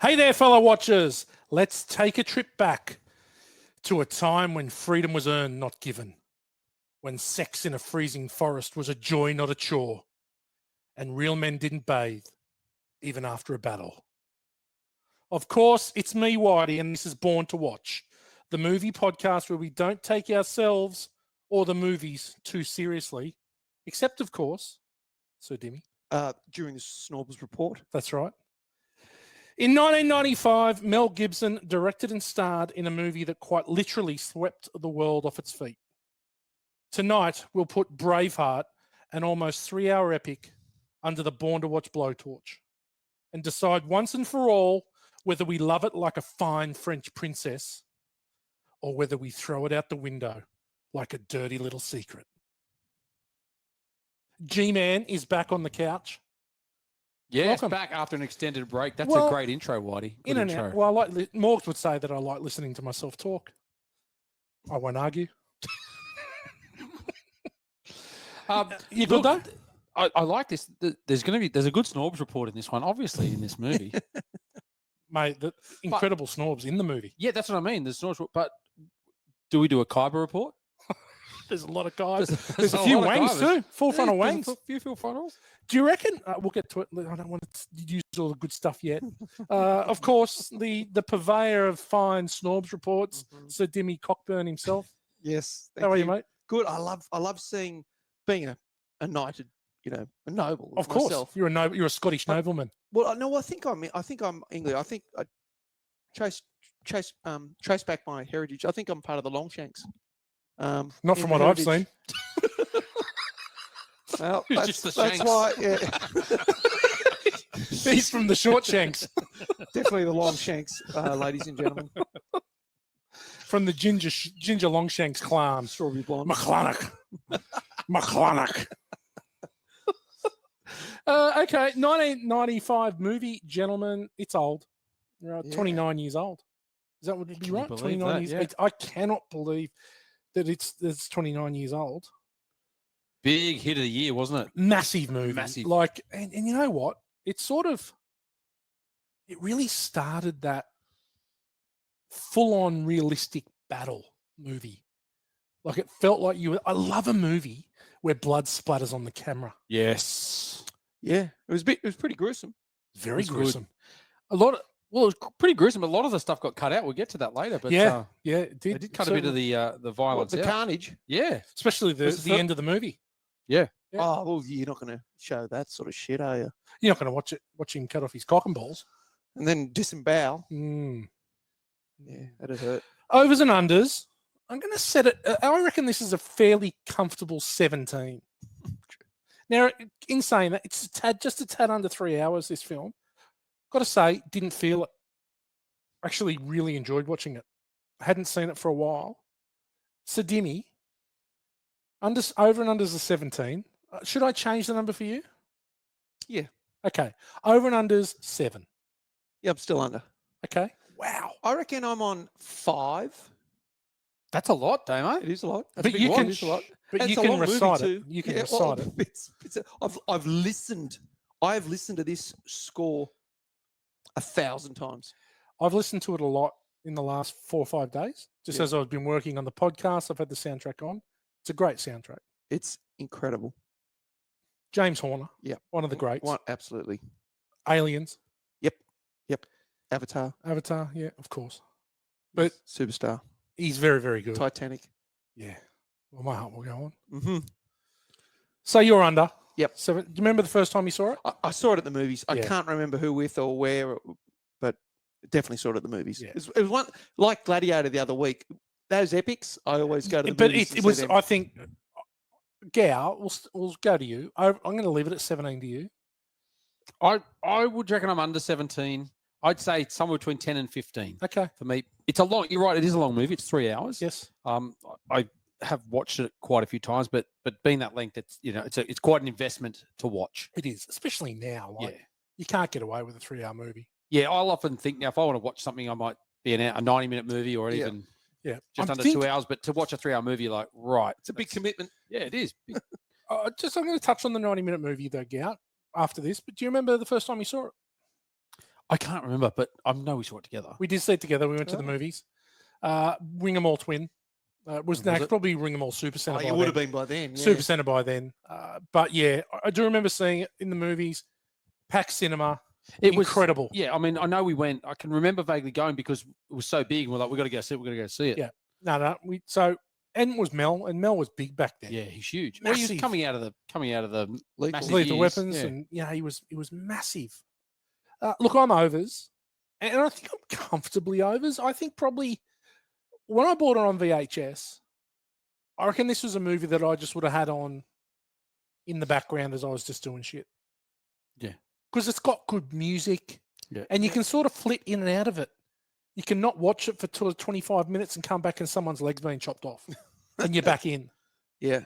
Hey there, fellow watchers. Let's take a trip back to a time when freedom was earned, not given. When sex in a freezing forest was a joy, not a chore. And real men didn't bathe, even after a battle. Of course, it's me, Whitey, and this is Born to Watch, the movie podcast where we don't take ourselves or the movies too seriously, except, of course, Sir Dimmy. During the Snorbs report. That's right. In 1995, Mel Gibson directed and starred in a movie that quite literally swept the world off its feet. Tonight, we'll put Braveheart, an almost 3-hour epic, under the Born to Watch blowtorch and decide once and for all whether we love it like a fine French princess or whether we throw it out the window like a dirty little secret. G-Man is back on the couch. Yeah, it's back after an extended break. That's a great intro, Whitey. Good intro. Well, Morgs would say that I like listening to myself talk. I won't argue. You good though? I like this. There's a good Snorbs report in this one, obviously in this movie, mate. The incredible Snorbs in the movie. Yeah, that's what I mean. The Snorbs, but do we do a Kyber report? There's a lot of guys. There's a few wangs too. Full frontal wangs. A few full frontals. Do you reckon? We'll get to it. I don't want to use all the good stuff yet. Of course, the purveyor of fine Snorbs reports, Sir Dimmy Cockburn himself. Yes. How are you, mate? Good. I love seeing being a knighted, a noble. Of course, myself. You're a Scottish nobleman. Well, no, I think I'm English. I think I trace back my heritage. I think I'm part of the Longshanks. Not from what I've seen. Well, just the that's Shanks. why. Yeah. He's from the short shanks. Definitely the Longshanks, ladies and gentlemen. From the ginger Longshanks clan. Strawberry blonde. McClanack. Okay, 1995 movie, gentlemen. It's old. 29 years old. Is that what would be right? 29 years. Yeah. I cannot believe that it's 29 years old. Big hit of the year, wasn't it? Massive movie. Massive. And you know what? It really started that full-on realistic battle movie. Like it felt like I love a movie where blood splatters on the camera. Yes. Yeah, it was pretty gruesome. Very gruesome. It was pretty gruesome. A lot of the stuff got cut out. We'll get to that later. But yeah, it did. They did cut a bit of the violence the out. carnage. Yeah. Especially the end of the movie. Yeah. Oh, well, you're not going to show that sort of shit, are you? You're not going to watch him cut off his cock and balls. And then disembowel. Mm. Yeah, that'd hurt. Overs and unders. I'm going to set it. I reckon this is a fairly comfortable 17. Now, in saying that, it's just a tad under 3 hours, this film. Got to say, didn't feel it. Actually, really enjoyed watching it. I hadn't seen it for a while. So, Dimmy, over and unders are 17. Should I change the number for you? Yeah. Okay. Over and unders 7. Yeah, I'm still under. Okay. Wow. I reckon I'm on 5. That's a lot, Damo. It is a lot. But you can, It is a lot. but And you it's a can long movie recite it. too. You can Yeah, recite it. I've listened. I have listened to this score 1,000 times. I've listened to it a lot in the last 4 or 5 days. Just as I've been working on the podcast, I've had the soundtrack on. It's a great soundtrack. It's incredible. James Horner. Yeah. One of the greats. Absolutely. Aliens. Yep. Avatar. Yeah, of course. But Superstar. he's very, very good. Titanic. Yeah. Well, my heart will go on. Mm-hmm. So you're under. Yep. So do you remember the first time you saw it? I saw it at the movies. I Yeah. can't remember who with or where, but definitely saw it at the movies. Yeah. It was one like Gladiator the other week. Those epics, I always go to the But movies. it was, I think, Gow, we'll go to you. I'm going to leave it at 17 to you. I would reckon I'm under 17. I'd say somewhere between 10 and 15. Okay. For me, it's a long. You're right. It is a long movie. It's 3 hours. Yes. I have watched it quite a few times, but being that length, it's quite an investment to watch. It is, especially now. Yeah. You can't get away with a 3-hour movie. Yeah, I'll often think now if I want to watch something, I might be a 90-minute movie or even just under 2 hours. But to watch a 3-hour movie, like it's a big commitment. Yeah, it is. I'm going to touch on the 90-minute movie though, Gout, after this. But do you remember the first time you saw it? I can't remember, but I know we saw it together. We did see it together. We went to the movies. Ring 'em All Twin. Was it? Probably Ring 'em All Super Centre. Oh, you would have been by then. Yeah. Super Centre by then. But yeah, I do remember seeing it in the movies. Packed cinema. It was incredible. Yeah, I mean, I know we went. I can remember vaguely going because it was so big. And we're like, we got to go see it. We got to go see it. Yeah. No. And it was Mel, and Mel was big back then. Yeah, he's huge. Well, he was coming out of the Lethal Weapons, and he was massive. Look, I'm overs, and I think I'm comfortably overs. I think probably when I bought it on VHS, I reckon this was a movie that I just would have had on in the background as I was just doing shit. Yeah, because it's got good music. Yeah, and you can sort of flit in and out of it. You can not watch it for 25 minutes and come back and someone's leg's been chopped off, and you're back in. Yeah.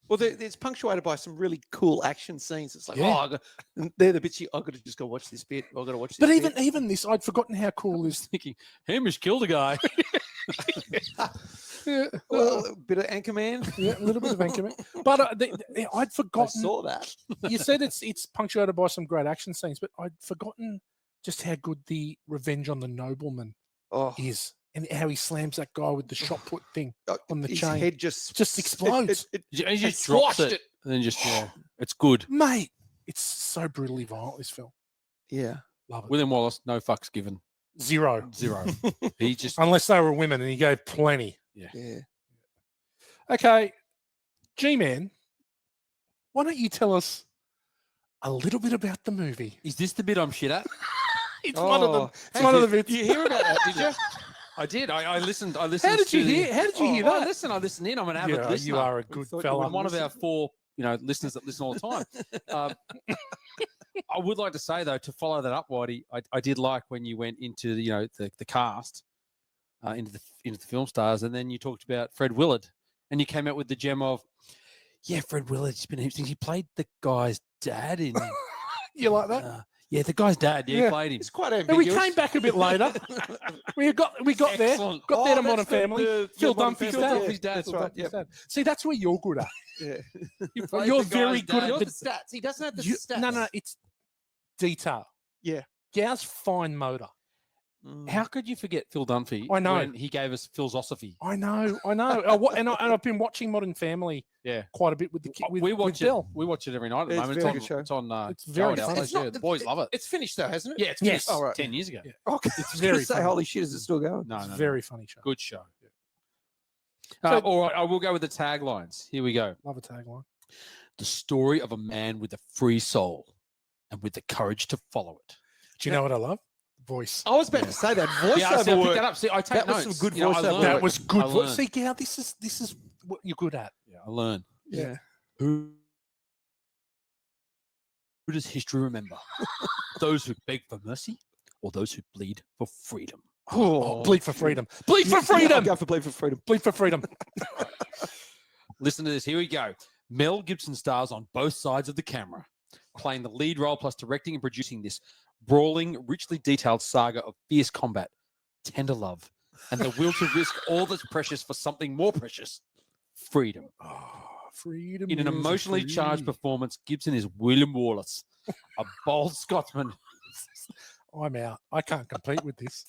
Well, it's punctuated by some really cool action scenes. It's like, they're the bits I've got to just go watch this bit. I've got to watch this bit. But even this, I'd forgotten how cool this. Thinking, Hamish killed a guy. Well, a bit of Anchorman. Yeah, a little bit of Anchorman. But I'd forgotten. I saw that. You said it's punctuated by some great action scenes, but I'd forgotten just how good the Revenge on the Nobleman is, and how he slams that guy with the shot put thing on the chain. His head just explodes. He just drops it, and then just it's good, mate. It's so brutally violent. This film. Yeah, love it. William Wallace, no fucks given. Zero. He just unless they were women, and he gave plenty. Yeah. Okay, G-Man, why don't you tell us a little bit about the movie? Is this the bit I'm shit at? It's one of them. It's one of the bits. You hear about that? Did you? I did. I listened. How did you hear? How did you hear that? I listened in. I'm an avid listener. You are a good fella. One of our 4, listeners that listen all the time. I would like to say though, to follow that up, Whitey, I did like when you went into the cast, into the film stars, and then you talked about Fred Willard, and you came out with the gem of, Fred Willard. He played the guy's dad in. You like that? Yeah, the guy's dad. Yeah, he played him. It's quite ambiguous. And we came back a bit later. we got Excellent. there. Got there to Modern Family. Phil Dunphy's Dunphy's dad. That's right. Dad. See, that's where you're good at. Yeah. You're very good at the stats. He doesn't have the stats. No, it's detail. Yeah. Gow's fine motor. How could you forget Phil Dunphy? I know. When he gave us philosophy. I know. And I've been watching Modern Family quite a bit with the kid. We watch it. We watch it every night at the moment. Very good show. It's on. It's very funny. The boys love it. It's finished though, hasn't it? Yeah, it's finished. Oh, right. 10 years ago. Yeah. Okay. It's very funny. Holy shit, is it still going? No, very funny show. Good show. Yeah. All right, I will go with the taglines. Here we go. Love a tagline. The story of a man with a free soul and with the courage to follow it. Do you know what I love? Voice. I was about to say that voiceover I picked that up. See, I take that notes. was some good voiceover. That was good voice. See, Gow, this is what you're good at. Yeah, I learn. Yeah. Who does history remember? Those who beg for mercy or those who bleed for freedom? Bleed for freedom. Bleed for freedom. Go for bleed for freedom. Bleed for freedom. Listen to this. Here we go. Mel Gibson stars on both sides of the camera, playing the lead role plus directing and producing this brawling, richly detailed saga of fierce combat, tender love, and the will to risk all that's precious for something more precious, freedom. Freedom. In an emotionally charged performance, Gibson is William Wallace, a bold Scotsman. I'm out. I can't compete with this.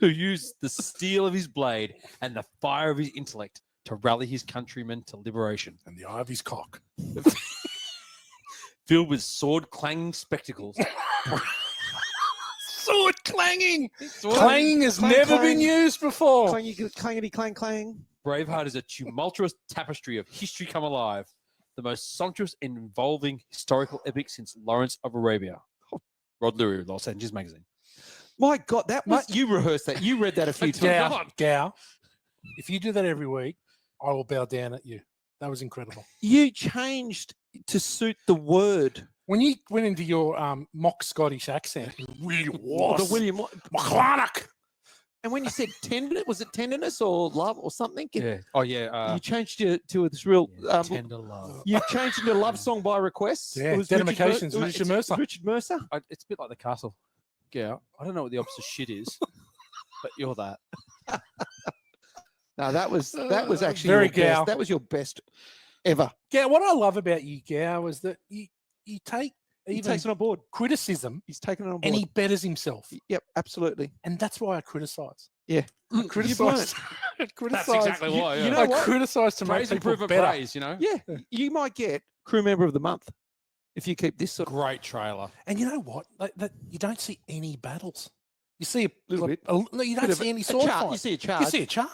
Who used the steel of his blade and the fire of his intellect to rally his countrymen to liberation. And the eye of his cock. Filled with sword-clanging spectacles. Sword clanging! Clanging has never been used before. Clangity clang clang. Braveheart is a tumultuous tapestry of history come alive. The most sumptuous and involving historical epic since Lawrence of Arabia. Rod Leary, Los Angeles Magazine. My God, that was you rehearsed that. You read that a few times. Gow, if you do that every week, I will bow down at you. That was incredible. You changed to suit the word. When you went into your mock Scottish accent, William Wallace, the William McClarnock. And when you said tenderness, was it tenderness or love or something? Yeah. Oh, yeah. You changed it to this real tender love. You changed it to a love song by request. Yeah, dedications. Richard Mercer. Richard Mercer. It's a bit like the Castle. Yeah. I don't know what the opposite shit is, but you're that. No, that was actually very your best. Gow. That was your best ever. Gow, what I love about you, Gow, is that you take He even takes it on board. criticism, He's taken it on board. and he betters himself. Yep, absolutely. And that's why I criticise. Yeah. I criticise. That's criticise. exactly why. you Yeah. know I what? criticise to make Praise and people proof of better. praise, you know. Yeah, you might get crew member of the month if you keep this sort of Great trailer. And you know what? You don't see any battles. You see a Little bit. no, you don't bit of see any a sword charge. fight. You see a charge. You see a charge.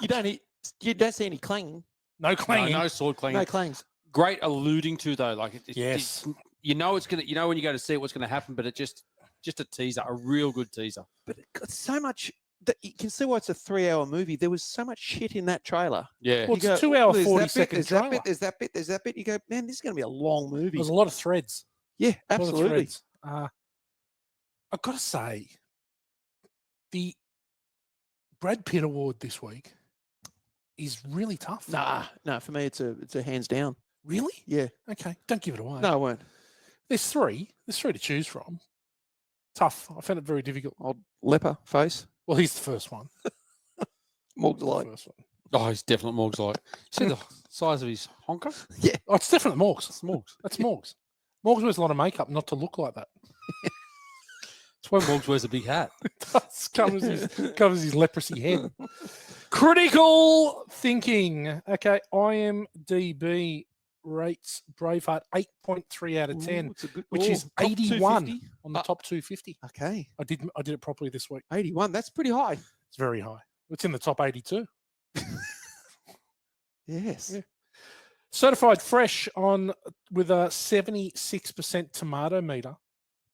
You don't see any clanging. No No, clanging. no sword clanging. No clangs. Great alluding to though, like Yes. you know it's gonna. You know when you go to see what's gonna happen, but it just a teaser, a real good teaser. But it got so much that you can see why it's a 3-hour movie. There was so much shit in that trailer. Yeah. Well, You it's go, 2 hour, "There's 40 that bit, second there's that trailer. bit, there's that bit, there's that bit. You go, man, this is going to be a long movie. There's a lot of threads. Yeah, A lot of absolutely. threads. I've got to say, the Brad Pitt award this week is really tough. No, for me, it's a hands down. Really? Yeah. Okay. Don't give it away. No, I won't. There's three. There's three to choose from. Tough. I found it very difficult. Old leper face. Well, he's the first one. Morg's The like, first one. Oh, he's definitely Morg's like. See the size of his honker? Oh, it's definitely Morgs. It's Morg's. That's Morgs. Morgs wears a lot of makeup not to look like that. That's why Morg's wears a big hat. Covers his leprosy head. Critical thinking. Okay, IMDb rates Braveheart 8.3 out of 10, ooh, it's a good, which is top 81 250. on the top 250. Okay, I did it properly this week. 81. That's pretty high. It's very high. It's in the top 82. Yes. Yeah. Certified fresh with a 76% tomato meter,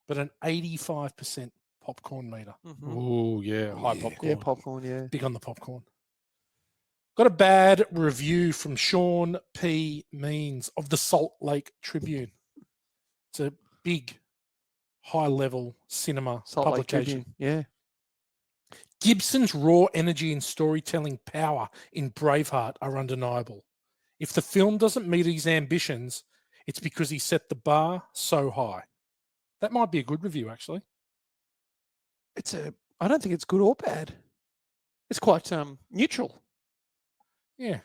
but an 85% popcorn meter. Mhm. Oh yeah, high Yeah. popcorn. Yeah, popcorn. Yeah. Big on the popcorn. Got a bad review from Sean P. Means of the Salt Lake Tribune. It's a big, high-level cinema Salt Lake publication. Tribune. Yeah. Gibson's raw energy and storytelling power in Braveheart are undeniable. If the film doesn't meet his ambitions, it's because he set the bar so high. That might be a good review, actually. I don't think it's good or bad. It's quite neutral. Yeah,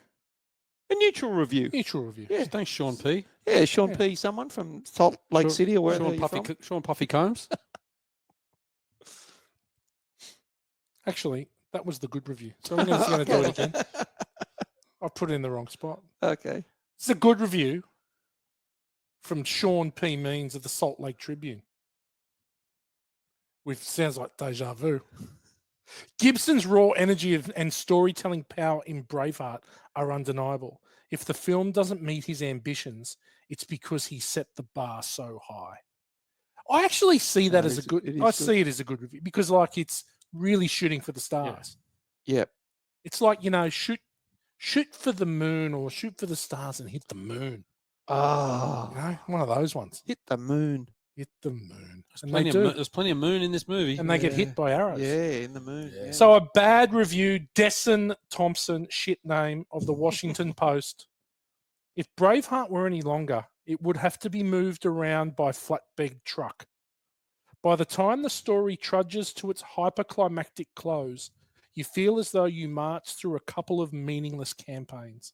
A neutral review. neutral review. Yeah. Thanks, Sean P. Yeah, Sean Yeah. P. Someone from Salt Lake Sean- City or wherever you're from. Sean Puffy Combs. Actually, that was the good review. So we're never going to do it again. I put it in the wrong spot. Okay. It's a good review from Sean P. Means of the Salt Lake Tribune. Which sounds like deja vu. Gibson's raw energy and storytelling power in Braveheart are undeniable. If the film doesn't meet his ambitions, it's because he set the bar so high. I actually see that No, as a it good. is I good. see it as a good review because, like, it's really shooting for the stars. Yep. It's like, shoot for the moon or shoot for the stars and hit the moon. Oh, One of those ones. hit the moon. Hit the moon. And Plenty they of do. there's plenty of moon in this movie. And they get hit by arrows. Yeah, in the moon. Yeah. Yeah. So a bad review, Desson Thompson, shit name, of the Washington Post. If Braveheart were any longer, it would have to be moved around by flatbed truck. By the time the story trudges to its hyperclimactic close, you feel as though you march through a couple of meaningless campaigns.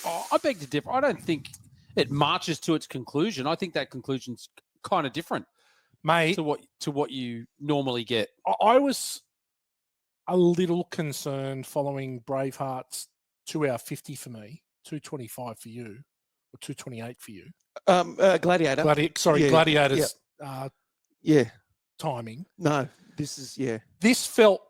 Oh, I beg to differ. I don't think it marches to its conclusion. I think that conclusion's kind of different Mate, to what you normally get. I was a little concerned following Braveheart's 2 hour 50 for me, 2:25 for you, or 2:28 for you. Gladiator. Yeah, Gladiator's Yeah. timing. No, this is This felt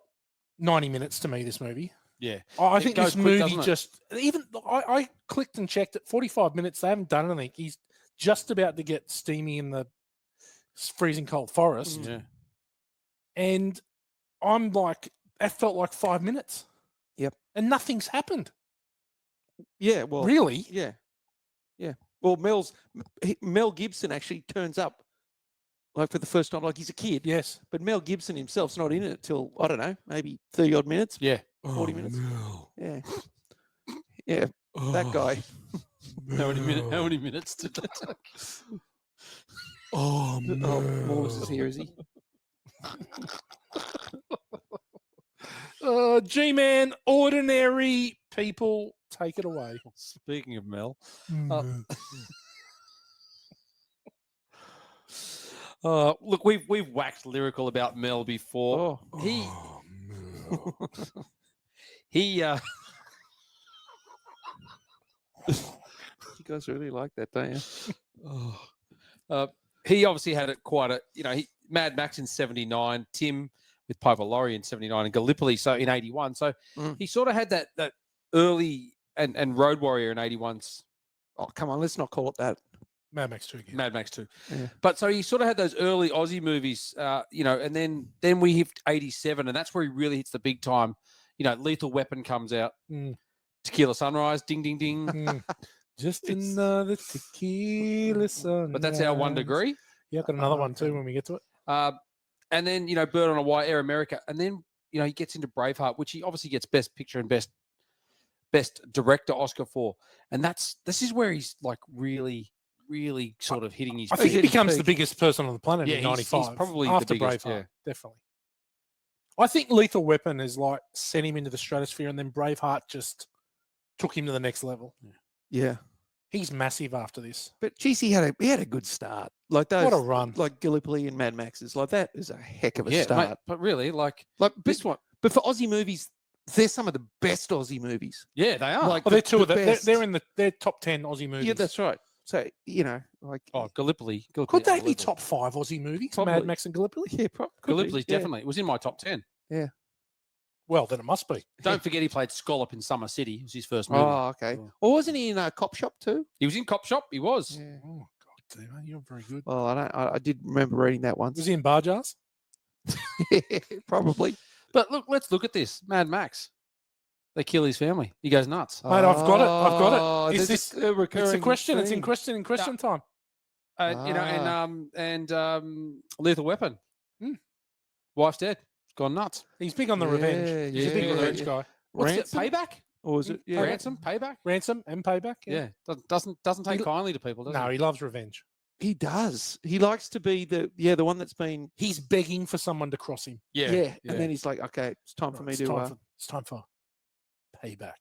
90 minutes to me, this movie. Yeah. I It think goes this quick, movie doesn't it? just, even, I clicked and checked at 45 minutes. They haven't done anything. He's just about to get steamy in the freezing cold forest. Yeah. And I'm like, that felt like 5 minutes. Yep. And nothing's happened. Yeah. Well, Really? Yeah. Yeah. Well, Mel Gibson actually turns up like for the first time, like he's a kid. Yes. But Mel Gibson himself's not in it till, I don't know, maybe 30 odd minutes. Yeah. 40 minutes. Yeah. Yeah. That guy. How many minutes did that take? Oh, Wallace is here, is he? G-Man, ordinary people, take it away. Speaking of Mel, Look, we've waxed lyrical about Mel before. Oh, He Mel. he you guys really like that, don't you? he obviously had quite a Mad Max in 79, Tim with Piper Laurie in 79, and Gallipoli in 81. So he sort of had that early and Road Warrior in 81's. Oh, come on, let's not call it that. Mad Max 2 again. Mad Max 2. Yeah. But so he sort of had those early Aussie movies, and then we hit 87, and that's where he really hits the big time. Lethal Weapon comes out, Tequila Sunrise, ding, ding, ding. Just another tequila sun. But that's our 1 degree. Yeah, I've got another one too when we get to it. And then, Bird on a Wire, Air America. And then, he gets into Braveheart, which he obviously gets Best Picture and Best Director Oscar for. And this is where he's like really, really sort of hitting his I think he peak. becomes the biggest person on the planet in he's 95. probably after the biggest, Braveheart, definitely. I think Lethal Weapon is like sent him into the stratosphere, and then Braveheart just took him to the next level. Yeah. He's massive after this. But geez, he had a good start. Like those, What a run. like Gallipoli and Mad Max's. Like that is a heck of a Yeah, start. mate, but really, like this one. But for Aussie movies, they're some of the best Aussie movies. yeah, they are. Like Well, they're two of the best. they're in their top 10 Aussie movies. Yeah, that's right. So like Gallipoli. Could they be Gallipoli. top 5 Aussie movies? Probably. Mad Max and Gallipoli? yeah, Gallipoli's definitely. It was in my top 10. Well, then it must be. Don't forget he played Scallop in Summer City. It was his first movie. Oh, okay. Or wasn't he in a Cop Shop too? He was in Cop Shop. He was. Yeah. Oh, God damn, you're very good. Well, I did remember reading that once. Was he in Bar Jars? Probably. But let's look at this. Mad Max. They kill his family. He goes nuts. Mate, I've got it. Is there's this a recurring it's a question? It's in theme. question time. And Lethal Weapon. Wife's dead. Gone nuts. He's big on the revenge. He's a big yeah, revenge yeah. guy. What's Ransom? it? Payback? Or was it? Yeah. Ransom? Payback? Ransom and payback. Yeah. Doesn't take He- kindly to people, does No, he? he loves revenge. He does. He likes to be the one that's been He's begging for someone to cross him. And then he's like, okay, it's time for me It's to time for payback.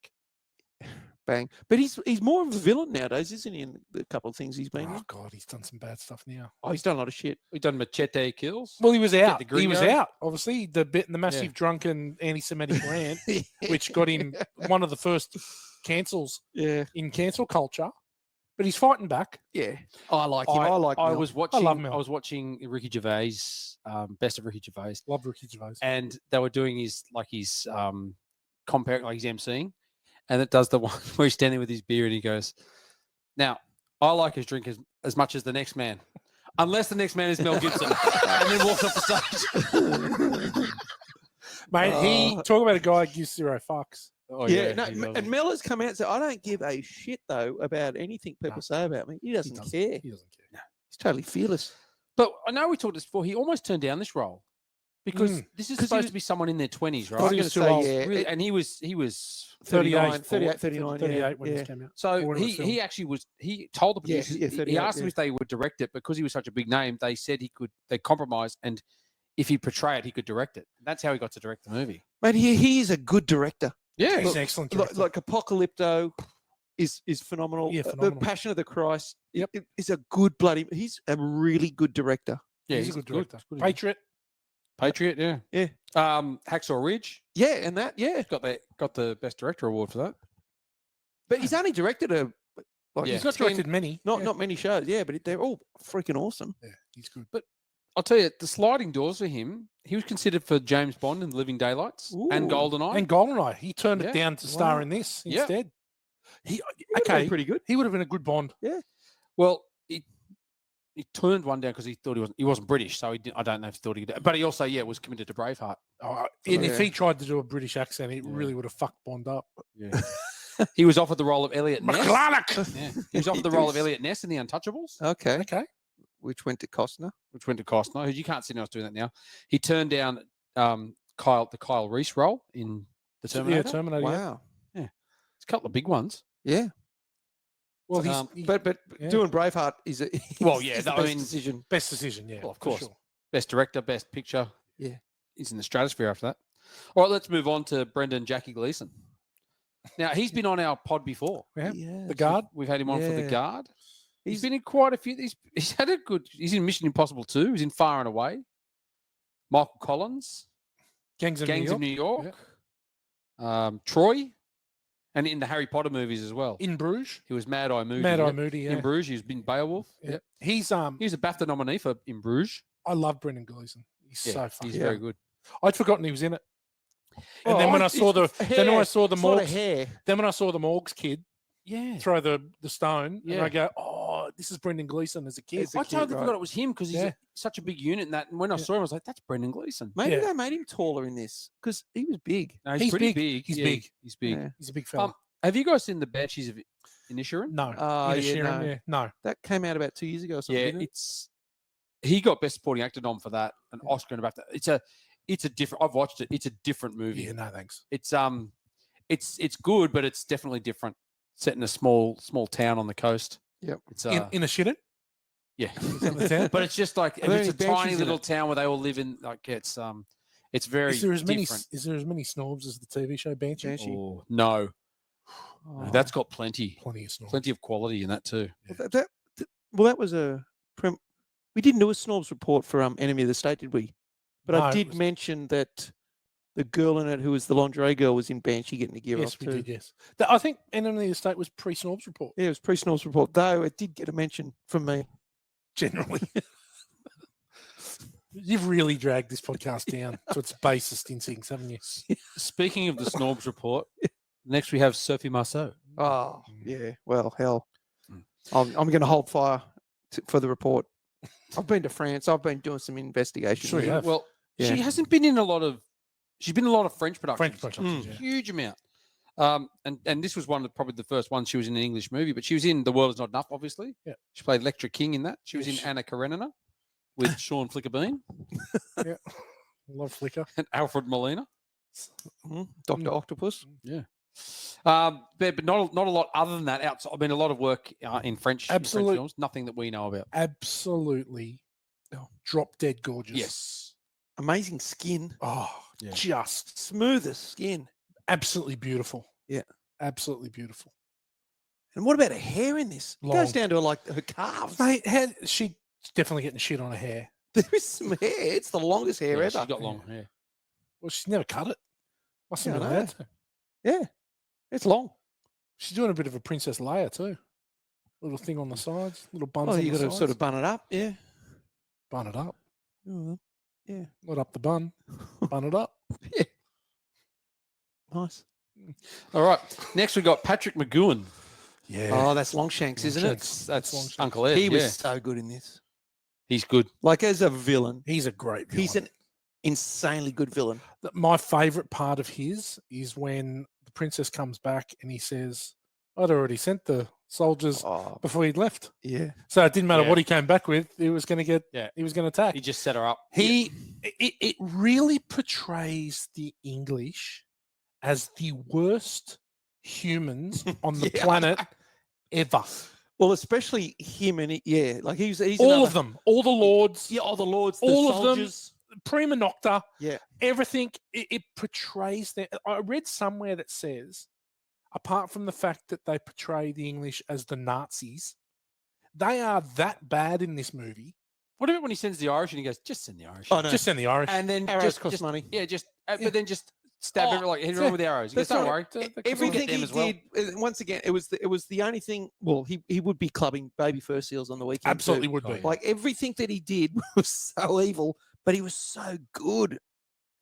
bang. But he's more of a villain nowadays, isn't he? In a couple of things he's been Oh in. God, he's done some bad stuff now. Oh, he's done a lot of shit. We've done Machete Kills. Well, he was out. the He was gringo. out. Obviously, the massive drunken anti-Semitic rant, which got him one of the first cancels Yeah, in cancel culture. But he's fighting back. yeah. I like him. I like. I Mel. was watching. love Mel. I was watching Ricky Gervais, Best of Ricky Gervais, Love Ricky Gervais. and they were doing his compare, like he's emceeing, and it does the one where he's standing with his beer and he goes, "Now, I like his drink as much as the next man, unless the next man is Mel Gibson," and then walks off the stage. Mate, he talk about a guy who gives zero fucks. Oh, Yeah, he no, loves and it. Mel has come out and said, I don't give a shit though about anything people say about me. He doesn't care. He doesn't care. He's totally fearless. But I know we talked this before. He almost turned down this role because this is 'Cause he supposed was- to be someone in their 20s, Thought right? he I was was too going to old. say, yeah. Really, and he was 38, 39, 38 when yeah. this came out. So Or when it was he filmed. actually was. He told the Yeah, producers. yeah, he 38, asked them yeah. if they would direct it because he was such a big name. They said they compromise, and if he portray it, he could direct it. That's how he got to direct the movie. Mate, he is a good director. Yeah, He's an excellent director. Like Apocalypto is phenomenal. Yeah, The phenomenal. Passion of the Christ. Yep. Is a good bloody. He's a really good director. yeah, he's a good director. Good. Patriot. Patriot, yeah, Yeah. Hacksaw Ridge Yeah, and that. Yeah, got the best director award for that. but he's only directed Yeah. He's not 10 directed many. not many shows. Yeah, but they're all freaking awesome. Yeah, he's good. I'll tell you, the sliding doors for him. He was considered for James Bond and Living Daylights and Ooh. GoldenEye. And Goldeneye, he turned Yeah. it down to star Wow. in this Yeah. instead. He would've been Okay, pretty good. he would have been a good Bond. Well, he turned one down because he thought he wasn't British, so I don't know if he thought he could. But he also was committed to Braveheart. Oh, and if Yeah. he tried to do a British accent, it Yeah. really would have fucked Bond up. Yeah. He was offered the role of Elliot Ness. McClanack! Yeah. He was offered the role of Elliot Ness in The Untouchables, Okay, Okay. which went to Costner. which went to Costner, who you can't see anyone else doing that now. He turned down the Kyle Reese role in The Terminator. Yeah, Terminator. Yeah. Wow. It's a couple of big ones. Yeah. Well, But yeah. doing Braveheart is a Well, yeah, is the I best mean- decision. best decision, yeah. Well, of for course. sure. Best director, best picture. Yeah. He's in the stratosphere after that. All right, let's move on to Brendan Jackie Gleeson. Now, he's been on our pod before. Yeah. Yeah. The Guard. We've had him on for The Yeah. Guard. He's been in quite a few. He's had a good. He's in Mission Impossible 2. He's in Far and Away. Michael Collins, Gangs of New York, Troy, and in the Harry Potter movies as well. In Bruges. He was Mad Eye Moody. Mad Eye yep. Moody, yeah. In Bruges, he's been Beowulf. Yeah. Yep. He's He was a BAFTA nominee for In Bruges. I love Brendan Gleeson. He's so fun. He's very good. I'd forgotten he was in it. And then when I saw the hair. then when I saw the Morgs kid Yeah. throw the stone, and Yeah. I go, oh, this is Brendan Gleeson as a kid. As a I totally kid, right. forgot it was him because he's Yeah. such a big unit in that. And when I saw him, I was like, that's Brendan Gleeson. Maybe Yeah. they made him taller in this because he was big. No, He's pretty big. big. He's Yeah, big. He's big. Yeah. He's a big fella. Have you guys seen the Banshees of Inisherin? No. Oh, Ina yeah, Sheeran, no. yeah. No. That came out about 2 years ago or something. Yeah, didn't it? he got Best Supporting Actor nom for that, an Oscar and a BAFTA. It's a different. I've watched it. It's a different movie. Yeah, no, thanks. It's good, but it's definitely different. Set in a small town on the coast. Yep. It's In a Shittin? yeah, that the town? but it's just like Are there it's a any Banshees tiny in little it? town where they all live in. Like it's very Is there as many different. is there as many snobs as the TV show Banshee? Banshee. Oh, no, Oh. that's got plenty Plenty of snobs. plenty of quality in that too. Well, that was we didn't do a snobs report for Enemy of the State, did we? But No, I it did was- mention that the girl in it who was the lingerie girl was in Banshee getting the gear Yes, off we too. did, yes. I think Enemy of the State was pre-snobs report, Yeah, it was pre-snobs report, though it did get a mention from me. generally. You've really dragged this podcast down to its basest instincts, haven't you? Speaking of the Snorbs report, next we have Sophie Marceau. Oh, yeah. Well, hell, Mm. I'm going to hold fire for the report. I've been to France. I've been doing some investigation. Sure you there. have. Well, Yeah. she hasn't been in a lot of. She's been in a lot of French productions. French productions, yeah. Huge amount. And this was one of probably the first ones she was in an English movie, but she was in The World Is Not Enough, obviously. Yeah. She played Lectra King in that. She was Yeah, in she- Anna Karenina with Sean Flickerbean Love Flicker. and Alfred Molina. Dr. Octopus. But not a lot other than that. Outside, I mean, a lot of work in French, in French Absolute- films. Nothing that we know about. Absolutely drop dead gorgeous. Yes. Amazing skin. Oh, Yeah. just Smoothest skin. absolutely beautiful. Yeah. Absolutely beautiful. And what about her hair in this? It Long. goes down to like her calves. Mate, she definitely getting shit on her hair. There is some hair. It's the longest hair Yeah, ever. she's got long hair. Well, she's never cut it. Mustn't Yeah, be I allowed to. Yeah, it's long. She's doing a bit of a Princess Leia too. Little thing on the sides, little buns Oh, on you the got to sides. sort of bun it up. Yeah. bun it up. Oh, Not up the bun. Bun it up. nice. All right. Next, we got Patrick McGowan. Yeah. Oh, that's Longshanks, isn't it? Longshanks. That's Longshanks. Uncle Ed. He was yeah. so good in this. He's good. Like as a villain, He's a great villain. he's an insanely good villain. My favourite part of his is when the princess comes back and he says, I'd already sent the soldiers Oh, before he'd left. yeah. So it didn't matter Yeah. what he came back with. He was going to get, Yeah. he was going to attack. He just set her up. It really portrays the English as the worst humans on the Yeah. planet ever. Well, especially him and like he's All another- of them, all the lords, Yeah, all the lords, the all of them. soldiers. prima nocta, Yeah. everything. It portrays that. I read somewhere that says, apart from the fact that they portray the English as the Nazis, they are that bad in this movie. What about when he sends the Irish and he goes, just send the Irish? Oh, no. Just send the Irish. And then Arrows cost money. Yeah, just Yeah. but then just stab Oh, him like hit that's him it. with the arrows. He goes, That's don't right. worry. Everything them he as well. did, once again, it was the only thing. Well, he would be clubbing baby fur seals on the weekend. Absolutely too. would be. Oh, yeah. Like everything that he did was so evil, but he was so good,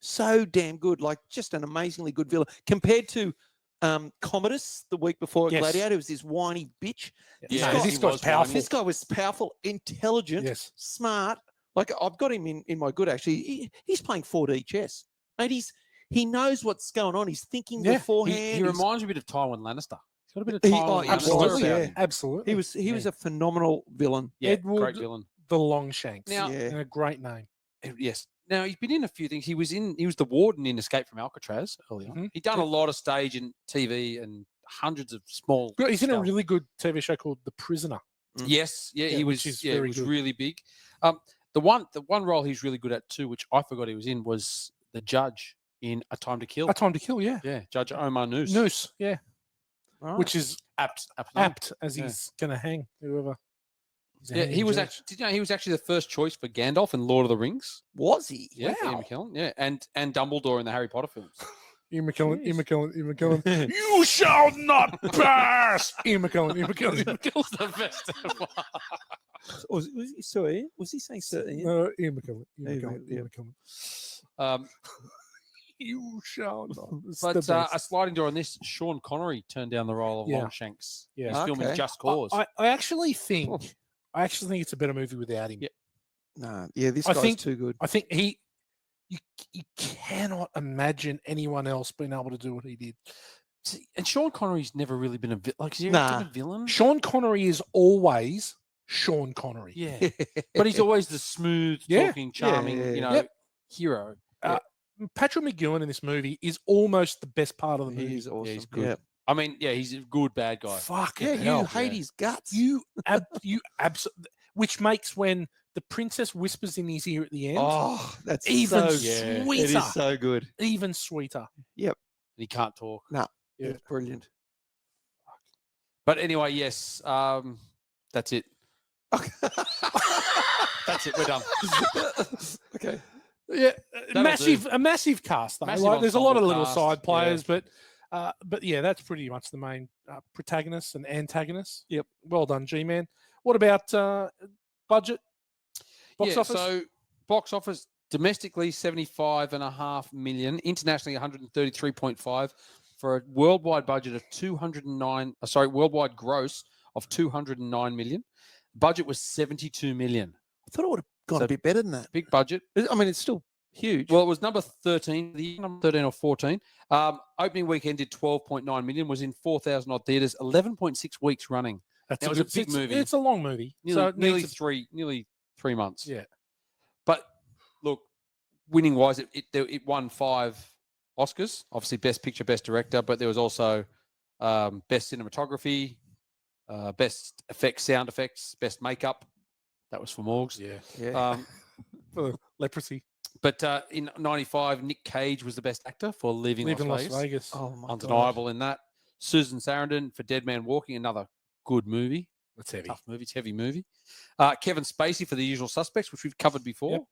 so damn good. Like just an amazingly good villain compared to Commodus the week before at Yes. Gladiator. Was this whiny bitch. This Yeah, guy- this he guy's was powerful. This guy was powerful, intelligent, Yes. smart. Like I've got him in my good actually. He's playing 4D chess, mate. He knows what's going on. He's thinking Yeah. beforehand. He he's- reminds me a bit of Tywin Lannister. He's got a bit of He- Tywin oh, Lannister Absolutely. yeah. about him. Absolutely. he was a phenomenal villain. Yeah, Edward- great villain. the Longshanks. Now- Yeah. And a great name. Yes. Now he's been in a few things. He was the warden in Escape from Alcatraz earlier. Mhm. He'd done a lot of stage and TV and hundreds of small. Good. He's in a scale- really good TV show called The Prisoner. Yes, yeah, Yeah, he which was. is Yeah, it very was good. really big. The one role he's really good at too, which I forgot he was in, was the judge in A Time to Kill. A Time to Kill, yeah. Yeah, Judge Omar Noose. Noose, yeah. Right. Which is apt. apt as Yeah. he's going to hang whoever. He's a Yeah, he hanging was judge. actually. Did you know he was actually the first choice for Gandalf in Lord of the Rings? Was he? Yeah, Ian Wow. McKellen. Yeah, and Dumbledore in the Harry Potter films. Ian McKellen, Ian Jeez. McKellen, Ian McKellen. You shall not pass! Ian McKellen, Ian McKellen, Ian McKellen. the best. Sorry, was he saying Sir Ian? No, Ian McKellen, Ian Ian McKellen, Ian Mc- McKellen. You shall not. It's the But best. a sliding door on this, Sean Connery turned down the role of Yeah. Longshanks. Yeah. He's filming Okay. Just Cause. I actually think it's a better movie without him. Yeah. No, yeah, this I guy's think- too good. I think you cannot imagine anyone else being able to do what he did. See, and Sean Connery's never really been a like. Has he ever Nah. been a villain? Sean Connery is always Sean Connery. Yeah, but he's always the smooth, Yeah. talking, charming, Yeah. you know, Yep. hero. Patrick McGowan in this movie is almost the best part of the movie. He's awesome. he's good. Yeah, I mean, yeah, he's a good bad guy. Fucking yeah, hell. you hate yeah. his guts. You absolutely, which makes when the princess whispers in his ear at the end, Oh, that's even so yeah. sweeter, It is so good. even sweeter. He can't talk. Yeah. It's brilliant. But anyway, yes, that's it. That's it. We're done. Okay. Yeah, That'll a massive cast though. Massive Like, there's a lot of ensemble little cast, side players, but yeah, that's pretty much the main protagonists and antagonists. Yep. Well done, G-Man. What about budget? Box office? So box office domestically 75.5 million, internationally 133.5 for a worldwide budget of 209. Worldwide gross of 209 million. Budget was 72 million. I thought it would have gone So- a bit better than that. Big budget. I mean, it's still huge. Well, it was number 13, number 13 or 14. Opening weekend did 12.9 million, was in 4,000 odd theatres, 11.6 weeks running. That's That was a good- big movie. It's a long movie. Nearly, so it nearly needs three months. yeah. But look, winning wise, it won 5 Oscars. Obviously, Best Picture, Best Director, but there was also Best Cinematography, Best Effects, Sound Effects, Best Makeup. That was for Morgs. Yeah. yeah. For leprosy. But in '95, Nick Cage was the Best Actor for Leaving Live in Las Las Vegas. Vegas. Oh my god. Undeniable in that. Susan Sarandon for Dead Man Walking, another good movie. That's heavy. Tough movie. It's a heavy movie. Kevin Spacey for The Usual Suspects, which we've covered before. Yep.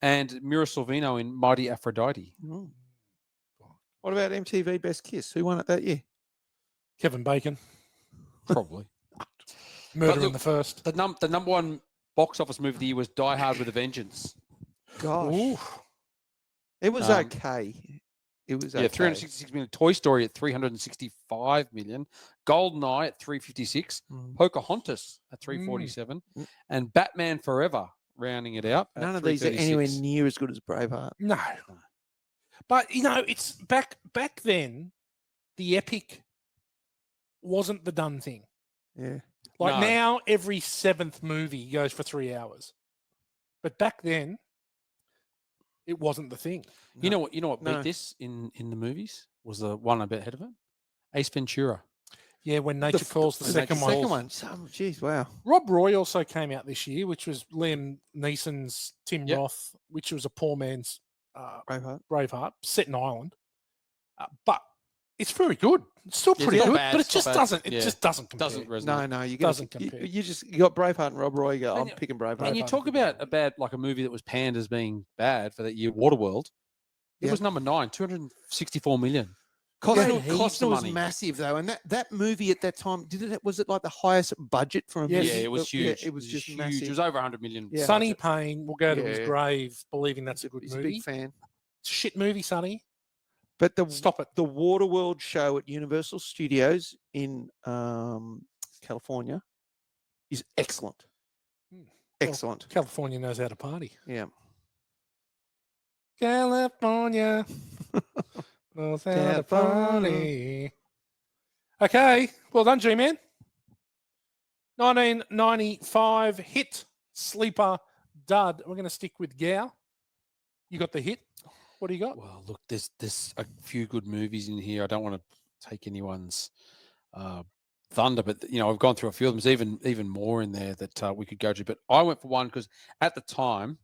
And Mira Sorvino in Mighty Aphrodite. Mm. What about MTV Best Kiss? Who won it that year? Kevin Bacon. Probably. Murder look, in the First. The number one box office movie of the year was Die Hard with a Vengeance. Gosh, Ooh. it was Um, okay. It was Yeah, okay. 366 million. Toy Story at 365 million. Goldeneye at 356. Mm. Pocahontas at 347. Mm. And Batman Forever rounding it out. at None of these are anywhere 336. near as good as Braveheart. No. But it's back then, the epic wasn't the done thing. Yeah. Like No. now, every 7th movie goes for 3 hours. But back then, it wasn't the thing. You know what beat No. this in the movies? Was the one I bet ahead of it? Ace Ventura. Yeah, when nature calls, the the second Nature one. Second Calls. one. Jeez, wow. Rob Roy also came out this year, which was Liam Neeson's Tim Yep. Roth, which was a poor man's Braveheart. Braveheart, set in Ireland. But it's very good. It's still It's pretty not good, bad, but it it's not just bad. doesn't. It Yeah. just doesn't compare. Doesn't resonate. No, you Doesn't you, compare. you got Braveheart and Rob Roy. You go, And I'm you- picking Braveheart. And you Braveheart talk is a good about like a movie that was panned as being bad for that year, Waterworld. It Yeah. was number 9, 264 million. Costner, heaps of Costner was money. massive though, and that movie at that time was it like the highest budget from a Yes. movie? Yeah, it was Yeah, huge. it was just huge. massive. It was over 100 million. Yeah. Sonny budget. Payne will go to his Yeah. grave believing that's a good He's a movie. big fan. It's a shit movie, Sonny. But Stop it. the Waterworld show at Universal Studios in California is excellent. Hmm. Excellent. California knows how to party. Yeah. California knows how to California. party. Okay, well done, G-Man. 1995 hit, sleeper, dud. We're going to stick with Gow. You got the hit. What do you got? Well, look, there's a few good movies in here. I don't want to take anyone's thunder, but I've gone through a few of them. There's even more in there that we could go to. But I went for one because at the time,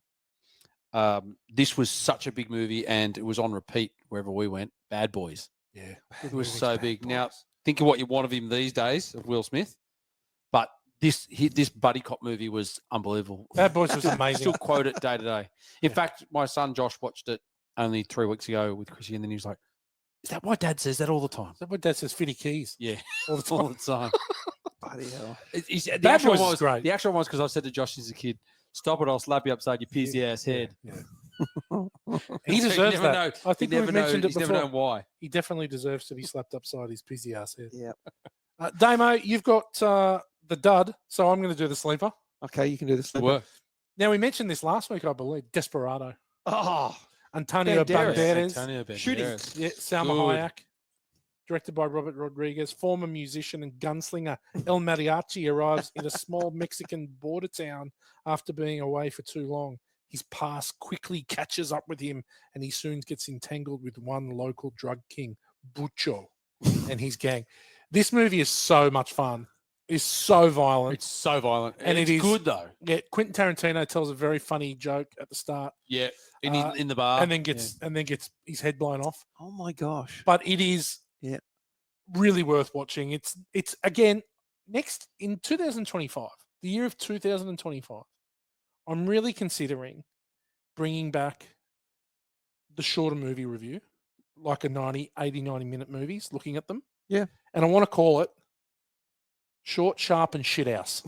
this was such a big movie and it was on repeat wherever we went. Bad Boys. Yeah, It was so big. Now, think of what you want of him these days, of Will Smith. But This buddy cop movie was unbelievable. Bad Boys was amazing. Still quote it day to day. In Yeah. fact, my son Josh watched it only 3 weeks ago with Chrissy, and then he was like, "Is that why Dad says that all the time?" Is that what Dad says? Fitty keys. Yeah, All the time. all the time. Bloody hell. The Bad actual Boys one is was great. The actual one was because I said to Josh as a kid, "Stop it! I'll slap you upside your pissy ass head." Yeah. So He you deserves never that. know- I think you we've never know. mentioned it He's never before. known why. He definitely deserves to be slapped upside his pissy ass head. Yeah. Damo, you've got the dud, so I'm going to do the sleeper. Okay, you can do this. Work. Now, we mentioned this last week, I believe. Desperado. Oh, Antonio Banderas. Banderas. Antonio Shooting. Banderas. Yeah, Salma Good. Hayek. Directed by Robert Rodriguez. Former musician and gunslinger El Mariachi arrives in a small Mexican border town after being away for too long. His past quickly catches up with him, and he soon gets entangled with one local drug king, Bucho, and his gang. This movie is so much fun. It's so violent. It's so violent, And it's it is- good though. Yeah, Quentin Tarantino tells a very funny joke at the start, Yeah, in, Uh, in the bar, and then gets his head blown off. oh my gosh. But it is Yeah. really worth watching. It's again next in 2025, the year of 2025. I'm really considering bringing back the shorter movie review, like a 90 minute movies, looking at them. Yeah. And I want to call it Short, Sharp, and Shithouse.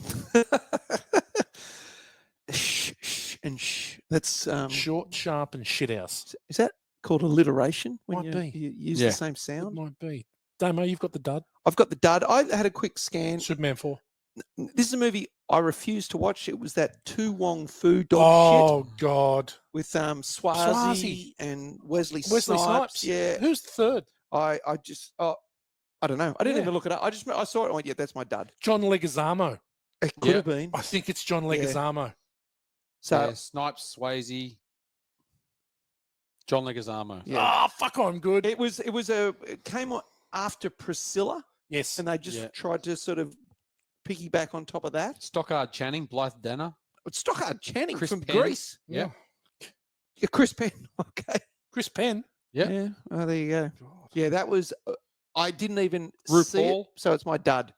Shh and shh. That's Short, Sharp, and Shithouse. is that called alliteration when Might you, be. you use Yeah. the same It sound? might be. Damo, you've got the dud. I've got the dud. I had a quick scan. Superman 4. This is a movie I refused to watch. It was that Tu Wong Fu dog Oh, God. shit with Swazi, Swazi. and Wesley Wesley Snipes. Snipes. Yeah, Who's the third? I just I don't know. I didn't Yeah. even look it up. I saw it. I went, yeah, that's my dud. John Leguizamo. It could Yeah. have been. I think it's John Yeah. Leguizamo. So yeah, Snipes, Swayze, John Leguizamo. yeah. Oh, fuck, I'm good. It came on after Priscilla, Yes. and they just Yeah. tried to sort of piggyback on top of that. Stockard Channing, Blythe Danner. But Stockard Channing Chris from Penn. Greece. Yeah. Yeah, Chris Penn. Okay. Chris Penn. Yeah. Yeah. Oh, there you go. God. Yeah, that was. I didn't even see it, RuPaul. so it's my dud.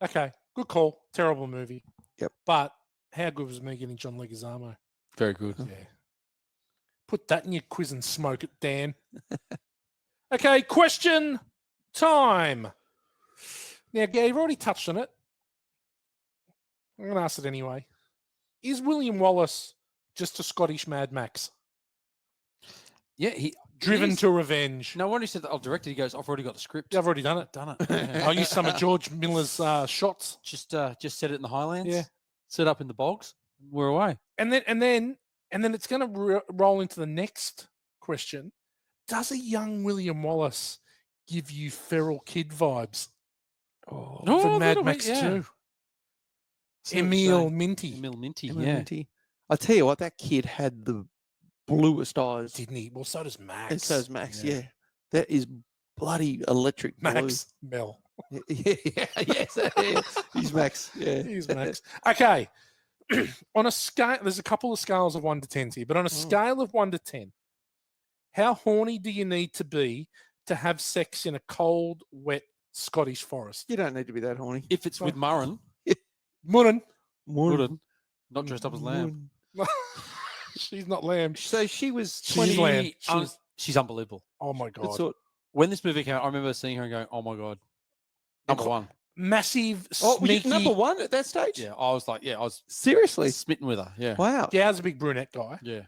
Okay. Good call. Terrible movie. Yep. But how good was me getting John Leguizamo? Very good. Yeah. Put that in your quiz and smoke it, Dan. Okay. Question time. Now, Gary, you've already touched on it. I'm going to ask it anyway. Is William Wallace just a Scottish Mad Max? Yeah, he Driven is. to revenge. No wonder he said that I'll direct it. He goes, I've already got the script. Yeah, I've already done it. Done it. Yeah. I used some of George Miller's shots. Just set it in the Highlands. Yeah. Set up in the bogs. We're away. And then it's going to roll into the next question. Does a young William Wallace give you feral kid vibes Oh, No, from a Mad little bit, Max yeah. 2? See what you're Emil saying. Minty, Emil Minty. Emma Yeah. Minty. I'll tell you what, that kid had the bluest eyes. didn't he? Well, so does Max. And so is Max. Yeah. Yeah. That is bloody electric blue. Max Mel. Yeah, yes. Yeah. He's Max. Yeah. He's Max. Okay. On a scale, there's a couple of scales of 1 to 10 here, but on a scale of 1 to 10, how horny do you need to be to have sex in a cold, wet Scottish forest? You don't need to be that horny. If it's with Murren, Murren. wouldn't. Not dressed up as lamb. She's not lamb. So she was She's 20. lamb. She's unbelievable. Oh my Good god. sort. When this movie came out, I remember seeing her and going, "Oh my god, number one." Massive, Oh, were you sneaky. number one at that stage? Yeah, I was like, I was Seriously? smitten with her. Yeah, Wow. Gow's a big brunette guy, yeah.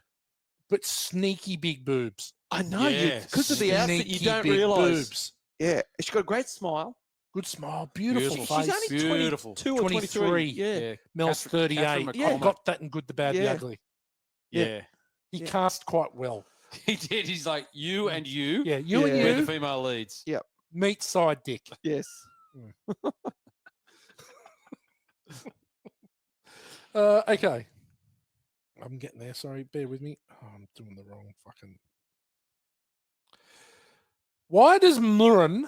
but sneaky big boobs. I know you Yeah, because of the outfit. You Sneaky don't big realize. boobs. Yeah, she's got a great smile. Good smile, beautiful, Beautiful. face. She's only Beautiful. 22 or 23. 23. Yeah. Mel's Catherine 38. Yeah. I've got that in Good, the Bad, the Yeah. Ugly. Yeah. He Yeah. cast quite well. He did. He's like, you and you. Yeah, you Yeah. We're and the you female leads. meet side dick. Yes. Okay. I'm getting there. Sorry, bear with me. Oh, I'm doing the wrong fucking. Why does Murren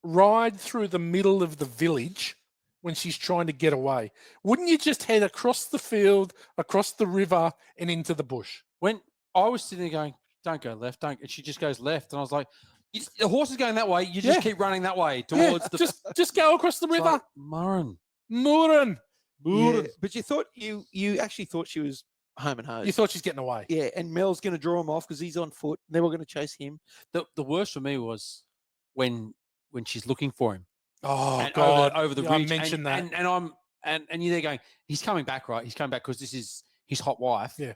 ride through the middle of the village when she's trying to get away? Wouldn't you just head across the field, across the river, and into the bush? When I was sitting there going, don't go left, don't, and she just goes left, and I was like, the horse is going that way. You just Yeah. keep running that way Yeah, towards the. just go across the It's river. like, Murren, Moorin. Yeah, but you actually thought she was home and hose. You thought she's getting away. Yeah, and Mel's going to draw him off because he's on foot. They were going to chase him. The worst for me was when she's looking for him. Oh and God! over the Yeah, I ridge. mentioned that. And you're there going, he's coming back, right? He's coming back because this is his hot wife. Yeah.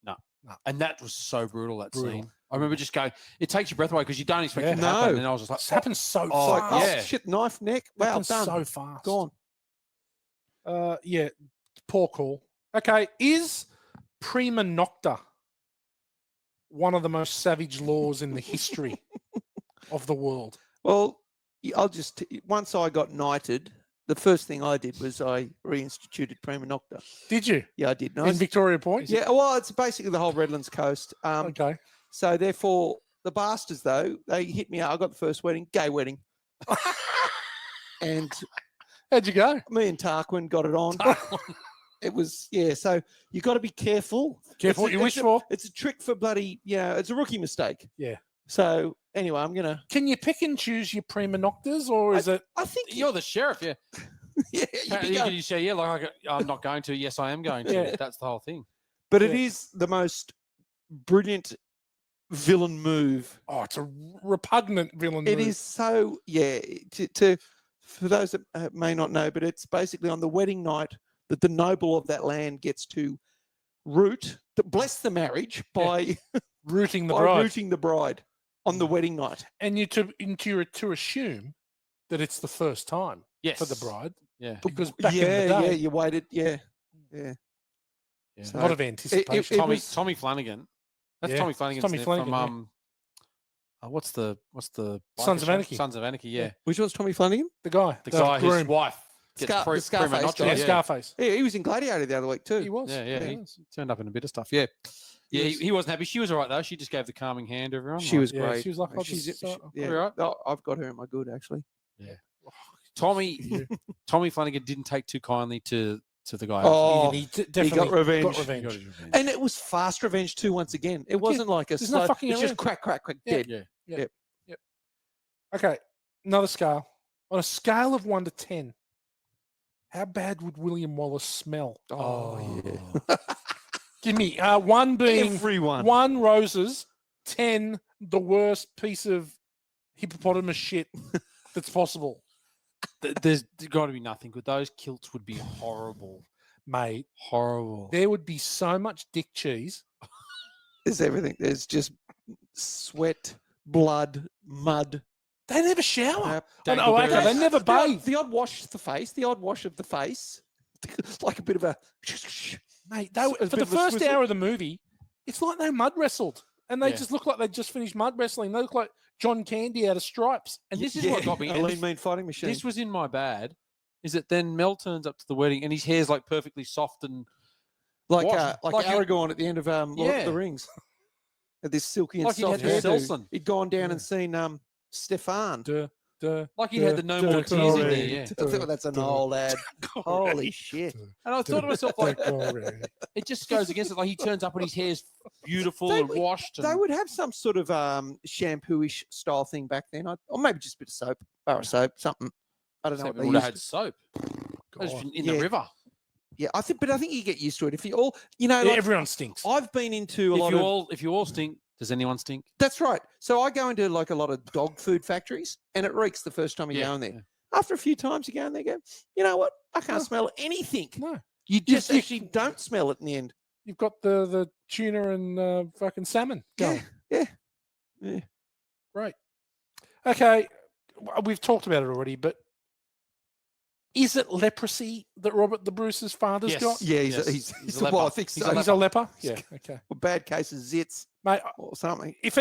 No. No. And that was so brutal. That Brutal. scene. I remember just going, it takes your breath away because you don't expect Yeah. it to happen. No. And I was just like, It happens so Oh, fast. Like, yeah. shit, knife, neck. Wow, Happens done. so fast. Gone. Yeah, poor call. Okay, is prima nocta one of the most savage laws in the history of the world? Well, once I got knighted, the first thing I did was I reinstituted prima nocta. Did you? Yeah, I did. In Victoria Point? Yeah, well, it's basically the whole Redlands coast. Okay. So therefore, the bastards though, they hit me out. I got the first wedding, gay wedding, and How'd you go? me and Tarquin got it on. It was So you got to be careful. Careful what you wish for. It's a trick for bloody. It's a rookie mistake. Yeah. So anyway, I'm gonna. Can you pick and choose your prima noctas, or is it? I think you're the sheriff, yeah. Yeah, You can say, yeah, like I'm not going to. Yes, I am going to. Yeah. That's the whole thing. but it is the most brilliant villain move. Oh, it's a repugnant villain. It move. is so for those that may not know, but it's basically on the wedding night that the noble of that land gets to bless the marriage by rooting the by bride, rooting the bride on the wedding night. and you're to assume that it's the first time Yes. for the bride, Yeah. because back in the day, you waited, yeah. Yeah. a lot of anticipation. it was- Tommy Flanagan. That's Yeah, Tommy Flanagan. Tommy Flanagan, yeah. From what's the Sons of biker show? Anarchy. Sons of Anarchy. Yeah. Which one's Tommy Flanagan? The guy, The guy whose groom. wife gets Scar- the Scarface prima nocta. guy. yeah, Yeah. Scarface. Yeah, he was in Gladiator the other week too. He was. Yeah, he he was. turned up in a bit of stuff. Yeah. Yeah, Yes. he wasn't happy. She was all right though. She just gave the calming hand to everyone. She like, was Yeah, great. she was like, I'll She's just, yeah. all right. Oh, I've got her in my good actually. Tommy Flanagan didn't take too kindly to the guy. Oh, he he got revenge. Got He revenge. got his revenge. And it was fast revenge too. Once again, it wasn't like a there's no slow. fucking It's just around. crack, crack, crack, Yeah. dead. Yeah. Okay, another scale. On a scale of 1 to 10, how bad would William Wallace smell? Oh, yeah. Give me 1 being Everyone. 1 roses, 10 the worst piece of hippopotamus shit that's possible, There's got to be nothing good. Those kilts would be horrible. mate. Horrible. There would be so much dick cheese. There's everything. There's just sweat, blood, mud. They never shower. crap. Oh, okay, Dangleberries. they never bathe. The odd wash of the face. The odd wash of the face. Like a bit of a. Mate, a for bit the of a first swizzle. hour of the movie, it's like they mud wrestled. And they Yeah. just look like they just finished mud wrestling. They look like John Candy out of Stripes. And this is what got me. A and lean, mean fighting machine. this was in my bad. Is that then Mel turns up to the wedding and his hair's like perfectly soft and like washed. like he- Aragorn at the end of Lord of Yeah. the Rings. Had this silky and Like he'd soft had the hairdo. Selsun. He'd gone down Yeah. and seen Stefan. like he had the no more tears in there. Yeah. I thought that's an old ad. Holy shit. And I thought to myself, like, it just goes against it. Like he turns up and his hair's beautiful They and would- washed. They And, would have some sort of shampoo-ish style thing back then, or maybe just a bit of soap, bar of soap, something. I don't know. except What we they would have used had to- soap. That was in Yeah. the river. Yeah, I think you get used to it. If you all, like, Everyone stinks. I've been into a If lot you of. all if you all stink, does anyone stink? That's right. So I go into like a lot of dog food factories, and it reeks the first time you go in there. yeah. After a few times, you go in there, and go, you know what? I can't No. smell anything. No. You just you- actually don't smell it in the end. You've got the tuna and fucking salmon going. Yeah. Great. Okay, we've talked about it already, but is it leprosy that Robert the Bruce's father's Yes. got? Yeah, Yes. he's He's a well, I leper. think He's so. a He's a leper. Yeah. Okay. A bad case of zits Mate, or something. if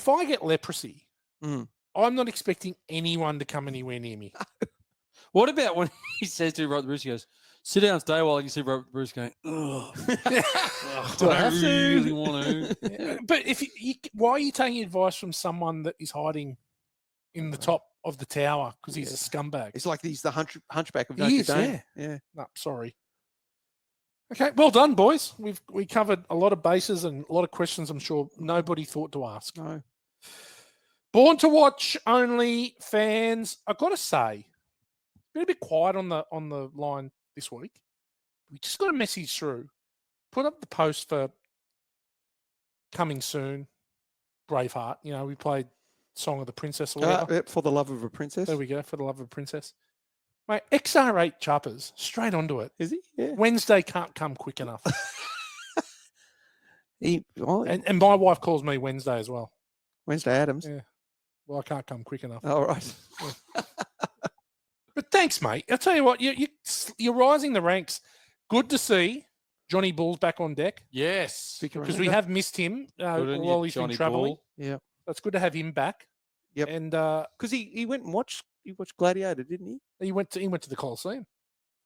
I get leprosy, Mm. I'm not expecting anyone to come anywhere near me. What about when he says to Robert Bruce, he goes, sit down, stay a while, and you see Robert Bruce going, ugh. Do I have to? really want to. But if why are you taking advice from someone that is hiding in the top of the tower because he's a scumbag? It's like he's the hunchback of He Notre is, Dame. Yeah. No, sorry. Okay, well done, boys. We covered a lot of bases and a lot of questions I'm sure nobody thought to ask. No. Born to Watch only fans. I've got to say, been a bit quiet on the line this week. We just got a message through. Put up the post for coming soon. Braveheart. You know, we played Song of the Princess or whatever. For the Love of a Princess. There we go. For the Love of a Princess. Mate, XR8 Chappers, straight onto it. Is he? Yeah. Wednesday can't come quick enough. And And my wife calls me Wednesday as well. Wednesday Adams. Yeah. Well, I can't come quick enough. All right. But thanks, mate. I'll tell you what, you're rising the ranks. Good to see Johnny Bull's back on deck Yes. because we have missed him while he's been travelling. Yeah. So it's good to have him back. Yep. And because he went and watched Gladiator, didn't he? he went to the Coliseum.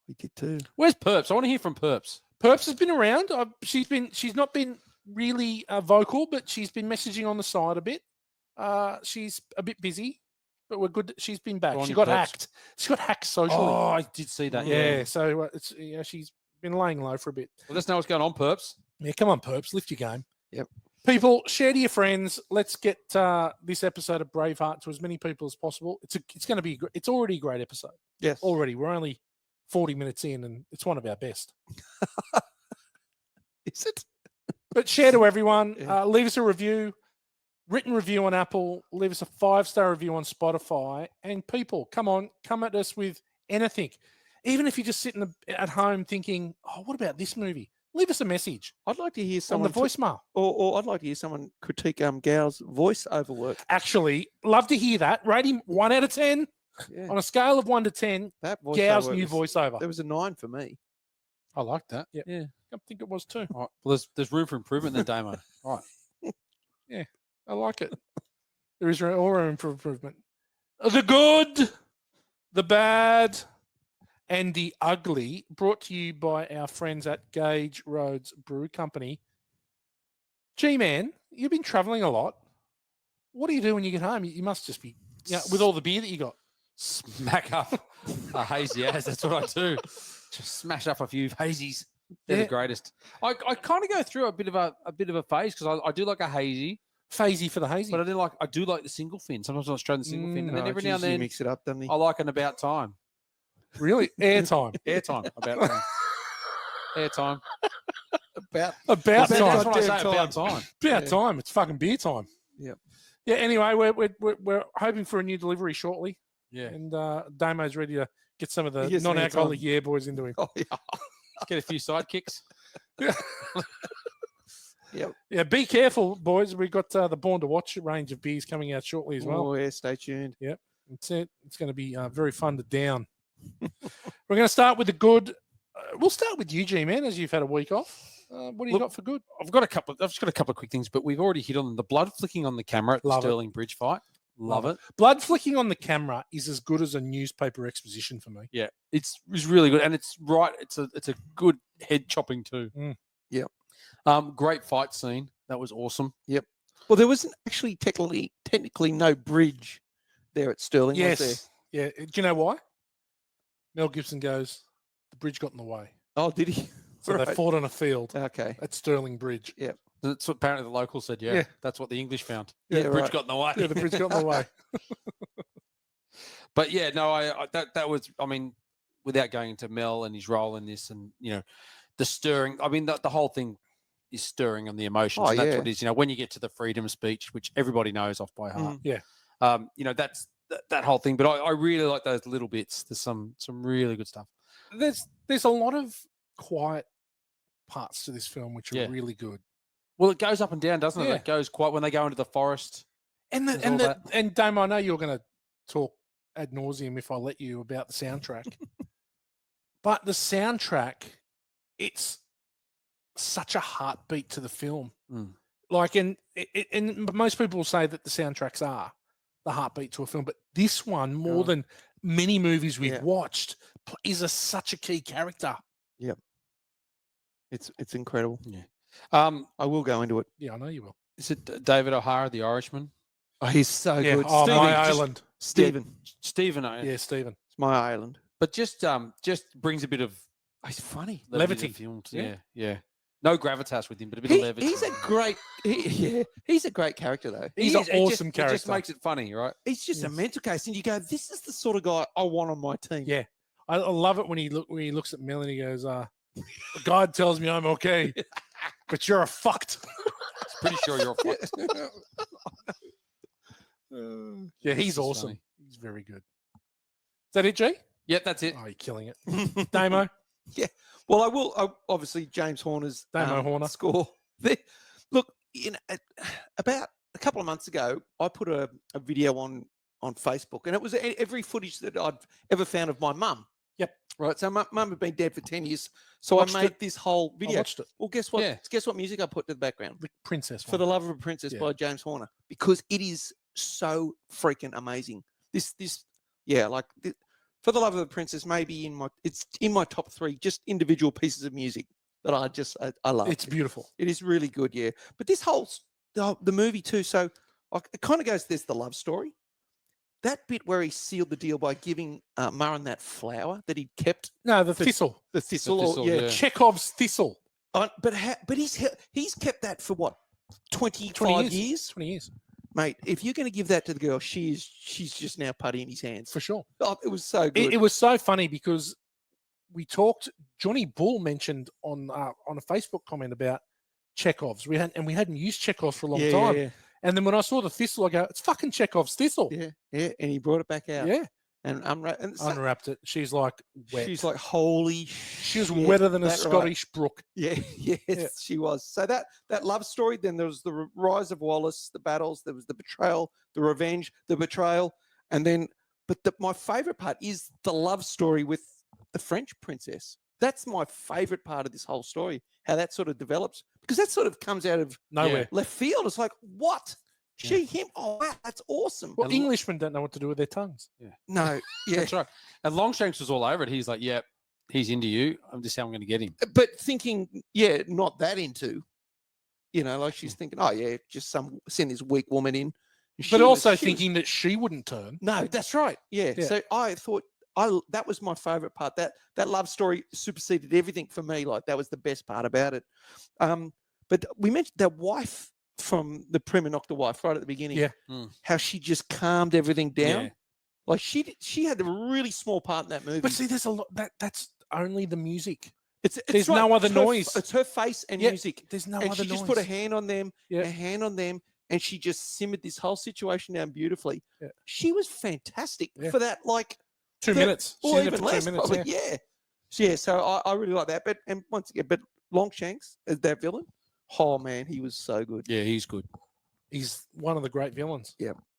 He did too. Where's Perps? I want to hear from Perps. Perps has been around. She's not been really vocal, but she's been messaging on the side a bit. She's a bit busy, but we're good. She's been back. Go on, She got Perps. hacked. She got hacked socially. Oh, I did see that. yeah. So it's she's been laying low for a bit. Well, let's know what's going on, Perps. Yeah, come on, Perps, lift your game. Yep. People, share to your friends. Let's get this episode of Braveheart to as many people as possible. It's going to be. It's already a great episode. Yes. Already, we're only 40 minutes in, and it's one of our best. Is it? But share to everyone. Yeah. Leave us a review, written review on Apple. Leave us a 5-star review on Spotify. And people, come on, come at us with anything. Even if you're just sitting at home thinking, "Oh, what about this movie?" Leave us a message I'd like to hear on someone the voicemail. or I'd like to hear someone critique Gal's voice over work. Actually, love to hear that. Rate him 1 out of 10 Yeah. on a scale of 1 to 10. That voice Gow's new voiceover. There was a 9 for me. I like that. Yep. Yeah. I think it was too. All right. Well, there's room for improvement then, Damo. All right. I like it. There is all room for improvement. The good, the bad, and the ugly, brought to you by our friends at Gage Roads Brew Company. G-Man, you've been traveling a lot. What do you do when you get home? You must just be, with all the beer that you got. Smack up a hazy as. That's what I do. Just smash up a few hazies. They're Yeah. the greatest. I kind of go through a bit of a phase because I do like a hazy, Phasey for the hazy. but I do like the single fin. Sometimes I'll straight in the single fin, and then No, every it's now and usually then mix it up, doesn't he? I like an about time. Really? Airtime. Airtime. About time. Airtime. About That's time. what I say. Goddamn About time. About Yeah. time. It's fucking beer time. Yep. Yeah, anyway, we're hoping for a new delivery shortly. Yeah. And Damo's ready to get some of the Yes, non-alcoholic yeah boys into him. Oh yeah. Get a few sidekicks. Yep. Yeah, be careful, boys. We've got the Born to Watch range of beers coming out shortly as well. Oh yeah, stay tuned. It's going to be very fun to down. We're going to start with the good. We'll start with you, G-Man, as you've had a week off. What do you got for good? I've just got a couple of quick things, but we've already hit on the blood flicking on the camera at the Love it. Sterling Bridge fight. Love it. Blood flicking on the camera is as good as a newspaper exposition for me. Yeah, it's really good, and it's right. It's a good head chopping too. Mm. Yep. Great fight scene. That was awesome. Well, there wasn't actually technically no bridge there at Sterling, was there? Yes. Yeah. Do you know why? Mel Gibson goes, the bridge got in the way. Oh, did he? So they Right. fought on a field Okay. at Stirling Bridge. That's what apparently the locals said. Yeah, Yeah. that's what the English found. Yeah, the bridge right. got in the way. Yeah, the bridge got in the way. But yeah, no, that was. I mean, without going into Mel and his role in this, and the stirring. I mean, the whole thing is stirring on the emotions. Oh, and that's yeah. what it is. When you get to the freedom speech, which everybody knows off by heart. Yeah. That's that whole thing. But I really like those little bits. There's some really good stuff. There's a lot of quiet parts to this film which are Yeah. really good. Well, it goes up and down, doesn't it? Yeah. It goes quite when they go into the forest. And There's all and Damo, I know you're going to talk ad nauseum if I let you about the soundtrack, but the soundtrack, it's such a heartbeat to the film. Mm. Like, and most people will say that the soundtracks are the heartbeat to a film, but this one, more Oh. than many movies we've Yeah. watched, is such a key character. It's incredible. I will go into it. Yeah, I know you will. Is it David O'Hara, the Irishman? Oh, he's so Yeah. good. Oh, Stephen, my just- island. Stephen. Stephen. Yeah, Stephen. It's my island. But just brings a bit of Oh, he's funny. levity to Levity. the film. Yeah. Yeah. No gravitas with him, but a bit of levity. He's a great, he's a great character though. He's He an is. It just- awesome It character. just makes it funny, right? He's just a Yes. mental case, and you go, "This is the sort of guy I want on my team." Yeah. I love it when he looks at Mel and he goes, God tells me I'm okay, but you're a fucked. Pretty sure you're a fuck. Yeah, he's This is awesome. funny. He's very good. Is that it, G? Yep, that's it. Oh, you're killing it. Damo? Well, I will. Obviously, James Horner's Damo Horner. score. Look, about a couple of months ago, I put a video on Facebook, and it was every footage that I'd ever found of my mum. Yep. Right. So my mum had been dead for 10 years. So Watched I made it. this whole I video. watched it. Well, guess what? Yeah. Guess what music I put to the background? The Princess For one. the Love of a Princess Yeah. by James Horner, because it is so freaking amazing. For the Love of a Princess, maybe it's in my top 3, just individual pieces of music that I love. It's beautiful. It is really good, yeah. But this whole the movie too. So it kind of goes. There's the love story. That bit where he sealed the deal by giving Murren that flower that he'd kept, No, the thistle. the thistle, thistle, yeah. yeah. Chekhov's thistle. But he's kept that for what, 25 20 years? years. 20 years, Mate. If you're going to give that to the girl, she's just now putty in his hands. for sure. Oh, it was so good. It was so funny because we talked. Johnny Bull mentioned on a Facebook comment about Chekhov's. We hadn't used Chekhov's for a long time. Yeah, And then when I saw the thistle, I go, "It's fucking Chekhov's thistle." yeah. And he brought it back out. Yeah. And and so Unwrapped it. She's like wet. she's like, holy. She was shit, wetter than a that right. Scottish brook. Yeah, yes, she was. So that love story. Then there was the rise of Wallace, the battles. There was the betrayal, the revenge, the betrayal, and then. But my favorite part is the love story with the French princess. That's my favorite part of this whole story. How that sort of develops, because that sort of comes out of Nowhere. left field. It's like, what? She, him? Oh, wow, that's awesome. Well, Englishmen don't know what to do with their tongues. No, yeah. That's right. And Longshanks was all over it. He's like, "Yep, he's into you. This is how I'm going to get him." But thinking, not that into, like she's thinking, oh yeah, just send this weak woman in. And But she also was- thinking that she wouldn't turn. no, that's right. Yeah. Yeah. So I thought that was my favorite part. That love story superseded everything for me. Like that was the best part about it. But we mentioned that wife from the Prima Nocta wife right at the beginning. Yeah. How she just calmed everything down. Yeah. Like she had a really small part in that movie. But see, there's a lot that's only the music. it's there's no other it's her- noise. It's her face and Yeah, music. There's no And other she noise. just put a hand on them, Yeah. a hand on them, and she just simmered this whole situation down beautifully. Yeah. She was fantastic Yeah. for that, like 2 that- minutes. She's or in it even for less. 2 minutes. Probably, Yeah. yeah. So I really like that. But once again, Longshanks as that villain, oh man, he was so good. Yeah, he's good. He's one of the great villains.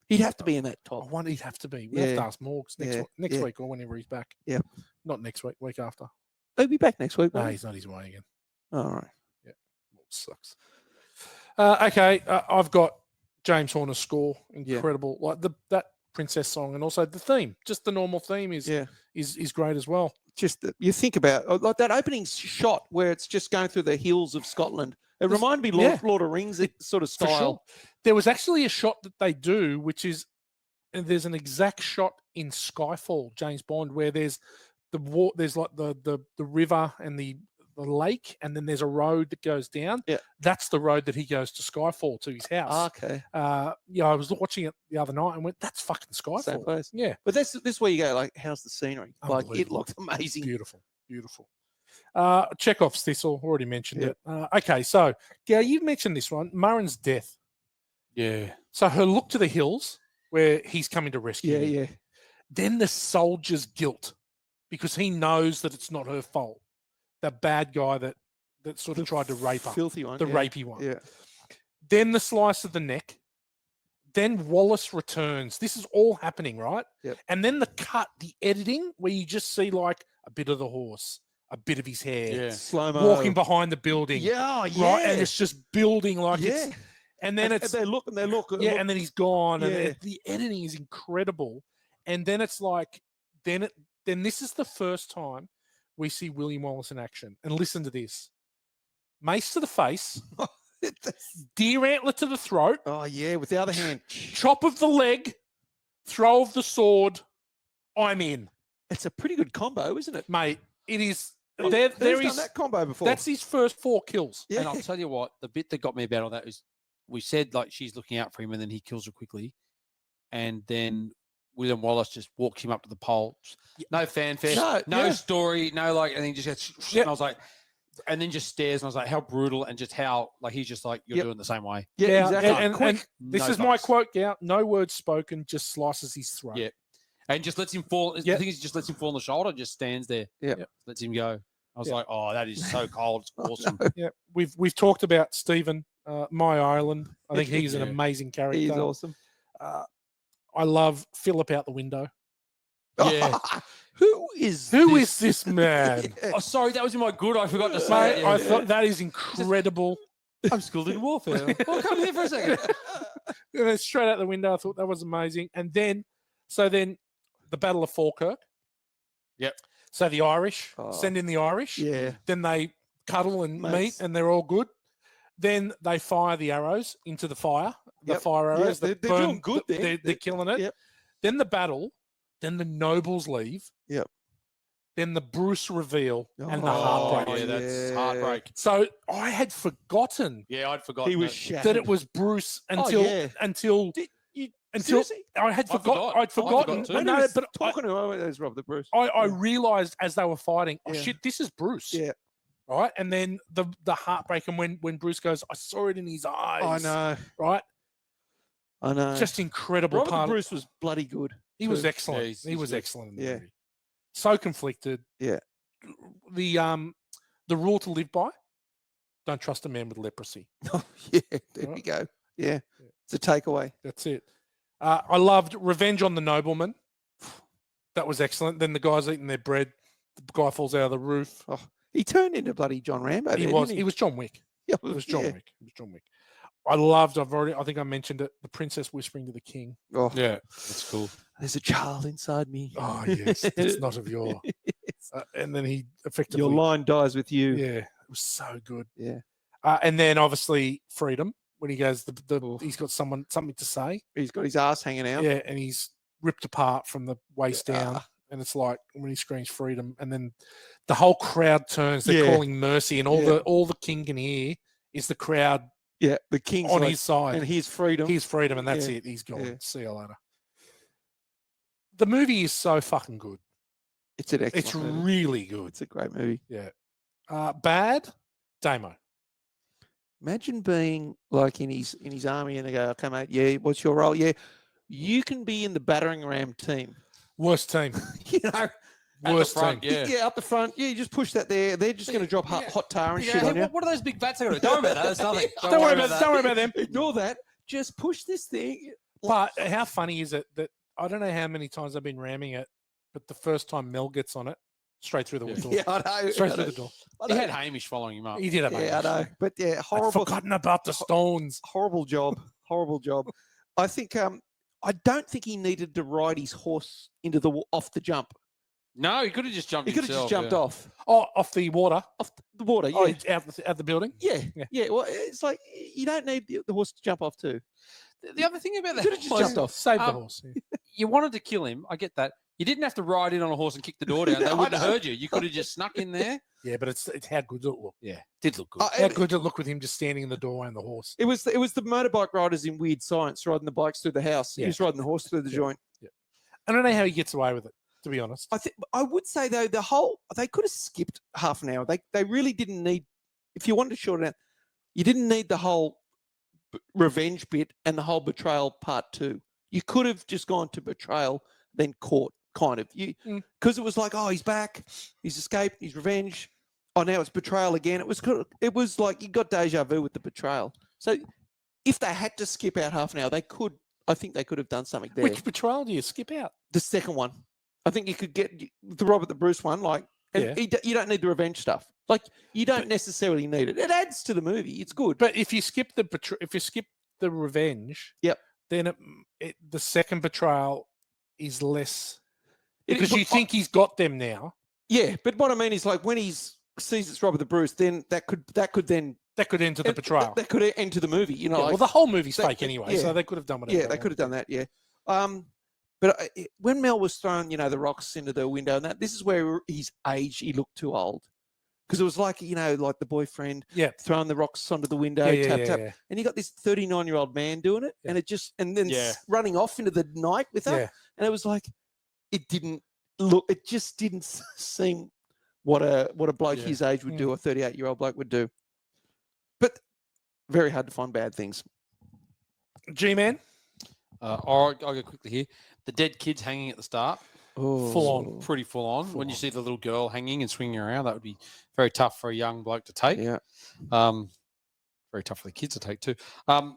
He'd have to be in that I top. wonder he'd have to be. We have to Yeah. ask Morgs Yeah, next yeah. week or whenever he's back. Yeah. Not next week, week after. He'll be back next week. No, won't he? he's not his way again. All right. Sucks. Okay, I've got James Horner's score. Incredible. Like that princess song and also the theme. Just the normal theme is great as well. Just you think about like that opening shot where it's just going through the hills of Scotland. It reminded me Lord of Rings sort of For style. sure. There was actually a shot that they do, which is there's an exact shot in Skyfall, James Bond, where there's there's like the river and the lake, and then there's a road that goes down. Yeah. That's the road that he goes to Skyfall to his house. Okay. I was watching it the other night and went, "That's fucking Same Skyfall." place. Yeah, But this where you go, like, how's the scenery? Like, it Unbelievable. looks amazing. beautiful. Chekhov's thistle, already mentioned Yeah. it. Okay, so yeah, you've mentioned this one, Murren's death. Yeah. So her look to the hills where he's coming to rescue. Yeah, him. yeah. Then the soldier's guilt because he knows that it's not her fault. The bad guy that sort of tried to rape her, Filthy one. the yeah. rapey one. Yeah. Then the slice of the neck. Then Wallace returns. This is all happening, right? Yep. And then the cut, the editing, where you just see like a bit of the horse, a bit of his hair, Yeah. Slow-mo. walking behind the building. Yeah, yeah. Right, and it's just building like yeah. it's, and then it's they look. yeah, and then he's gone, and Yeah. the editing is incredible. And then it's like, then this is the first time we see William Wallace in action. And listen to this: mace to the face, deer antler to the throat, Oh yeah, with the other hand. chop of the leg, throw of the sword. I'm in, It's a pretty good combo, isn't it? mate. It is there Who's done is that combo before? that's his first 4 kills. yeah. And I'll tell you what, the bit that got me about all that is we said like she's looking out for him and then he kills her quickly. And then William Wallace just walks him up to the pole. No fanfare, no yeah. story, no like, and he just gets, and I was like, and then just stares. And I was like, how brutal and just how, like, he's just like, you're Yep. doing the same way. Yeah, exactly. And this No is my fucks. quote, Gow. No words spoken, just slices his throat. Yeah. And just lets him fall. Yep. The thing is, just lets him fall on the shoulder, just stands there. Yep. Lets him go. I was Yep. like, oh, that is so cold. It's awesome. Yeah, we've talked about Stephen, My Ireland. I think he's an Yeah. amazing character. He's awesome. I love Philip out the window. Yeah. Who is Who is this man? Yeah. Oh, sorry, that was in my good. I forgot to say Mate, it. I Yeah. thought that is incredible. I'm schooled in warfare. Well, come here for a second. And then straight out the window, I thought that was amazing. And then, then the Battle of Falkirk. Yep. So the Irish, Oh. send in the Irish. Yeah. Then they cuddle and Mates. meet and they're all good. Then they fire the arrows into the fire. The Yep. fire Yep, arrows. they're that doing burn- good there. They're They're- killing it. Yep. Then the battle. Then the nobles leave. Yep. Then the Bruce reveal and the Oh, heartbreak. Oh, yeah, that's Yeah. heartbreak. So I had forgotten Yeah, I'd forgotten. He was that. shattered. that it was Bruce until yeah. until You, until seriously? I had I forgot. forgot. I'd forgotten. too. When No, he was but talking to him, there's Rob the Bruce. I Yeah. realized as they were fighting, oh Yeah. shit, this is Bruce. Yeah. Right. And then the heartbreak, and when Bruce goes, I saw it in his eyes. I know. Right. I know. Just incredible Robert the part. Bruce was bloody good. He was too. excellent. Yeah, he he's was good. excellent in the Yeah. movie. So conflicted. Yeah. The rule to live by: don't trust a man with leprosy. Oh, yeah. There Right. we go. Yeah. It's a takeaway. That's it. I loved Revenge on the Nobleman. That was excellent. Then the guy's eating their bread. The guy falls out of the roof. Oh, he turned into bloody John Rambo. He there, was. didn't He was John Wick. Yeah, It was John yeah. Wick. It was John Wick. I think I mentioned it. The princess whispering to the king. Oh, Yeah, that's cool. there's a child inside me. Oh yes, it's not of your. And then he effectively. Your line dies with you. Yeah, it was so good. Yeah. And then obviously freedom when he goes. Oof. He's got something to say. He's got his ass hanging out. Yeah, and he's ripped apart from the waist Yeah. down. And it's like when he screams freedom, and then the whole crowd turns. They're Yeah. calling mercy, and all the king can hear is the crowd Yeah. The king's on like, his side. and his freedom. He's freedom, and that's Yeah. it. He's gone. Yeah. See you later. The movie is so fucking good. It's an excellent It's movie. really good. It's a great movie. Yeah. Bad, Damo. Imagine being like in his army and they go, okay, mate, yeah, what's your role? Yeah. You can be in the battering ram team. Worst team. You know, At the Worst front, team. yeah. up the front. Yeah, you just push that there. They're just going to drop Yeah. hot tar and Yeah, shit hey, on you. what are those big vats I got to do? Don't worry about that. That's nothing. Don't worry about them. Ignore that. Just push this thing. But how funny is it that I don't know how many times I've been ramming it, but the first time Mel gets on it, straight through the Yeah. door. Yeah, I know. Straight I through know. the door. I He know. had Hamish following him up. He did it. Yeah, I know. But yeah, I'd horrible, forgotten about the stones. horrible job. Horrible job. I think I don't think he needed to ride his horse into off the jump. No, he could have just jumped. He could have just himself, jumped yeah. off Oh, off the water. the water. Yeah. Oh, it's out the building. Yeah, Yeah. yeah. Well, it's like you don't need the horse to jump off too. The other thing about He that could have just was jumped off. Save the Um, horse. Yeah. you wanted to kill him. I get that. You didn't have to ride in on a horse and kick the door down. They I wouldn't have know. heard you. You could have just snuck in there. Yeah, but it's how good did it look. Yeah, did look good. How good did it look with him just standing in the doorway and the horse. It was the motorbike riders in Weird Science riding the bikes through the house. Yeah. He was riding the horse through the Yeah. joint. I don't know how he gets away with it, to be honest. I would say though they could have skipped half an hour. They really didn't need. If you wanted to shorten it out, you didn't need the whole revenge bit and the whole betrayal part 2. You could have just gone to betrayal, then court, kind of. Because it was like, oh, he's back, he's escaped, he's revenge. Oh, now it's betrayal again. It was like you got deja vu with the betrayal. So if they had to skip out half an hour, they could. I think they could have done something there. Which betrayal do you skip out? The second one, I think you could get the Robert the Bruce one. Like, and Yeah. you don't need the revenge stuff. Like, you don't necessarily need it. It adds to the movie. It's good. But if you skip the revenge, Yep. then the second betrayal is less It- because but you think he's got them now. yeah, but what I mean is like when he sees it's Robert the Bruce, then that could then That could enter the betrayal. That could enter the movie. You know, Yeah, like, well, the whole movie's that- fake anyway, yeah. so they could have done whatever. yeah, they could have done that. Yeah. But when Mel was throwing, the rocks into the window and that, this is where his age, he looked too old. because it was like, like the boyfriend Yeah. throwing the rocks onto the window, Yeah, tap, tap. yeah. And you got this 39-year-old man doing it, Yeah. and then Yeah. running off into the night with her. Yeah. And it was like, it just didn't seem what a bloke Yeah. his age would do, a 38-year-old bloke would do. But very hard to find bad things. G-Man? I'll go quickly here. The dead kids hanging at the start. Oh, Full on. Pretty full on. Full When you on. see the little girl hanging and swinging around, that would be very tough for a young bloke to take. Yeah. Very tough for the kids to take too. A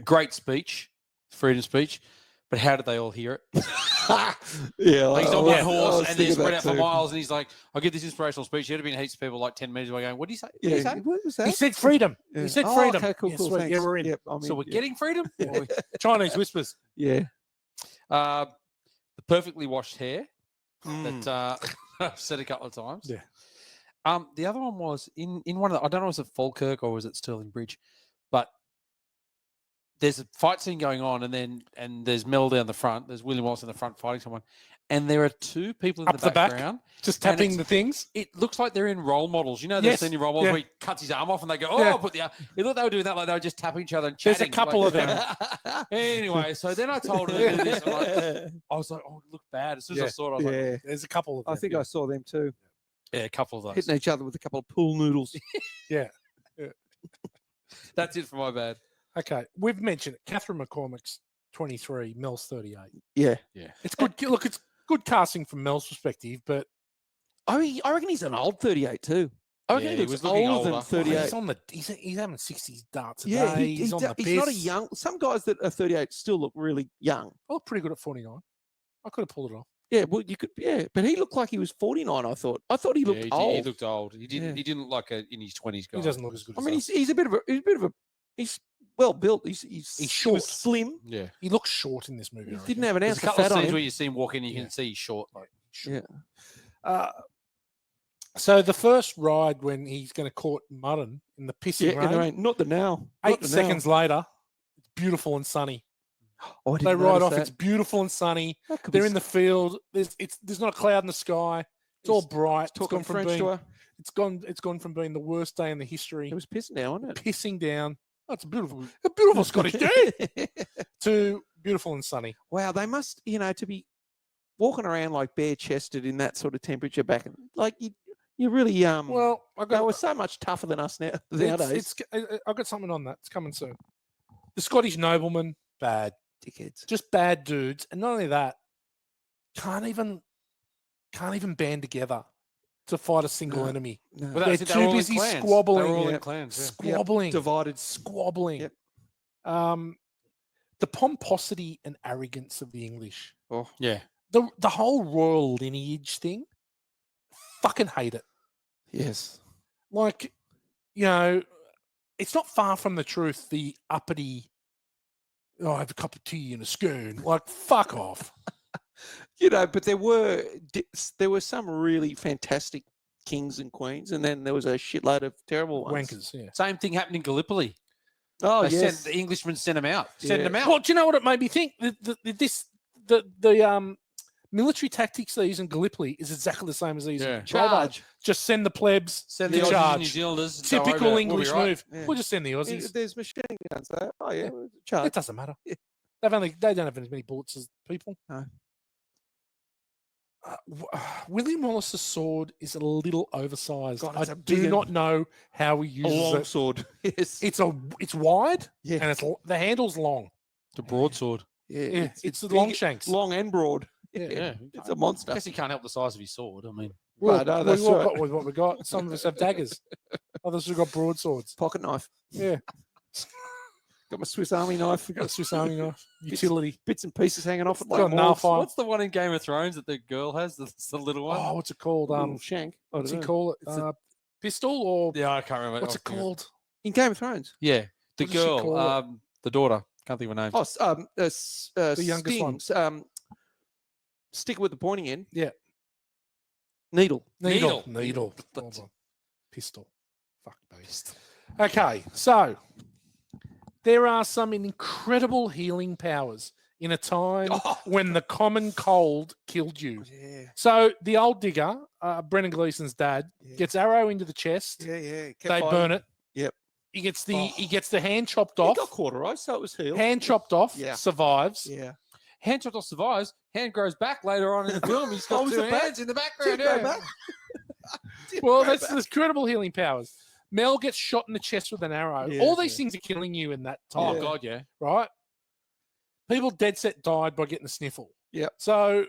great speech, freedom speech, but how did they all hear it? Yeah. Like he's on I one was horse and they're thinking spread that out for too. miles, and he's like, "I'll give this inspirational speech." There'd have been heaps of people like 10 meters away going, "What do you say? What do you Yeah. say?" What was that? He said freedom. Yeah. He said Oh, freedom. okay, cool, Yeah, cool. sweet. Thanks. Yeah, we're in. Yep, I'm So in, we're yeah. getting freedom. Yeah. Chinese whispers. Yeah. The perfectly washed hair Mm. that I've said a couple of times. Yeah. The other one was in one of the, I don't know, was it Falkirk or was it Stirling Bridge, but there's a fight scene going on, and there's Mel down the front. There's William Wallace in the front fighting someone, and there are two people in Up the the back? background. Just And tapping it's- the things. It looks like they're in role models. You know, they've Yes, seen in role models yeah. where he cuts his arm off and they go, "Oh, Yeah. put the arm." It looked they were doing that like they were just tapping each other and There's a chatting. couple like, of them. Anyway, so then I told her to do this. I was like, "Oh, it looked bad." As soon as I Yeah. saw it, I was like, Yeah. There's a couple of them. I think yeah. I saw them too. "Yeah, a couple of those." Hitting each other with a couple of pool noodles. That's it for my bad. Okay. We've mentioned it. Catherine McCormick's 23, Mel's 38. Yeah. It's good. Look, it's good casting from Mel's perspective, but I reckon he's an old 38 too. I reckon Yeah, he he looks was looking older than older. 38. he's on the he's having 60s darts a Yeah, day. He's on the he's not a piss. young. Some guys that are 38 still look really young. I look pretty good at 49. I could have pulled it off. Yeah, well, you could. Yeah, but he looked like he was 49. I thought he looked old. He looked old. He didn't. Yeah. He didn't look like a in his 20s guy. He doesn't look as good I as mean, us. he's a bit of a he's well built. He's He's he was short. slim. Yeah. He looks short in this movie. He I didn't reckon. have an There's ounce a of couple of fat on scenes him. where you see him walk in, you Yeah. can see he's short. Like, Yeah. So the first ride when he's going to court Mudden in the pissing Yeah, in the rain, rain. Not the now. 8 seconds later, it's beautiful and sunny. Oh, I They didn't ride notice off. that. It's beautiful and sunny. That could They're be in the field. There's not a cloud in the sky. It's all bright. It's talking gone from French being to her. it's gone from being the worst day in the history, It was pissing down, wasn't it? pissing down. Oh, it's a beautiful Scottish day, to beautiful and sunny. Wow, they must, to be walking around like bare chested in that sort of temperature back in, like you really Well, I they got were so much tougher than us nowadays. I've got something on that. It's coming soon. The Scottish noblemen, bad, Dickheads. just bad dudes, and not only that, can't even band together to fight a single No. enemy. No. Well, They're that's it, too all in busy clans. squabbling. They were all in Yep. clans. Yeah. Yep. Squabbling, Divided. squabbling. Yep. The pomposity and arrogance of the English. Oh, Yeah. The whole royal lineage thing, fucking hate it. yes. Like, it's not far from the truth. The uppity, I have a cup of tea and a scone. Like, fuck off. But there were some really fantastic kings and queens, and then there was a shitload of terrible ones. Wankers, yeah. Same thing happened in Gallipoli. Oh, They yes. sent the Englishmen sent them out. Yeah. Send them out. Well, do you know what it made me think? The military tactics they use in Gallipoli is exactly the same as these. Yeah. Charge. Just send the plebs. Send to the Aussies charge. and New Zealanders. go over, Typical we'll be English right. move. Yeah. We'll just send the Aussies. There's machine guns though. Oh yeah, Yeah. charge. It doesn't matter. Yeah. They don't have as many bullets as people. No. William Wallace's sword is a little oversized. God, I it's a big do one. not know how he A uses long it. sword. Yes. It's wide Yeah. and the handle's long. The broadsword. Yeah. It's the big, long shanks. long and broad. Yeah. It's a monster. I guess he can't help the size of his sword. I mean, Well, no, that's we've all right. got with what we got. Some of us have daggers. Others have got broadswords. Pocket knife. Yeah, Got my Swiss Army knife. got a Swiss Army knife. Utility. Bits and pieces hanging off at Got like a nail morgues. file. what's the one in Game of Thrones that the girl has? That's the little one. Oh, what's it called? Little shank. I What's don't he know. call it? It's a- Pistol or Yeah, I can't remember. what's it called? In Game of Thrones. Yeah, the What does she call girl, the daughter. Can't think of her name. Oh, The youngest one. Stings. Stick with the pointing end. Yeah. Needle. Needle. Needle. Hold on. Pistol. Fuck based. Okay, so there are some incredible healing powers in a time Oh. when the common cold killed you. Yeah, So the old digger, Brendan Gleeson's dad, Yeah. gets arrow into the chest. yeah. They burn it. Yep. He gets the Oh. hand chopped He off. got cauterized, so it was healed. Hand chopped off. Yeah. Survives. Yeah. Hand chopped off survives. Hand grows back later on in the film. He's got Oh, was two it back? hands in the Did background. it grow Yeah. back? Did it Well, grow that's back? incredible healing powers. Mel gets shot in the chest with an arrow. Yeah. All these things are killing you in that time, Oh God, yeah. right? People dead set died by getting a sniffle. Yep. So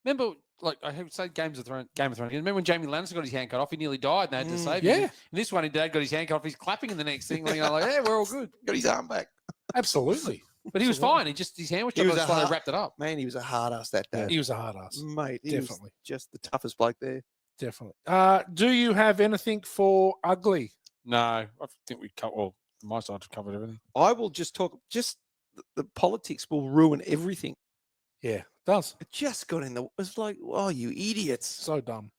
Remember, like I have said, Game of Thrones. Remember when Jamie Lannister got his hand cut off? He nearly died, and they had to save him. yeah. And this one, his dad got his hand cut off. He's clapping in the next thing, like, yeah, we're all good. Got his arm back. absolutely. But he was Absolutely. fine. His hand was He chopped was off. a They hard- wrapped it up. Man, he was a hard ass that day. He was a hard ass. Mate, he Definitely. was just the toughest bloke there. Definitely. Do you have anything for ugly? No, I think we cut. Well, from my side, I've covered everything. I will just talk. Just the politics will ruin everything. Yeah, it does. It just got in the. It's like, oh, you idiots! So dumb.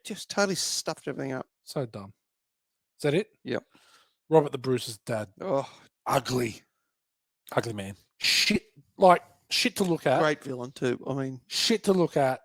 Just totally stuffed everything up. So dumb. Is that it? Yep. Robert the Bruce's dad. Oh, Ugly. Ugly man. Shit to look at. great villain too. I mean, Shit to look at.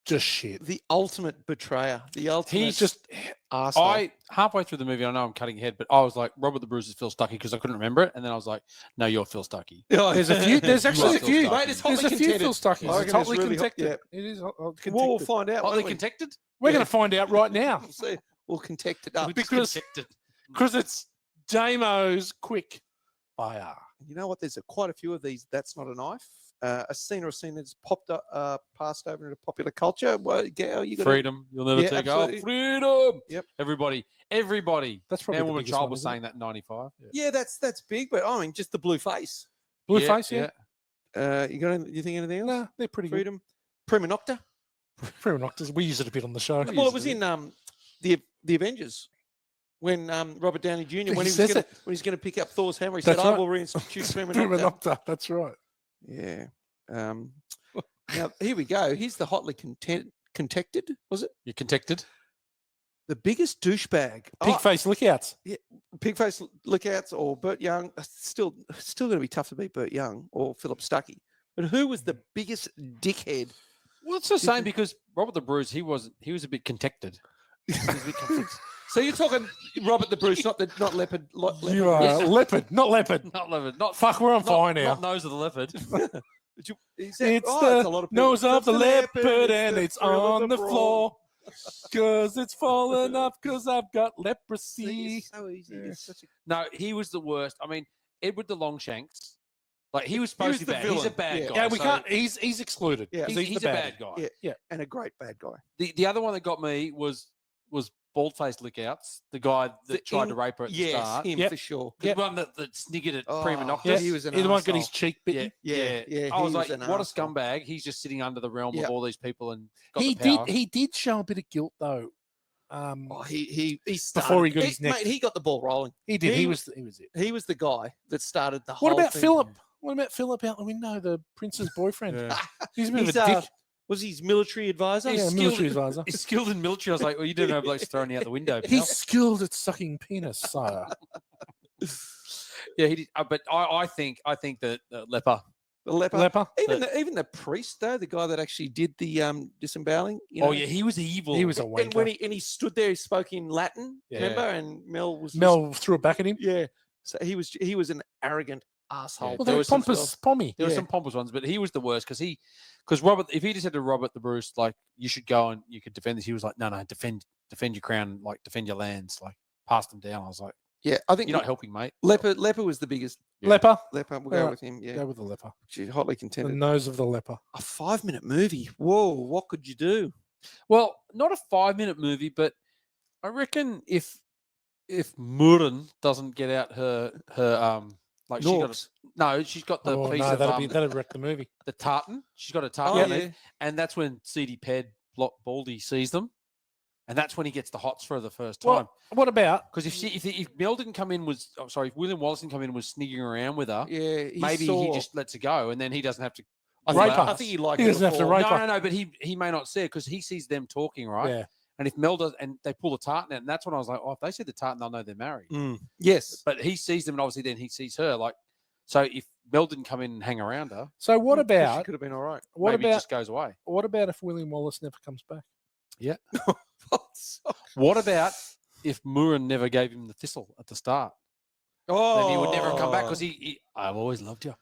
Just shit. the ultimate betrayer. The ultimate. He's just. arsehole. I halfway through the movie, I know I'm cutting ahead, but I was like, Robert the Bruce is Phil Stuckey because I couldn't remember it, and then I was like, no, you're Phil Stuckey. There's a few. There's actually a Phil few. Stuckey. Mate, it's There's hotly a few contended. Phil Stuckies. I It's reckon hotly really hot, contested. yeah. It is hotly contested. We'll find out. Hotly won't we? contacted? We're Yeah. going to find out right now We'll see. We'll contect it up. because it's Damo's quick fire. You know what? There's quite a few of these. That's not a knife. A scene that's popped up, passed over into popular culture. Well, Gail, you got Freedom. You'll never Yeah, take absolutely. off. Freedom. Yep. Everybody. That's probably Man, the woman, biggest child one, was isn't it? saying that in 95. Yeah, that's big, but I mean, just the blue face. Blue face, yeah. You think anything else? No, they're pretty Freedom, Prima Nocta. good. Prima Noctas. We use it a bit on the show. Well, it was in the Avengers when Robert Downey Jr. He when says when he's going to pick up Thor's hammer, he That's said, "I right. will reinstitute Prima Prima Nocta." Nocta. That's right. Yeah. Now here we go. Here's the hotly contacted. Was it You're contacted. the biggest douchebag? Pig face lookouts. Pigface Lookouts or Burt Young. Still going to be tough to beat Burt Young or Philip Stuckey. But who was the biggest dickhead? Well, it's the same because Robert the Bruce, he was a bit contacted. He was a bit confused. So you're talking Robert the Bruce, not leopard. You are Yes. leopard, not leopard. Not leopard. Not Fuck, we're on fire now. Not nose of the leopard. It's the a lot of people. nose of That's the leopard and the it's thrill of on the brawl. floor. Because it's fallen off because I've got See, leprosy. it's so easy. It's such a No, he was the worst. I mean, Edward the Longshanks, like he was supposed to be the bad. He's a villain. bad Yeah. guy. Yeah, we so can't. He's excluded. Yeah. 'cause He's the a bad guy. Yeah. Yeah. and a great bad guy. The other one that got me was bald-faced lookouts. The guy that The tried to in- rape her at the Yes, start. him Yep. for sure. The Yep. one that sniggered at Oh, Prima Nocta. yeah. He was an He the one got his arsehole. cheek bitten. Yeah, I was he like, an what a arsehole. scumbag. He's just sitting under the realm Yeah. of all these people and got He the power. did show a bit of guilt though. Oh, he Before he got his neck. Mate, he got the ball rolling. He did. he He was- was it. He was the guy that started the whole. What about thing. Philip? What about Philip out the window, the prince's boyfriend? Yeah. He's a bit He's, of a dick. was he his military advisor? Yeah, skilled- military advisor. He's skilled in military. I was like, well, you didn't know blokes throwing you out the window. pal. He's skilled at sucking penis, sire. Yeah, he did. But I think that leper. The leper. Leper. Even the priest though, the guy that actually did the disemboweling. You know? Oh yeah, he was evil. He was a And when wanker. he stood there, he spoke in Latin. Yeah. Remember? And Mel was Mel threw it back at him. yeah. So he was an arrogant asshole. Yeah, Well, there they was some pompous pommy. There were Yeah. some pompous ones, but he was the worst because Robert, if he just said to Robert the Bruce, like, you should go and you could defend this, he was like, no, defend your crown, like defend your lands, like pass them down. I was like, Yeah, I think you're not helping, mate. leper was the biggest. Yeah. Leper. Leper. We'll go Alright. with him. Yeah, Go with the leper. Gee, hotly The contended. nose of the leper. A 5-minute movie. Whoa, what could you do? Well, not a 5-minute movie, but I reckon if Murin doesn't get out her like Norks. she's got the Oh, piece no, of that'd wreck the movie. the tartan. She's got a Oh, tartan, yeah. and that's when CD Ped Baldy sees them, and that's when he gets the hots for the first Well, time. what about Because if Mel didn't come in, if William Wallace didn't come in and was sniggering around with her, Yeah, maybe he just lets her go, and then he doesn't have to. Rape her. I think he liked He it doesn't have to before. rape her. No, but he may not see it because he sees them talking, right? Yeah. And if Mel does, and they pull the tartan out, and that's when I was like, oh, if they see the tartan, they'll know they're married. Yes. But he sees them, and obviously then he sees her. Like, So if Mel didn't come in and hang around her, So what She about could have been all right. maybe it just goes away. what about if William Wallace never comes back? What about if Mooran never gave him the thistle at the start? Oh, Then he would never have come back because I've always loved you.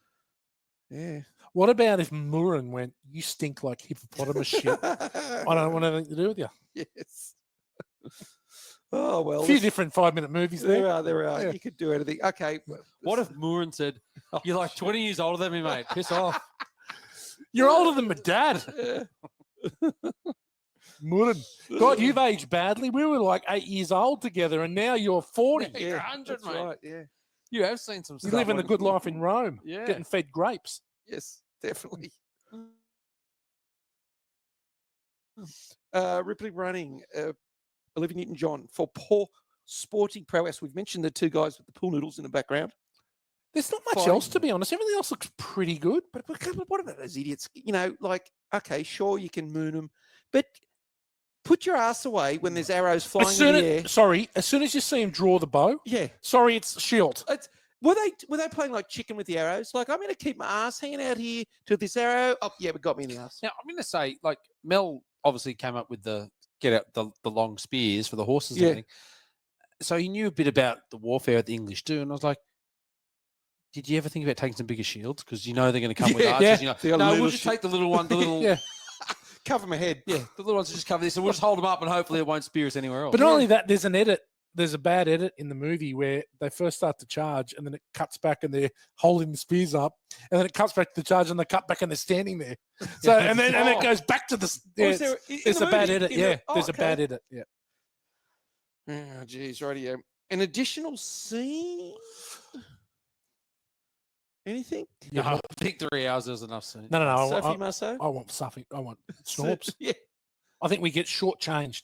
Yeah. What about if Mooran went, "You stink like hippopotamus shit. I don't want anything to do with you." Yes. Oh well. A few different 5-minute movies There there. are. There are. Yeah. You could do anything. Okay. What if Mooran said, "You're like 20 years older than me, mate. Piss off." You're older than my dad. Yeah. Mooran. God, you've aged badly. We were like 8 years old together, and now you're 40. Yeah, you're 100, that's mate. right. Yeah. You have seen some You're stuff. living the good life in Rome, Yeah. getting fed grapes. Yes. Definitely. Rippling running. Olivia Newton-John for poor sporting prowess. We've mentioned the two guys with the pool noodles in the background. There's not much Fine. else, to be honest. Everything else looks pretty good. But what about those idiots? You know, like, okay, sure, you can moon them, but put your ass away when there's arrows flying As soon in the air. as soon as you see him draw the bow, Yeah. sorry, it's shield. Were they playing like chicken with the arrows? Like, I'm going to keep my ass hanging out here to this arrow. Oh, yeah, it got me in the ass. Now, I'm going to say, like, Mel obviously came up with the get out the long spears for the horses Yeah. and everything. So he knew a bit about the warfare of the English too. And I was like, did you ever think about taking some bigger shields? Because you know they're going to come with Yeah, archers. yeah. They You got know, no, little we'll just take the little one, the little, Yeah. Cover my head. the little ones will just cover this, and we'll just hold them up, and hopefully it won't spear us anywhere else. But not only that, there's an edit. There's a bad edit in the movie where they first start to charge, and then it cuts back, and they're holding the spears up, and then it cuts back to the charge, and they cut back, and they're standing there. So and then it goes back to the. Yeah, is there- in there's the a bad movie? edit. In the- Yeah, oh, there's a okay. bad edit. Yeah. Oh, geez, radio. An additional scene? Anything? no, I think 3 hours is enough soon. No. Sophie Marceau? I want Suffy. I want Snorps. Yeah. I think we get shortchanged.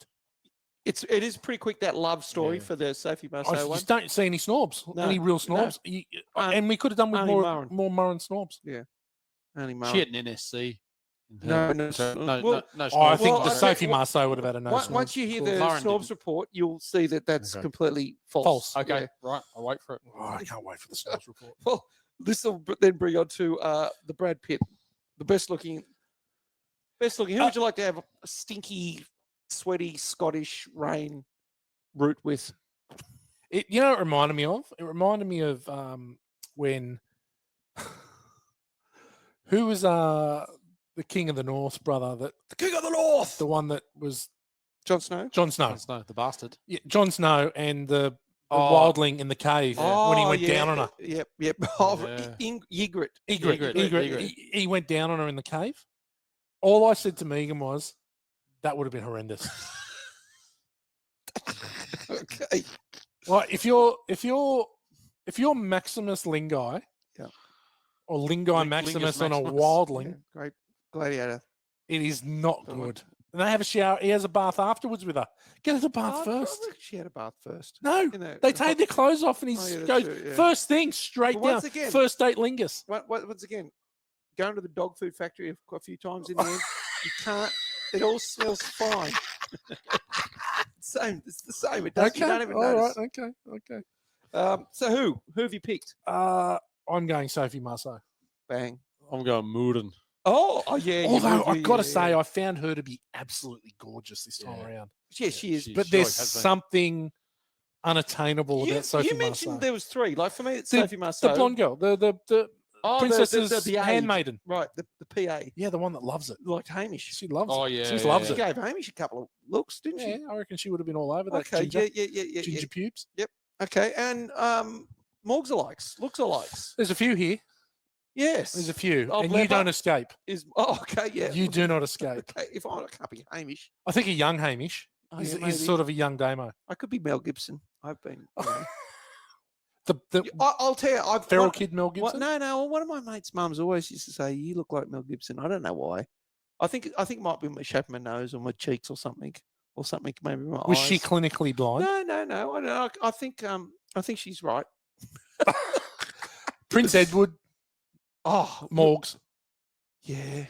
It is pretty quick, that love story Yeah. for the Sophie I Marceau one. just don't see any Snorbs, No, any real no. Snorbs. Um, And we could have done with only more Murren. Murren Snorbs. Only She Murray. had an NSC. in No, her. no, So, well, no. Oh, I Well, think I the think Sophie what- Marceau would have had a no. Once Snorbs you hear clause. the Lauren Snorbs didn't. report, you'll see that that's Okay. completely false. False. Okay, Yeah. right. I'll wait for it. Oh, I can't wait for the Snorbs report. Well, this will then bring on to the Brad Pitt, the best looking. Who would you like to have a stinky, sweaty Scottish rain route with? You know what it reminded me of? It reminded me of when who was the King of the North brother, the King of the North, the one that was Jon Snow? Jon Snow. Jon Snow, the bastard. Yeah, Jon Snow and the Oh. wildling in the cave when he went down on her. Yep. Oh, Yeah. Ygritte. Ygritte. He went down on her in the cave. All I said to Megan was, that would have been horrendous. Okay. Like if you're Maximus Lingai, Yeah. or Lingai Lingus Maximus on a Maximus. wildling, Yeah, great gladiator. it is not Good one. good. And they have a shower. He has a bath afterwards with her. Get her to bath Oh, I first. thought she had a bath first. No, You know, they take their clothes off and he Oh, yeah, that's goes true, yeah. first thing straight But down. once again- First date Lingus. Once again, going to the dog food factory a few times in the end, you can't. It all smells fine. Same. It's the same. It does. You don't even all notice. right. Okay. So who have you picked? I'm going Sophie Marceau. Bang. I'm going Mooden. Oh yeah. you Although would, I've got to yeah, say, yeah. I found her to be absolutely gorgeous this time Yeah. around. Yeah, she is. She- But she there's always has been. something unattainable about Sophie you mentioned Marceau. there was three. Like for me, it's The- Sophie Marceau. The blonde girl, the Oh, princess's the aide. handmaiden. Right, the PA. Yeah, the one that loves it. Like Hamish. She loves Oh, it. yeah, She just yeah, loves She it. gave Hamish a couple of looks, didn't Yeah, she? I reckon she would have been all over that Okay, ginger, yeah. ginger pubes. Okay, and Morgs alikes, looks alikes. There's a few here. Yes. There's a few, Oh, and you Blepper. don't escape. Okay, yeah. You do not escape. Okay, if I can't be Hamish, I think a young Hamish. He's maybe. sort of a young demo. I could be Mel Gibson. I've been. You know. The I'll tell you, I've feral one- kid Mel Gibson. No. One of my mates' mums always used to say, "You look like Mel Gibson." I don't know why. I think it might be my shape of my nose or my cheeks or something maybe my Was eyes. she clinically blind? No. I don't know. I think she's right. Prince Edward, Oh, Morgs. yeah.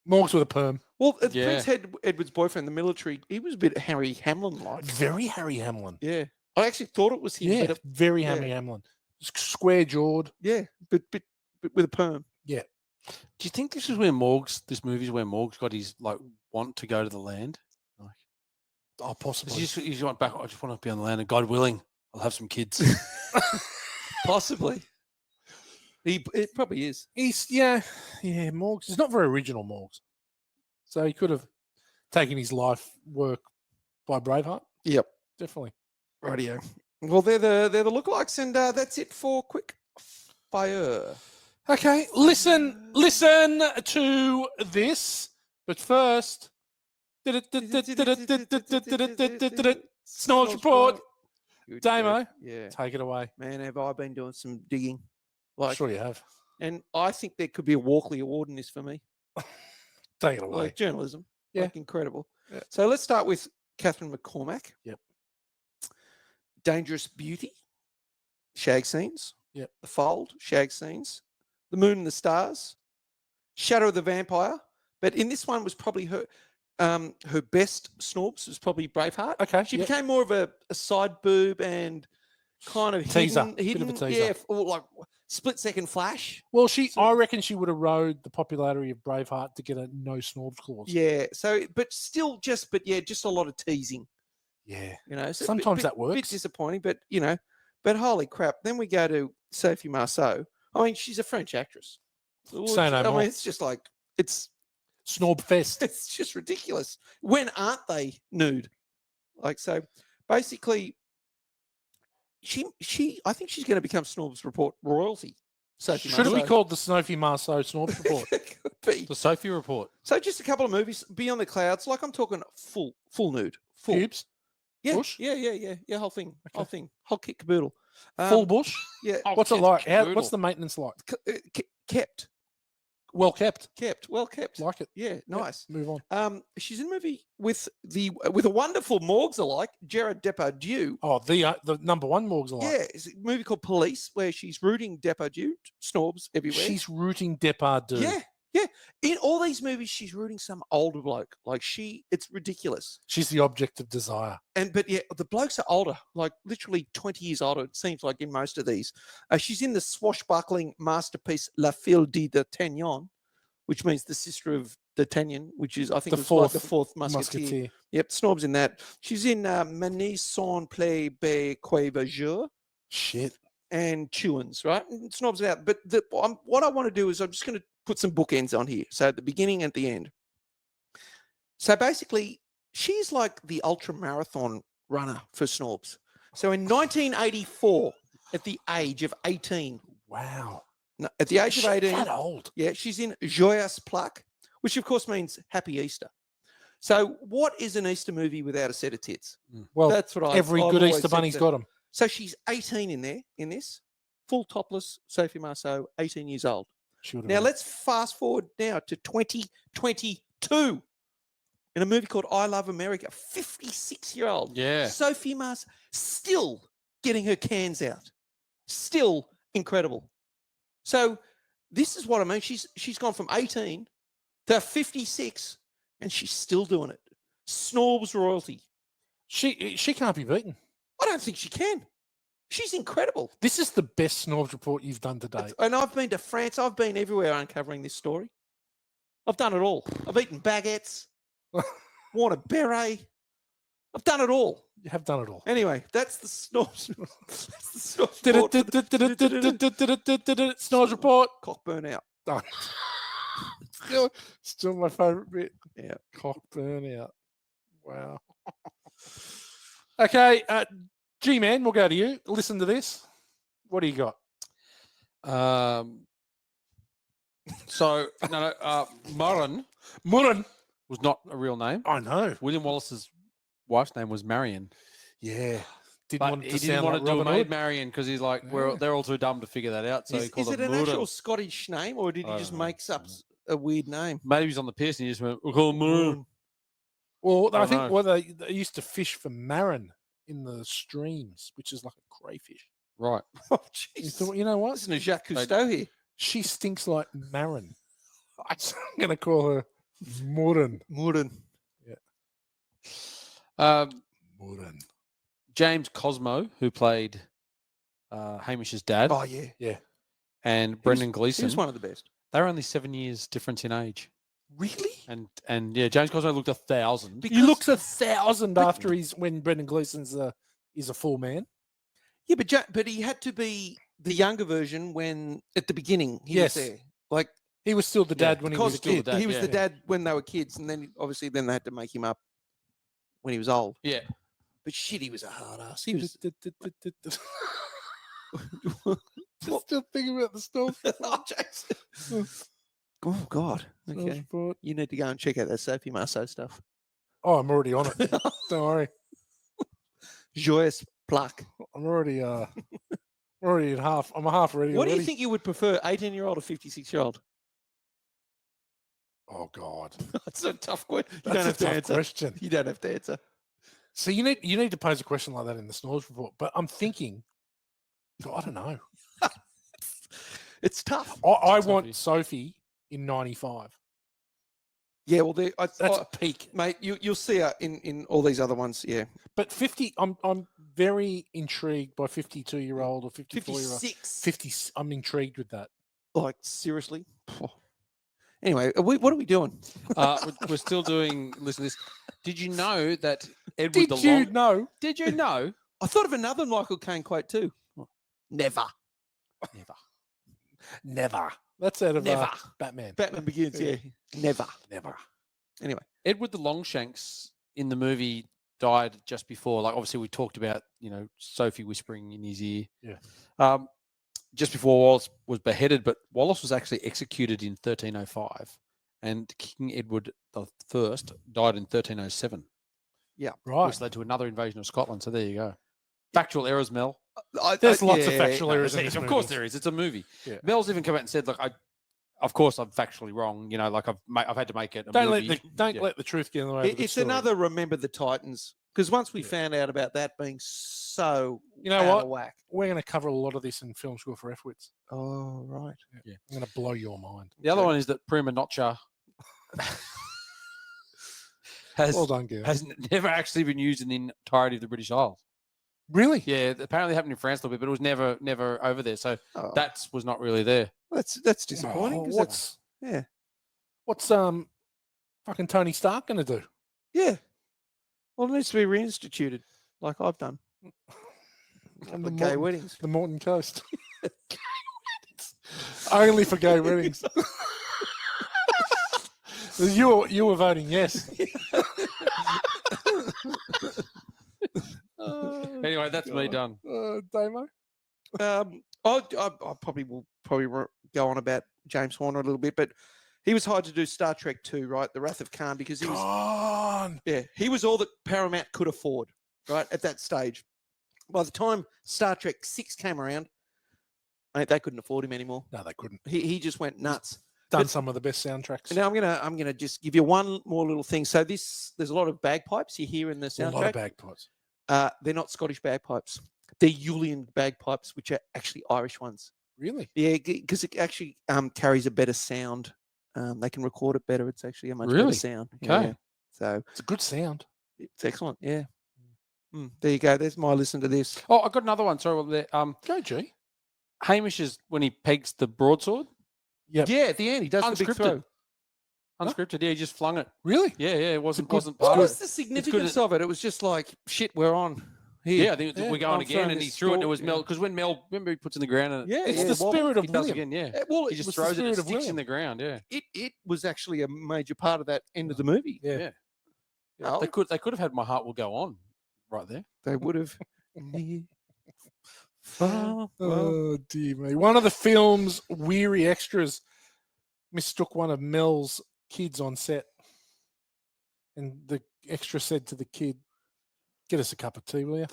Morgs with a perm. Well, Yeah. Prince Edward's boyfriend, in the military, he was a bit Harry Hamlin like. Very Harry Hamlin. Yeah, I actually thought it was him. Yeah, but very yeah. Harry Hamlin. Square jawed. Yeah, but with a perm. Yeah. Do you think this is where this movie is where Morg's got his want to go to the land? Like, Oh, possibly. you just want back. I just want to be on the land, and God willing, I'll have some kids. Possibly. It probably is. Yeah, Morgs. It's not very original, Morgs. So he could have taken his life work by Braveheart. Yep. Definitely. Radio. Well, they're the lookalikes, and that's it for quick fire. Okay, listen to this. But first, Snores report. Good, Damo, good. Yeah. take it away. Man, have I been doing some digging? Sure you have. And I think there could be a Walkley Award in this for me. Take it away. Like journalism. Yeah. Like incredible. Yeah. So let's start with Catherine McCormack. Yep. Dangerous Beauty. Shag scenes. Yep. The Fold. Shag scenes. The Moon and the Stars. Shadow of the Vampire. But in this one was probably her best snorbs was probably Braveheart. Okay. She became more of a side boob and kind of Teaser. hidden, Bit of a teaser. yeah, or like split second flash. Well, So- I reckon she would have rode the popularity of Braveheart to get a no snorbs clause. Yeah. So, but still, just a lot of teasing. Yeah. You know, so Sometimes that Bit works. disappointing, but but holy crap! Then we go to Sophie Marceau. I mean, she's a French actress. Say no I more. mean, it's just like it's Snorb fest. it's just ridiculous. When aren't they nude? Like so, basically, I think she's going to become Snorbs Report royalty. Sophie Should it be Marceau. called the Sophie Marceau Snorbs report? Could be. The Sophie report. So just a couple of movies, Beyond the Clouds. Like I'm talking full nude, full. Pubes? Yeah, Bush? yeah, whole thing, Okay. whole kit caboodle. Full bush? Yeah, What's it kids like? caboodle. What's the maintenance like? kept, Well kept. well kept. Like it. Yeah, Yep, nice. Move on. She's in a movie with a wonderful Morgs alike, Gerard Depardieu. Oh, the number one Morgs alike. Yeah, it's a movie called Police where she's rooting Depardieu, snorbs everywhere. She's rooting Depardieu. yeah. In all these movies, she's rooting some older bloke. Like it's ridiculous. She's the object of desire. But yeah, the blokes are older, like literally 20 years older, it seems like in most of these. She's in the swashbuckling masterpiece La Fille de D'Artagnan, which means the sister of D'Artagnan, which is, I think, The it was like the fourth fourth musketeer. Musketeer. Yep, Snorb's in that. She's in Manis sans play be Quavageur Shit. and Chewins, right? And Snob's out. But what I want to do is I'm just going to put some bookends on here. So at the beginning and at the end. So basically, she's like the ultra marathon runner for Snorbs. So in 1984, at the age of 18, Wow. no, at the age of 18, That old. yeah, she's in Joyous Plaque, which of course means Happy Easter. So what is an Easter movie without a set of tits? Well, That's what every I've good always Easter said bunny's that. got them. So she's 18 in this, full topless Sophie Marceau, 18 years old. Now let's fast forward now to 2022 in a movie called I Love America. 56-year-old Yeah. Sophie Marceau still getting her cans out, still incredible. So this is what I mean. She's gone from 18 to 56, and she's still doing it. Snorbs royalty. She can't be beaten. I don't think she can. She's incredible. This is the best Snorbs report you've done today. And I've been to France. I've been everywhere uncovering this story. I've done it all. I've eaten baguettes, worn a beret. I've done it all. You have done it all. Anyway, that's the Snorbs. That's the Snorbs report. Snorbs report. Cock burnout. Oh. Still my favourite bit. Yeah. Cock burnout. Wow. Okay, G-Man, we'll go to you. Listen to this. What do you got? Murren was not a real name. I know. William Wallace's wife's name was Marion. Yeah. Didn't But want it he to didn't sound want like to do a Robin maid Hood. Marion because he's like, Yeah. they're all too dumb to figure that out. So he Is called it it an Murren. actual Scottish name, or did he I just don't know. make up a weird name? Maybe he's on the piss and he just went, we'll call him Murren. Well, I I think know. they used to fish for marron in the streams, which is like a crayfish. Right. Oh, You jeez. thought, you know what? Listen to Jacques Cousteau here. She stinks like marron. I'm going to call her Murren. Murren. Um, Murren. James Cosmo, who played Hamish's dad, Oh yeah. and Brendan He Gleeson. was one of the best. They're only 7 years difference in age. Really? And yeah, James Cosmo looked 1,000. He looks 1,000 after when Brendan Gleeson's is a full man. Yeah, but he had to be the younger version when at the beginning he Yes. was there. Like He was still the dad when he was a because kid. he was the dad when they were kids, and then obviously they had to make him up when he was old. Yeah. But shit, he was a hard ass. He was. Still thinking about the stuff. Oh, Jason. Oh God. Okay. You need to go and check out that Sophie Marceau stuff. Oh, I'm already on it. Don't worry. Joyous pluck. I'm already already at half. I'm half ready. What do already. you think you would prefer, 18-year-old or 56-year-old? Oh God, That's a tough question. You that's don't a have to tough answer. question. You don't have to answer. So you need to pose a question like that in the Snores report. But I'm thinking, I don't know. It's tough. I It's a want toughie. Sophie in '95. Yeah, well, That's peak. mate. You'll see her in all these other ones. Yeah, But 50, I'm very intrigued by 52-year-old or 54-year-old. 56. 50. I'm intrigued with that. Like seriously. Anyway, what are we doing? We're still doing. Listen to this. Did you know that Edward Did the you Long? know? Did you know? I thought of another Michael Caine quote too. Never. Never. Never. That's out of Never. Batman. Batman Begins. Yeah, never. Never. Anyway, Edward the Longshanks in the movie died just before. Like obviously we talked about, Sophie whispering in his ear. Yeah. Just before Wallace was beheaded, but Wallace was actually executed in 1305, and King Edward I died in 1307, Right. which led to another invasion of Scotland. So there you go. Factual errors, Mel. There's lots of yeah, factual no, errors in Of this course movie. there is. It's a movie. Yeah. Mel's even come out and said, "Look, of course I'm factually wrong. Like I've had to make it a Don't movie." let the truth get in the way. of a good It's story. another Remember the Titans, because once we Yeah. found out about that being so You know out what? of whack. We're going to cover a lot of this in Film School for F-Wits. Oh right. I'm going to blow your mind. The other Okay. one is that Prima Noccia has Well done, girl. never actually been used in the entirety of the British Isles. Really? Yeah, apparently it happened in France a little bit, but it was never over there. So Oh, that was not really there. that's disappointing. Oh, 'cause what's yeah. what's fucking Tony Stark going to do? Yeah. Well, it needs to be reinstituted, like I've done. On The the gay Morton, weddings. the Morton Coast. Only for gay weddings. You were voting yes. Anyway, that's me done. Damo? I probably will go on about James Horner a little bit, but he was hired to do Star Trek 2, right? The Wrath of Khan, because he was Gone. he was all that Paramount could afford, right, at that stage. By the time Star Trek 6 came around, mate, they couldn't afford him anymore. No, they couldn't. He just went nuts. Done But- some of the best soundtracks. Now I'm gonna just give you one more little thing. So there's a lot of bagpipes you hear in the a lot of soundtrack. bagpipes. They're not Scottish bagpipes. They're Julian bagpipes, which are actually Irish ones. Really? Yeah, because it actually carries a better sound. They can record it better. It's actually a much better Really? sound. Okay. So It's a good sound. it's excellent. Yeah. There you go. There's my listen to this. Oh, I got another one. Sorry, Go, G. Hamish is when he pegs the broadsword. Yep. Yeah, at the end he does the big Unscripted. throw. Unscripted. Yeah, he just flung it. Really? Yeah, it wasn't good- wasn't What part of was it. the good significance of it? It was just like shit. We're on. Here. Yeah, I think Yeah, we're going I'm again, throwing and he this threw it. And it sword, was yeah. Mel because when Mel, remember he puts in the ground and Yeah, It's yeah, the well, spirit of he does William. again. Yeah, Well, he it just was the throws it. spirit It of sticks in William. the ground. Yeah, it was actually a major part of that end of the movie. Yeah. yeah. Oh, They could have had My Heart Will Go On right there. they would have. Well, Oh, dear me. One of the film's weary extras mistook one of Mel's kids on set. And the extra said to the kid, "Get us a cup of tea, will you?"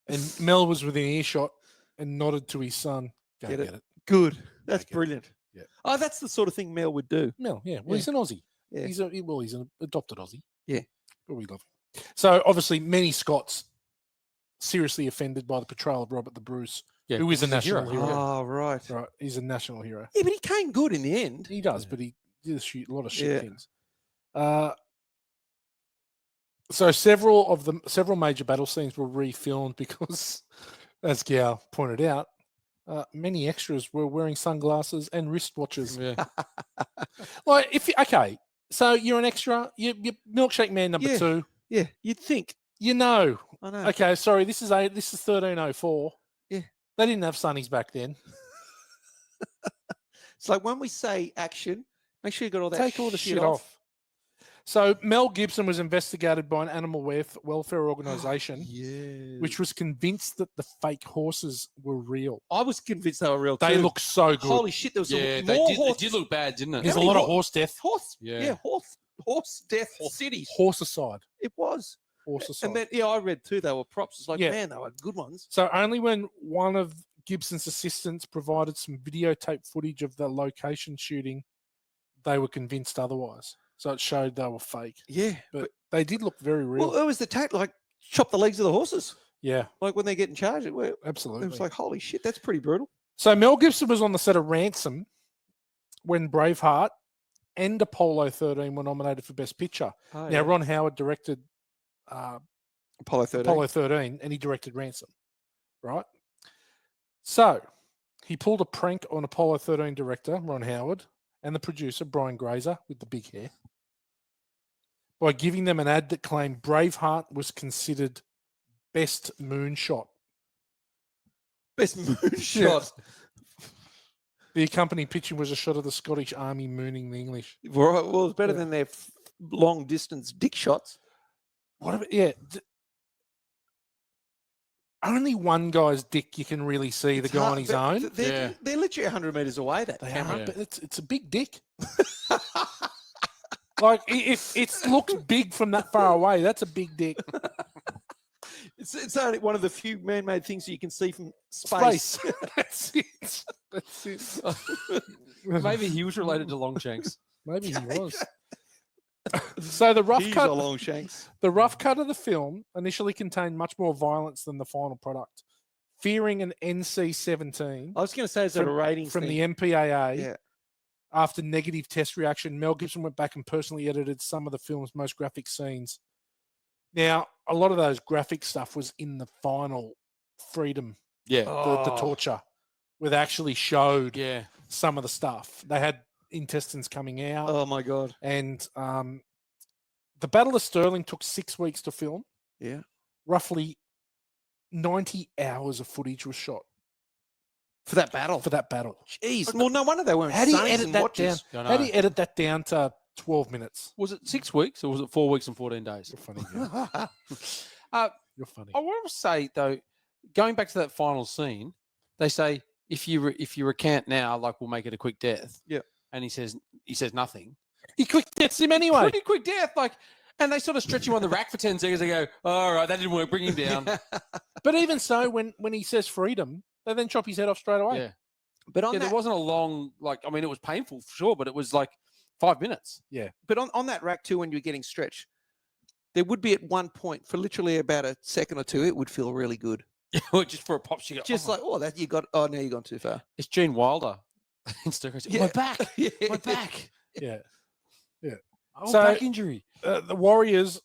And Mel was within earshot and nodded to his son. Go Get get, it. it. good. That's Okay. brilliant. Yeah. Oh, that's the sort of thing Mel would do. Mel, yeah. Well, Yeah. he's an Aussie. Yeah. He's an adopted Aussie. Yeah. But we love him. So obviously many Scots seriously offended by the portrayal of Robert the Bruce, Yeah, who is a he's a hero. national hero. Oh, right. Right. He's a national hero. Yeah, but he came good in the end. He does, Yeah. but he did a lot of shit Yeah. things. So several major battle scenes were refilmed because As Gao pointed out, many extras were wearing sunglasses and wristwatches. Yeah. Like, okay, so you're an extra, you're milkshake man number Yeah. 2. Yeah, you'd think. You know. I know. Okay, sorry, this is 1304. Yeah. They didn't have sunnies back then. It's like when we say action, make sure you got all that Take all the shit off. So Mel Gibson was investigated by an animal welfare organisation, Yeah. which was convinced that the fake horses were real. I was convinced they were real They too. look so good. Holy shit, there was Yeah, some they more did, horses. it did look bad, didn't it? There's a many lot of hor- horse death. Horse death cities. Horsecide. It was. Horsecide. And then, I read too, they were props. It's like, Yeah. man, they were good ones. So only when one of Gibson's assistants provided some videotape footage of the location shooting, they were convinced otherwise. So it showed they were fake. Yeah. But they did look very real. Well, it was the like chop the legs of the horses. Yeah, Like when they get in charge, it absolutely. was like, holy shit, that's pretty brutal. So Mel Gibson was on the set of Ransom when Braveheart and Apollo 13 were nominated for Best Picture. Oh, Now, Ron Howard directed Apollo 13. Apollo 13 and he directed Ransom, right? So he pulled a prank on Apollo 13 director, Ron Howard, and the producer, Brian Grazer, with the big hair, by giving them an ad that claimed Braveheart was considered best moonshot. Best moonshot. The accompanying picture was a shot of the Scottish Army mooning the English. Well, it was better Yeah. than their long distance dick shots. What about, yeah. Only one guy's dick you can really see, the It's guy on hard, his but own. They're literally 100 meters away, that They camera. are, but it's a big dick. Like, if it looks big from that far away, that's a big dick. It's only one of the few man-made things you can see from space. That's it. That's it. Maybe he was related to Longshanks. Maybe he was. So the rough He's cut, a long shanks. the rough cut of the film initially contained much more violence than the final product, fearing an NC-17 I was going to say, is that a rating from thing? the MPAA. Yeah. After negative test reaction, Mel Gibson went back and personally edited some of the film's most graphic scenes. Now, a lot of those graphic stuff was in the final Freedom, Yeah. the torture, where they actually showed Yeah. some of the stuff. They had intestines coming out. Oh my god. And the Battle of Stirling took 6 weeks to film. Yeah. Roughly 90 hours of footage was shot For that battle. for that battle. Jeez. Well, no wonder they weren't. How do you sunnies edit and that watches. down? I How do know. you edit that down to 12 minutes? Was it 6 weeks or was it 4 weeks and 14 days? You're funny. Gil. You're funny. I want to say though, going back to that final scene, they say if you recant now, like we'll make it a quick death. Yeah. And he says nothing. He quick gets him anyway. Pretty quick death, like, and they sort of stretch him on the rack for 10 seconds. They go, all right, that didn't work. Bring him down. But even so, when he says freedom, they then chop his head off straight away. Yeah. But on Yeah, that, there wasn't a long, like, I mean, it was painful for sure, but it was like 5 minutes. but on that rack too, when you're getting stretched, there would be at one point for literally about a second or two, it would feel really good. Just for a pop, she go, Just oh, like, oh, that you got. Oh, now you've gone too far. it's Gene Wilder. In Stir Yeah. My back, Yeah. my back. Yeah. Oh, So- back injury. The Warriors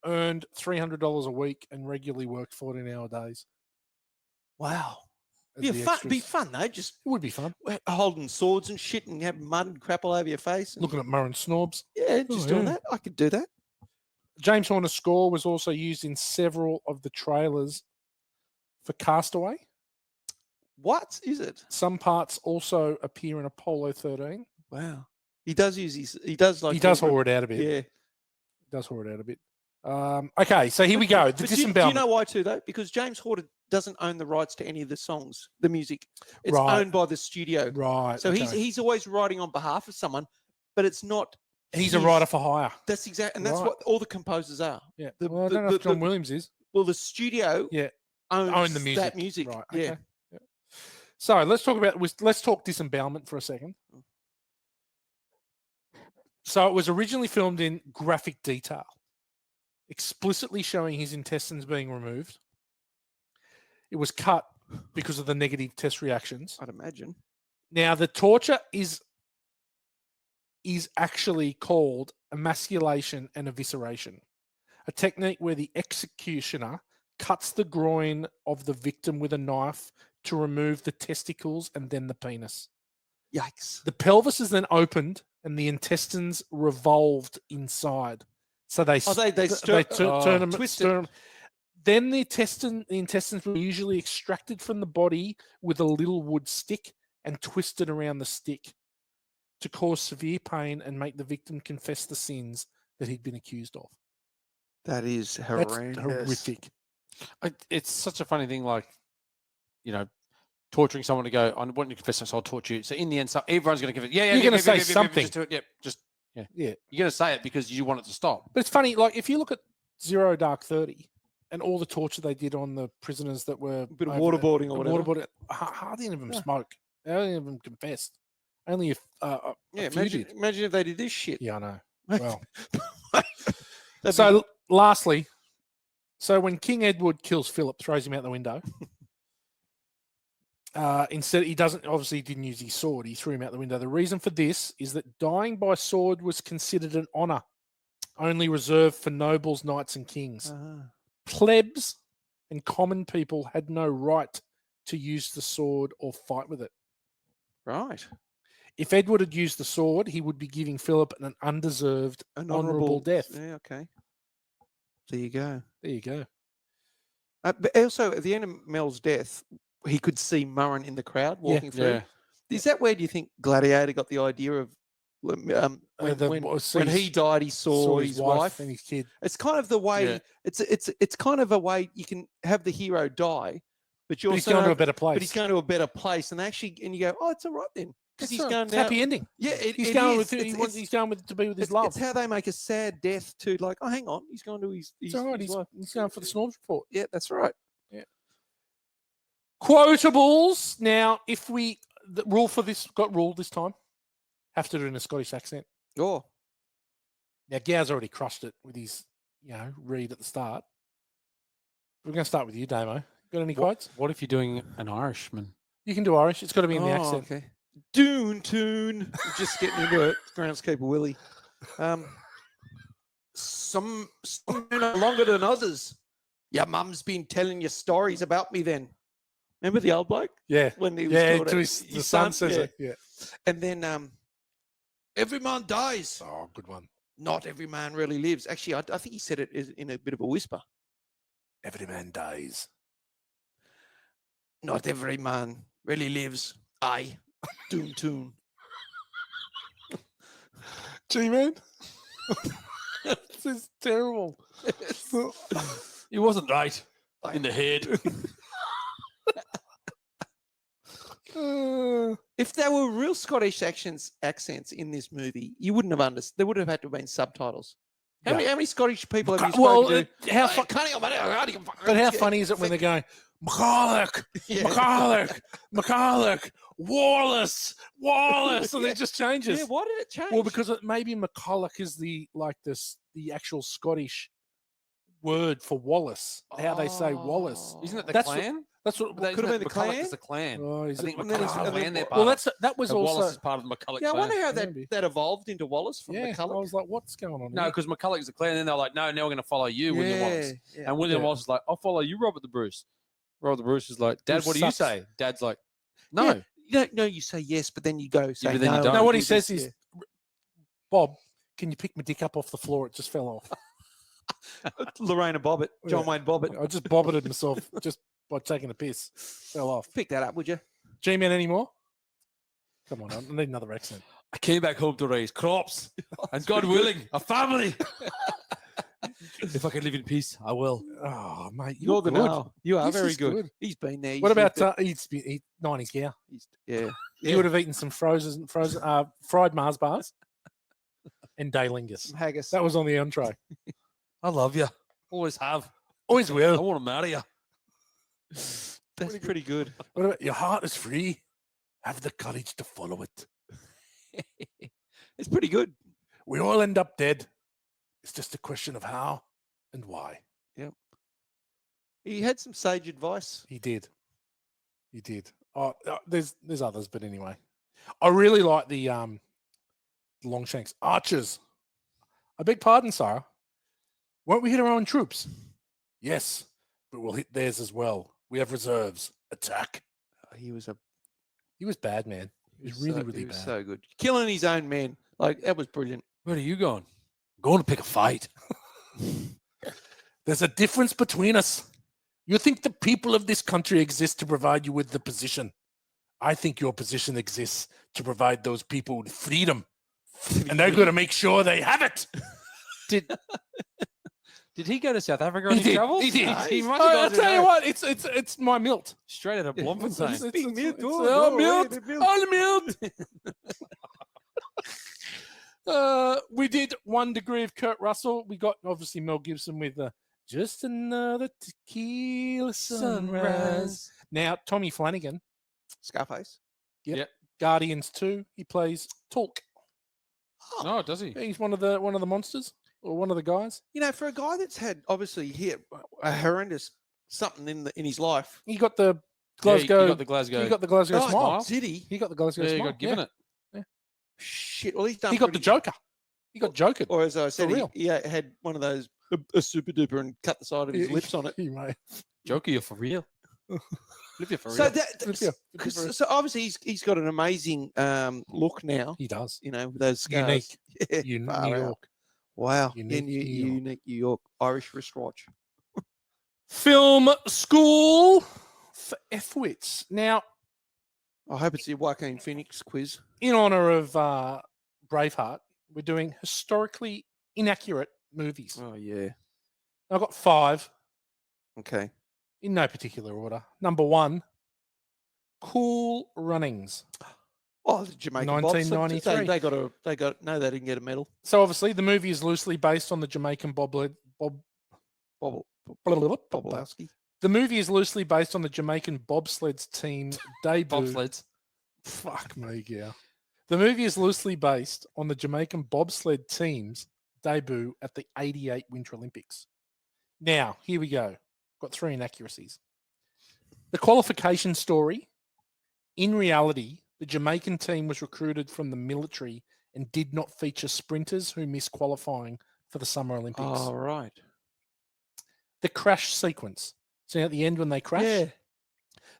earned $300 a week and regularly worked 14-hour days. Wow. as Be the fun. extras. Be fun though. Just It would be fun. holding swords and shit and having mud and crap all over your face. And, Looking at Murray Snobs. yeah, just doing yeah. that. I could do that. James Horner's score was also used in several of the trailers for Castaway. What is it? Some parts also appear in Apollo 13. Wow. He does use his. He does like. He does whore it out a bit. Yeah. He does whore it out a bit. Okay, so here we go. The But do you disembowelment. know why too though? Because James Horner doesn't own the rights to any of the songs, the music. It's Right. owned by the studio. Right. So okay. he's always writing on behalf of someone, but it's not. He's a his- writer for hire. That's exactly, and that's Right. what all the composers are. Yeah. The- Well, I the- don't know if the- John the- Williams is. Well, the studio Yeah. owns Own the music. that music. Right. Yeah. Okay. Yeah. So let's talk disembowelment for a second. So it was originally filmed in graphic detail, explicitly showing his intestines being removed. It was cut because of the negative test reactions. I'd imagine. Now the torture is actually called emasculation and evisceration, a technique where the executioner cuts the groin of the victim with a knife to remove the testicles and then the penis. Yikes. The pelvis is then opened and the intestines revolved inside. So they turn them, twist stir 'em. Then the intestines were usually extracted from the body with a little wood stick and twisted around the stick to cause severe pain and make the victim confess the sins that he'd been accused of. That is That's horrendous. horrific. It's such a funny thing, like, torturing someone to go, I want you to confess this, I'll torture you. So in the end, everyone's going to give it. Yeah, You're going to say something. Just do it. Yeah. Yeah. You're going to say it because you want it to stop. But it's funny, like if you look at Zero Dark 30 and all the torture they did on the prisoners that were... A bit of waterboarding or whatever. Waterboarding, hardly any of them smoked. Hardly any of them confessed. Only if... imagine if they did this shit. Yeah, I know. Well... So, lastly, when King Edward kills Philip, throws him out the window, instead he didn't use his sword. He threw him out the window. The reason for this is that dying by sword was considered an honor, only reserved for nobles, knights, and kings. Plebs and common people had no right to use the sword or fight with it. Right. If Edward had used the sword, he would be giving Philip an undeserved, honourable death. Yeah, okay. There you go. There you go. But also, at the end of Mel's death, he could see Murren in the crowd walking through. Yeah. Is that where do you think Gladiator got the idea of when he died, he saw his wife and his kid? It's kind of the way. Yeah. It's kind of a way you can have the hero die, but he's going to a better place. But he's going to a better place, and you go, oh, it's all right then. Because he's going down, happy ending. Yeah, he's going with to be with his love. It's how they make a sad death to like. Oh, hang on, he's going to his. It's all right. He's going for the Snorbs report. Yeah, that's right. Yeah. Quotables. Now, if the rule for this got ruled this time, have to do it in a Scottish accent. Oh. Now, Gow's already crushed it with his, read at the start. We're going to start with you, Damo. Got any quotes? What if you're doing an Irishman? You can do Irish. It's got to be in the accent. Okay. Doon tune. Just getting into it. Groundskeeper Willie. Some men are longer than others. Your mum's been telling you stories about me then. Remember the old bloke? Yeah. When he was to his son says it. Yeah. And then every man dies. Oh, good one. Not every man really lives. Actually, I think he said it in a bit of a whisper. Every man dies. Not every man really lives. Aye. Tune. G-Man? This is terrible. He wasn't right in the head. If there were real Scottish accents in this movie, you wouldn't have understood. There would have had to have been subtitles. How many Scottish people have you spoken to? How funny is it when they're going, McCulloch, Wallace, and it just changes. Yeah, why did it change? Well, because maybe McCulloch is the actual Scottish word for Wallace. How they say Wallace. Isn't it the clan? That's what could have been the clan. Is the clan. Oh, I think and then McCulloch's the clan. They're part well, of- that was and also. Wallace is part of the McCulloch Yeah, I clan. wonder how Maybe. that evolved into Wallace from Yeah, I McCulloch. was like, what's going on? No, here? because McCulloch is the clan. And then they're like, no, now we're going to follow you, William Wallace. Yeah. And William Wallace is like, I'll follow you, Robert the Bruce. Robert the Bruce is like, Dad, Bruce what do you sucks. say? Dad's like, no. No, you say yes, but then you go say but then you no. don't. No, what he You says just- is, Bob, can you pick my dick up off the floor? It just fell off. Lorena Bobbitt, John Wayne Bobbitt. I just bobbited myself just by taking a piss. Fell off. Pick that up, would you? G-Man anymore? Come on, I need another accent. I came back home to raise crops and God willing, a family. If I can live in peace, I will. Oh, mate, You're the good. now. You are This very is good. good. He's been there. What about he's 90s gear? Yeah. He would have eaten some frozen fried Mars bars and Daylingus. Some haggis. That was on the entree. I love you. Always have. Always I will. want to marry you. That's pretty good. What about your heart is free? Have the courage to follow it. It's pretty good. We all end up dead. It's just a question of how and why. He had some sage advice. He did. He did. Oh, there's others, but anyway, I really like the Longshanks archers. I beg pardon, sir. Won't we hit our own troops? Yes, but we'll hit theirs as well. We have reserves. Attack. He was bad, man. He was really, really he was bad. so good. Killing his own men. Like, that was brilliant. Where are you going? Going to pick a fight. There's a difference between us. You think the people of this country exist to provide you with the position. I think your position exists to provide those people with freedom. And they're going to make sure they have it. Did he go to South Africa on his travels? He did. He must I'll have gone tell you what, it's my milt. straight out of Bloemfontein. It's all milt. All milt. We did 1 Degree of Kurt Russell. We got obviously Mel Gibson with Just Another Tequila Sunrise. Now, Tommy Flanagan, Scarface. Guardians 2, he plays Talk. Oh, does he? He's one of the monsters or one of the guys. You know, for a guy that's had obviously hit a horrendous something in his life. He got the Yeah, Glasgow. he got the Glasgow. He got the Glasgow Oh, smile. did he? He got the Glasgow Yeah, he smile. got given it. Shit. Well, he's done. He got the pretty- Joker. He got Jokered. Or as I said, real. he had one of those a super duper and cut the side of his lips on it. He may. Joker, you're for real. Olivia, for So real. that so obviously he's got an amazing look now. He does. You know, with those scars. Unique. Yeah, New far out. York. Wow. Unique New York. Unique New York Irish wristwatch. Film school for F-wits. Now, I hope it's the Joaquin Phoenix quiz. in honor of Braveheart, we're doing historically inaccurate movies. Oh yeah. I've got 5 Okay. in no particular order. Number 1, Cool Runnings. Oh, the Jamaican bobsled. 1993. They got no, they didn't get a medal. So obviously the movie is loosely based on the Jamaican Bobolowski. The movie is loosely based on the Jamaican bobsleds team debut. Bobsleds. Fuck me, yeah. The movie is loosely based on the Jamaican bobsled team's debut at the 88 Winter Olympics. Now, here we go. Got 3 inaccuracies. The qualification story. In reality, the Jamaican team was recruited from the military and did not feature sprinters who missed qualifying for the Summer Olympics. Oh, right. The crash sequence. So at the end when they crash, Yeah.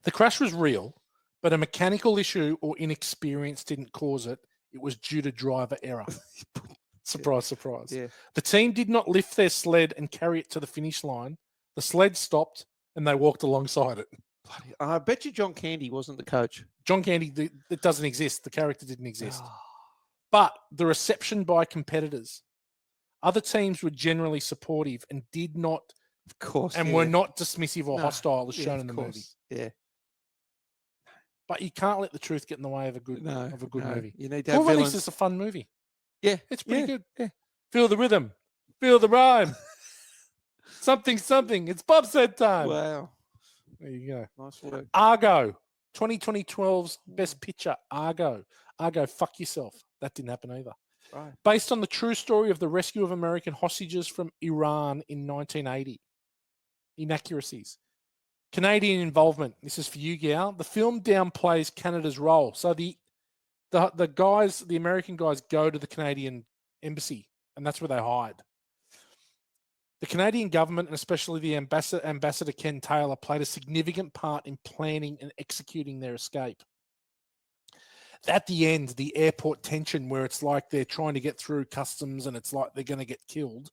the crash was real, but a mechanical issue or inexperience didn't cause it. It was due to driver error. Surprise, surprise. Yeah. The team did not lift their sled and carry it to the finish line. The sled stopped and they walked alongside it. I bet you John Candy wasn't the coach. John Candy, it doesn't exist. The character didn't exist. Oh, But the reception by competitors, other teams were generally supportive and did not, of course. and yeah. were not dismissive or No, hostile as yeah, shown of in the course. movie. Yeah. But you can't let the truth get in the way of a good No. movie. You need to have Cool Runnings villains. is a fun movie. Yeah. It's pretty Yeah. good. Yeah. Feel the rhythm. Feel the rhyme. something, something. It's bobsled time. Wow. There you go. Nice work. Argo. 2012's Best Picture. Argo. Argo, fuck yourself. That didn't happen either. Right. Based on the true story of the rescue of American hostages from Iran in 1980. Inaccuracies. Canadian involvement. This is for you, Gal. The film downplays Canada's role. So the guys, the American guys, go to the Canadian embassy, and that's where they hide. The Canadian government, and especially the Ambassador Ken Taylor, played a significant part in planning and executing their escape. At the end, the airport tension where it's like they're trying to get through customs and it's like they're going to get killed.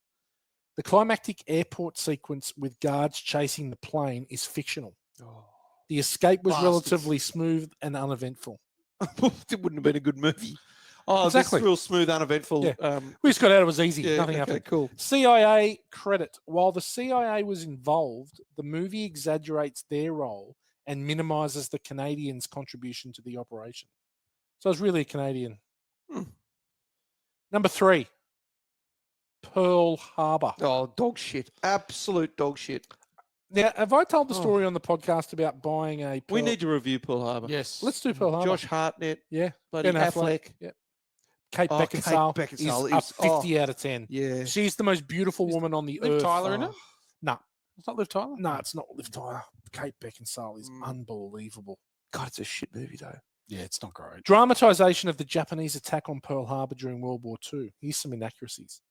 The climactic airport sequence with guards chasing the plane is fictional. Oh. The escape was Bastards. relatively smooth and uneventful. It wouldn't have been a good movie. Oh, Exactly. this real smooth, uneventful. Yeah. We just got out. It was easy. Yeah, Nothing okay, happened. cool. CIA credit. While the CIA was involved, the movie exaggerates their role and minimizes the Canadians' contribution to the operation. So it's really a Canadian. Number 3, Pearl Harbor. Oh, dog shit. Absolute dog shit. Now, have I told the Oh. story on the podcast about buying a Pearl? We need to review Pearl Harbor. Yes. Let's do Pearl Harbor. Josh Hartnett, Yeah. bloody Ben Affleck. Affleck. Yeah. Kate Oh, Kate Beckinsale, Beckinsale is a is- oh. 50 out of 10. Yeah. She's the most beautiful Is woman on the Liv earth. Tyler in it? No. It's not Liv Tyler? No, it's not Liv Tyler. Kate Beckinsale is Mm. unbelievable. God, it's a shit movie, though. Yeah, it's not great. Dramatization of the Japanese attack on Pearl Harbor during World War II. Here's some inaccuracies.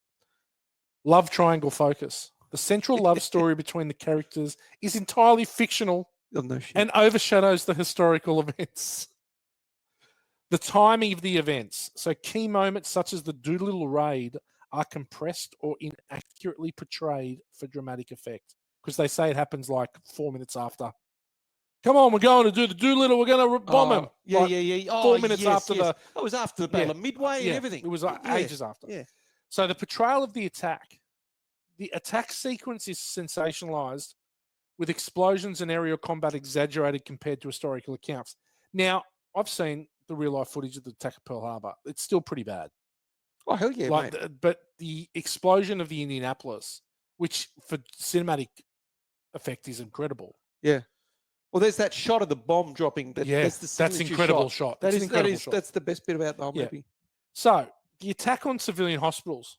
Love triangle focus. The central love story between the characters is entirely fictional Oh, no shit. and overshadows the historical events. The timing of the events. So key moments such as the Doolittle raid are compressed or inaccurately portrayed for dramatic effect because they say it happens like 4 minutes after. Come on, we're going to do the Doolittle. We're going to bomb him. Yeah, Like, yeah. Oh, 4 minutes yes, after yes. the. That was after the Battle of Midway and everything. It was Yeah, ages after. Yeah. So the portrayal of the attack sequence is sensationalized with explosions and aerial combat exaggerated compared to historical accounts. Now, I've seen the real life footage of the attack of Pearl Harbor. It's still pretty bad. Oh, hell yeah, mate. But the explosion of the Indianapolis, which for cinematic effect is incredible. Yeah. Well, there's that shot of the bomb dropping. That's incredible shot. That's an incredible shot. That's the best bit about the whole movie. So the attack on civilian hospitals.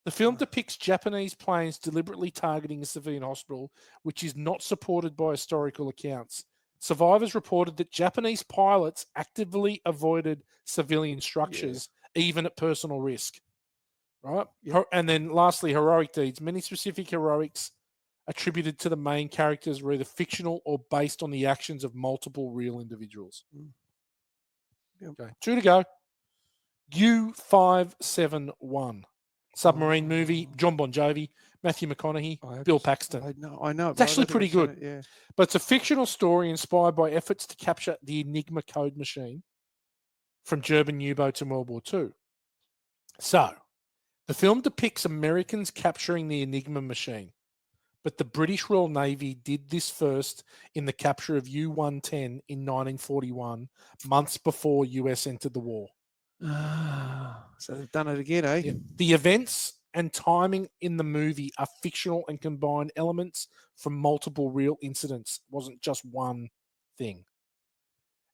The film depicts Japanese planes deliberately targeting a civilian hospital, which is not supported by historical accounts. Survivors reported that Japanese pilots actively avoided civilian structures, even at personal risk. Right? Yep. And then lastly, heroic deeds. Many specific heroics attributed to the main characters were either fictional or based on the actions of multiple real individuals. Yep. Okay, 2 to go. U571. Submarine movie, John Bon Jovi, Matthew McConaughey, Bill Paxton. I know. It's actually pretty good. It, yeah. But it's a fictional story inspired by efforts to capture the Enigma code machine from German U-boats in World War II. So, the film depicts Americans capturing the Enigma machine, but the British Royal Navy did this first in the capture of U-110 in 1941, months before US entered the war. So they've done it again, eh? Yeah. The events and timing in the movie are fictional and combine elements from multiple real incidents. It wasn't just one thing.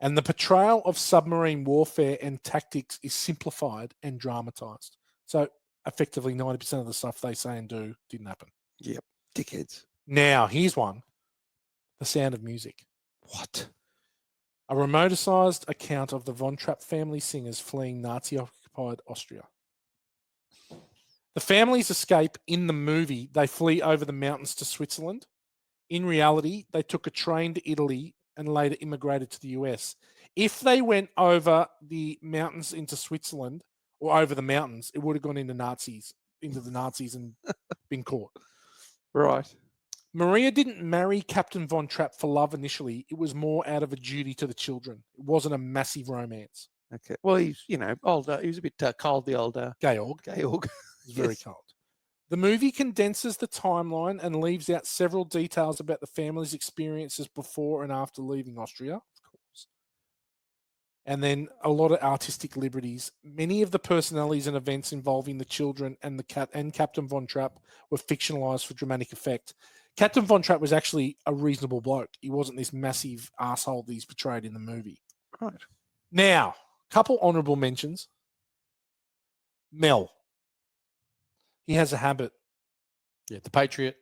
And the portrayal of submarine warfare and tactics is simplified and dramatized. So effectively 90% of the stuff they say and do didn't happen. Yep. Dickheads. Now, here's one. The Sound of Music. What? A romanticized account of the Von Trapp family singers fleeing Nazi-occupied Austria. The families escape in the movie. They flee over the mountains to Switzerland. In reality, they took a train to Italy and later immigrated to the US. If they went over the mountains into Switzerland or over the mountains, it would have gone into the Nazis and been caught. Right. Maria didn't marry Captain Von Trapp for love initially. It was more out of a duty to the children. It wasn't a massive romance. Okay. Well, he's, older. He was a bit cold, the old Georg. He's very cold. The movie condenses the timeline and leaves out several details about the family's experiences before and after leaving Austria, of course. And then a lot of artistic liberties. Many of the personalities and events involving the children and Captain Von Trapp were fictionalized for dramatic effect. Captain Von Trapp was actually a reasonable bloke. He wasn't this massive asshole that he's portrayed in the movie. Right. Now, couple honourable mentions. Mel. He has a habit. Yeah, The Patriot.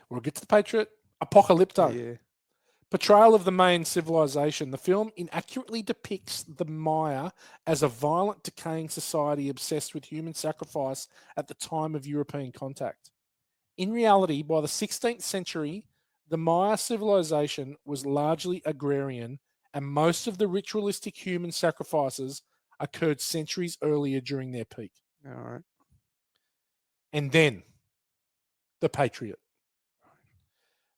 We'll get to The Patriot. Apocalypto. Yeah. Portrayal of the Mayan civilization. The film inaccurately depicts the Maya as a violent, decaying society obsessed with human sacrifice at the time of European contact. In reality, by the 16th century, the Maya civilization was largely agrarian, and most of the ritualistic human sacrifices occurred centuries earlier during their peak. All right. And then, The Patriot.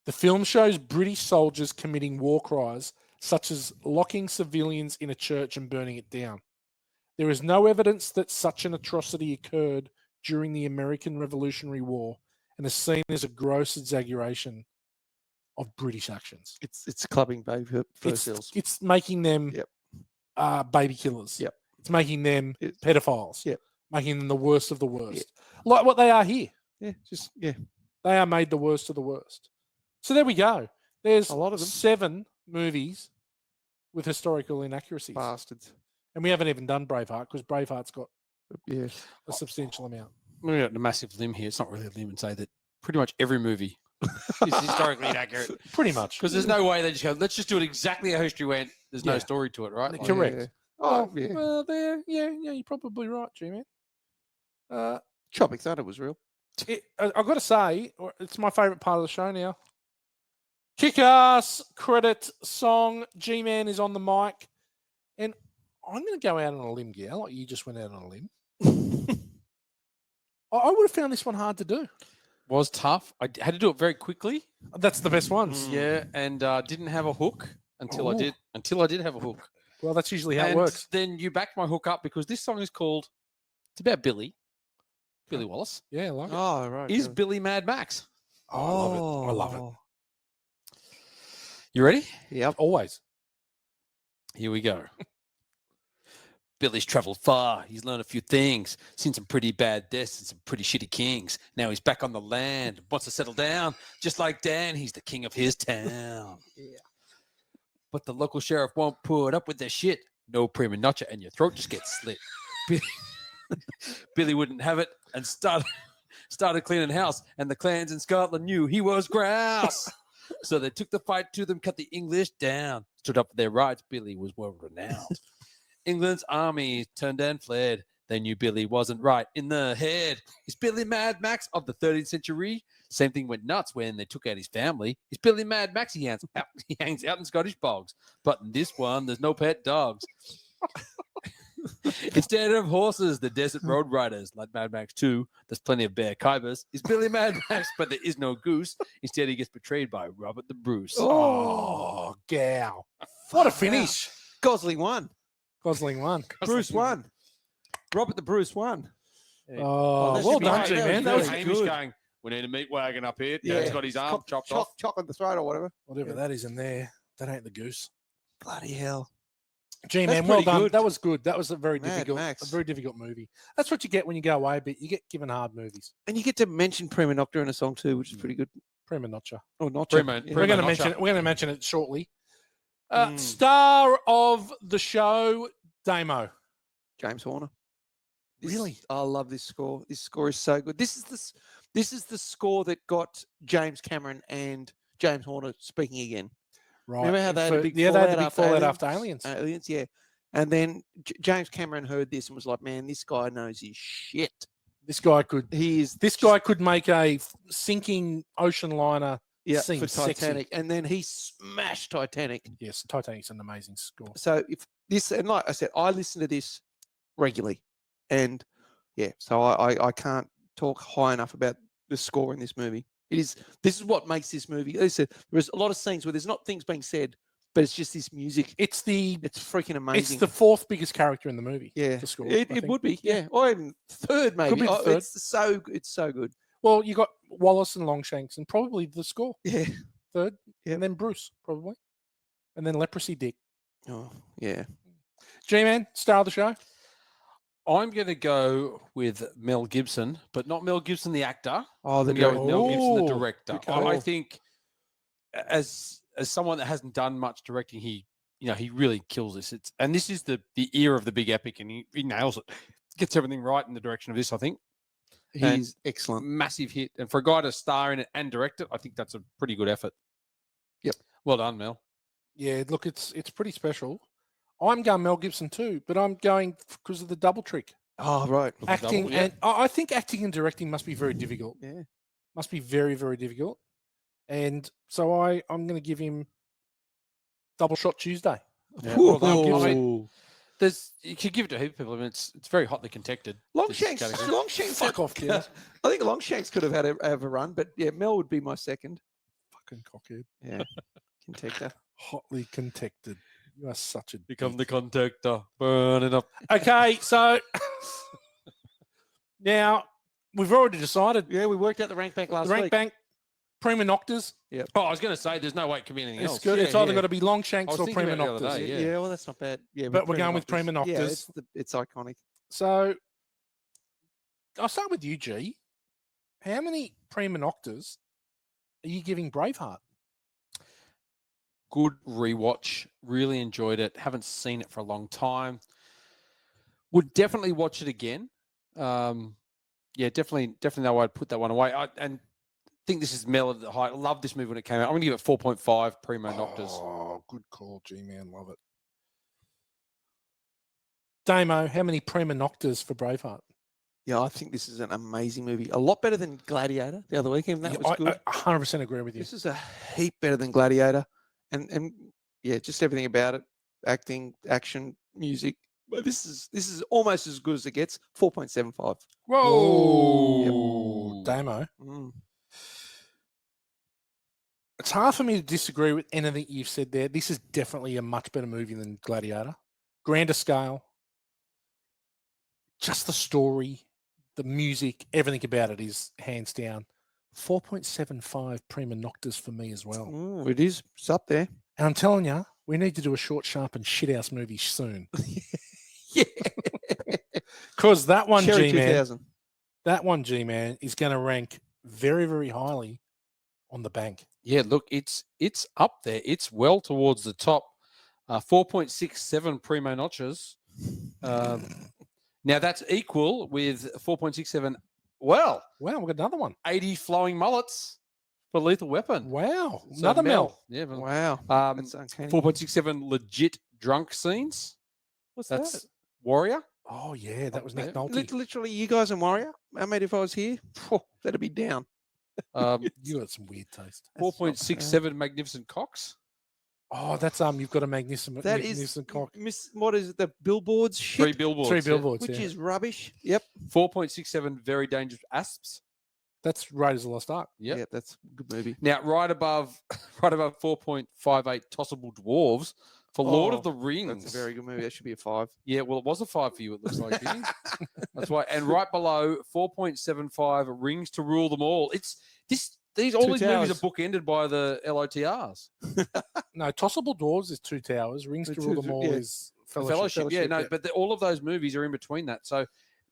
The film shows British soldiers committing war crimes, such as locking civilians in a church and burning it down. There is no evidence that such an atrocity occurred during the American Revolutionary War and is seen as a gross exaggeration of British actions. It's clubbing baby seals. It's making them baby killers. Yep. It's making them pedophiles. Yep. Making them the worst of the worst. Like what they are here. Yeah. They are made the worst of the worst. So there we go. There's a lot of them. 7 movies with historical inaccuracies. Bastards. And we haven't even done Braveheart because Braveheart's got a substantial amount. I'm going to go on a massive limb here. It's not really a limb and say that pretty much every movie is historically inaccurate. Pretty much. Because there's no way they just go, let's just do it exactly how history went. There's no story to it, right? Like, correct. Oh, well, there, you're probably right, G-Man. Tropic Thunder was real. I've got to say, it's my favourite part of the show now. Kick-ass credit song. G-Man is on the mic. And I'm going to go out on a limb, Gal, like you just went out on a limb. I would have found this one hard to do. Was tough. I had to do it very quickly. That's the best ones. Yeah, and didn't have a hook until I Ooh. did. Until I did have a hook. Well, that's usually how it And works. then you backed my hook up because this song is called. It's about Billy Wallace. Yeah, I like it. Oh, right. Is Billy Mad Max? Oh, I love it. I love it. You ready? Yep. Always. Here we go. Billy's traveled far. He's learned a few things, seen some pretty bad deaths and some pretty shitty kings. Now he's back on the land, wants to settle down. Just like Dan, he's the king of his town. Yeah. But the local sheriff won't put up with their shit. No prima noccia and your throat just gets slit. Billy wouldn't have it and started cleaning house. And the clans in Scotland knew he was grouse. So they took the fight to them, cut the English down. Stood up for their rights. Billy was world renowned. England's army turned and fled. They knew Billy wasn't right in the head. Is Billy Mad Max of the 13th century? Same thing went nuts when they took out his family. Is Billy Mad Max? He hangs out in Scottish bogs. But in this one, there's no pet dogs. Instead of horses, the desert road riders, like Mad Max 2, there's plenty of bear kybers. Is Billy Mad Max, but there is no goose. Instead, he gets betrayed by Robert the Bruce. Oh, gal. What a finish. Gosling won. Gosling won. Bruce won. Robert the Bruce won. Oh, that well should be done, high. G-Man. That That was was Hamish good. going, we need a meat wagon up here. Yeah. He's got his arm chopped off. Chock on the throat or whatever. whatever that is in there. That ain't the goose. Bloody hell. G-Man, That's well pretty done. good. That was good. That was a very Mad difficult, Max. movie. That's what you get when you go away, but you get given hard movies. And you get to mention Prima Nocta in a song too, which is pretty good. Prima noccia. Oh, not Prima- yeah. Prima We're going to noccia. mention it. We're going to mention it shortly. Mm. Star of the show, Damo. James Horner. Really? I love this score. This score is so good. This is the score that got James Cameron and James Horner speaking again. Right. Remember how they had a big they had fallout a big after fallout Aliens? after Aliens. Aliens, yeah. And then James Cameron heard this and was like, "Man, this guy knows his shit. This guy could. He is This guy could make a sinking ocean liner seem for sexy. Titanic." And then he smashed Titanic. Yes, Titanic's an amazing score. So if this, and like I said, I listen to this regularly, and yeah, so I can't talk high enough about the score in this movie. This is what makes this movie. As I said, there's a lot of scenes where there's not things being said, but it's just this music. It's Freaking amazing. It's the fourth biggest character in the movie. yeah, the score, I it think. would be, yeah, or even third maybe. be the Oh, third. It's so good. Well, you got Wallace and Longshanks, and probably the score Yeah. third, Yep. and then Bruce probably, and then Leprosy Dick. Oh yeah. G-Man, star of the show. I'm going to go with Mel Gibson, but not Mel Gibson, the actor. Oh, I'm the going to go with Mel Gibson, the Oh, director. good I call. think as someone that hasn't done much directing, he really kills this. And this is the era of the big epic, and he nails it. Gets everything right in the direction of this, I think. And He's excellent. massive hit. And for a guy to star in it and direct it, I think that's a pretty good effort. Yep. Well done, Mel. Yeah, look, it's pretty special. I'm going Mel Gibson too, but I'm going because of the double trick. Oh right. With the Acting double, yeah. and I think acting and directing must be very difficult. Yeah. Must be very, very difficult. And so I'm going to give him Double Shot Tuesday. Yeah, well done, Ooh. Gibson. You could give it to a heap of people. I mean, it's very hotly contested. this Longshanks. category. Longshanks. Fuck off, kid. I think Longshanks could have had a run, but yeah, Mel would be my second. Fucking cockhead. Yeah. Contactor. Hotly contested. You are such a Become dick. the contactor, burning up. Okay, so now we've already decided Yeah, we worked out the rank bank last the rank week. bank prima noctas. Oh, I was going to say, there's no way it can be anything It's else. good. Yeah, It's either yeah. got to be I Longshanks was or thinking prima about it the other noctas. day, Yeah. Well, that's not bad. Yeah, But we're going with prima prima Yeah, noctas. it's iconic. So I'll start with you, G. How many prima noctas are you giving Braveheart? Good rewatch. Really enjoyed it. Haven't seen it for a long time. Would definitely watch it again. Yeah, definitely know I'd put that one away. And think this is Mel at the height. I love this movie when it came out. I'm going to give it 4.5 primo noctas. Oh, good call, G-Man. Love it. Damo, how many prima noctas for Braveheart? Yeah, I think this is an amazing movie. A lot better than Gladiator the other weekend. That was good. I 100% agree with you. This is a heap better than Gladiator, and yeah, just everything about it, acting, action, music. But this is almost as good as it gets. 4.75. Whoa, Damo. Mm. It's hard for me to disagree with anything you've said there. This is definitely a much better movie than Gladiator. Grander scale, just the story, the music, everything about it is hands down 4.75 prima noctis for me as well. Ooh, it is. It's up there. And I'm telling you, we need to do a short, sharp, and shithouse movie soon. Yeah. Because that one, Cherry G-Man, 2000. that one, G-Man, is going to rank very, very highly on the bank. Yeah, look, it's up there. It's well towards the top. 4.67 primo notches. Now that's equal with 4.67. Well, Wow, we've got another one. 80 flowing mullets for Lethal Weapon. Wow, So another Mel. Yeah, but, Wow. 4.67 legit drunk scenes. What's That's that? Warrior. Oh, yeah, that was Nick Yeah. Nolte. Literally, you guys and Warrior. I mean, if I was here, that'd be down. You got some weird taste. 4.67 magnificent cocks. Oh, that's you've got a magnificent cock. What is it? The billboards shit, 3 billboards. 3 yeah. billboards, which yeah. is rubbish. Yep. 4.67 very dangerous asps. That's Raiders of the Lost Ark. Yep. Yeah, that's a good movie. Now, right above 4.58 tossable dwarves for Lord of Oh, the Rings. That's a very good movie. That should be a 5. Yeah, well, it was a 5 for you, it looks like. Vinny. That's why. And right below 4.75 Rings to Rule Them All. All these movies Towers. are bookended by the LOTRs. No, Tossable Dwarves is 2 Towers. Rings to Rule Them All is Fellowship. Yeah, no, but all of those movies are in between that. So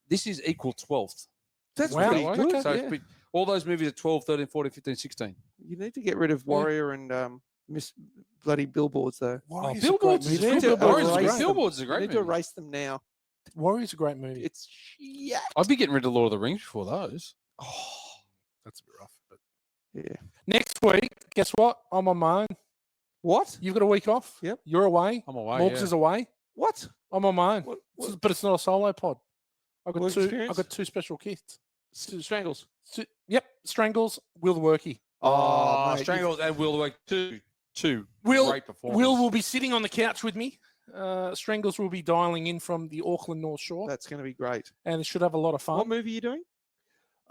this is equal 12th. That's Wow, pretty okay. good. So yeah. all those movies are 12, 13, 14, 15, 16. You need to get rid of Warrior and Miss Bloody Billboards, though. Warriors Billboards is is a You great need movie. to Warriors is erase great. them. Billboards is a You great need to movie. erase them now. Warriors is a great movie. It's yeah. I'd be getting rid of Lord of the Rings before those. Oh, that's a bit rough. But Yeah. next week, guess what? I'm on my own. What? You've got a week off. Yep. You're away. I'm away. Morgs yeah. is away. What? I'm on my own. What? But it's not a solo pod. I've got Work two. experience? I've got 2 special kits. Strangles. Yep, Strangles, Will Worky. Oh, mate, Strangles and Will Work two Will great performers. Will will be sitting on the couch with me. Strangles will be dialing in from the Auckland North Shore, That's going to be great. and it should have a lot of What fun. movie are you doing?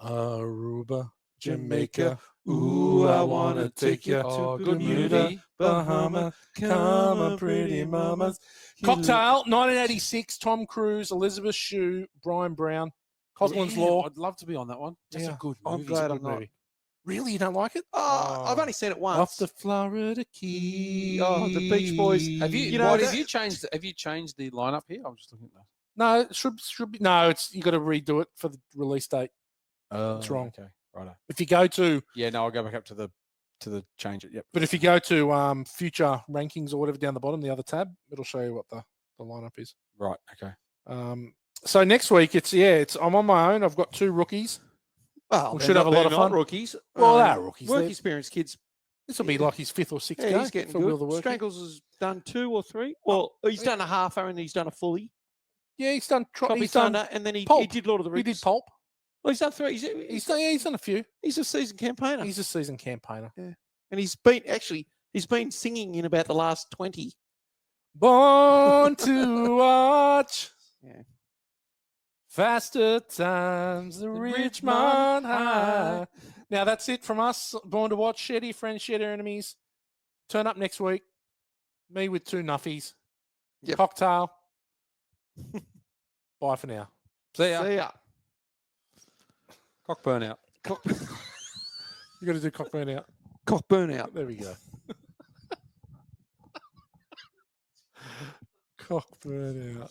Aruba, Jamaica. Jamaica. Ooh, I wanna take you Oh, to good Bermuda, movie. Bahama. Come on, pretty mamas. Cocktail, 1986. Tom Cruise, Elizabeth Shue, Brian Brown, Coslin's Yeah, Law. I'd love to be on that one. That's Yeah. a good I'm movie. glad Good I'm not. movie. Really, you don't like it? Oh, I've only seen it once. Off the Florida Keys. Oh, the Beach Boys. Have you? You know, Have that- you changed? Have you changed the lineup here? I'm just looking at that. No, it should be. No, it's you got to redo it for the release date. It's wrong. Okay, righto. If you go to, Yeah, no, I'll go back up to the change it. Yep. but if you go to future rankings or whatever down the bottom, the other tab, it'll show you what the lineup is. Right. Okay. So next week, it's I'm on my own. I've got 2 rookies. Well, We they're should have not- a lot they're of not fun. Rookies. Well, they are rookies. Work They're- experience kids. This will be like his 5th or 6th Yeah, go he's getting for Will the good. Worky. Strangles has done 2 or 3. Well, he's done a half and he's done a fully. Yeah, he's done. Tropic He's done. Thunder, and then he Pulp. did Lord of the He Rings. did Pulp. Well, he's done 3. He's done a few. He's a seasoned campaigner. He's a seasoned campaigner. And he's been singing in about the last 20. Born to watch. Yeah. Faster times the Richmond High. Now that's it from us. Born to watch. Share to your friends, share to your enemies. Turn up next week. Me with 2 nuffies. Yep. Cocktail. Bye for now. See ya. See ya. Cock burnout. You got to do cock burnout. Cock burnout. There we go. Cock burnout.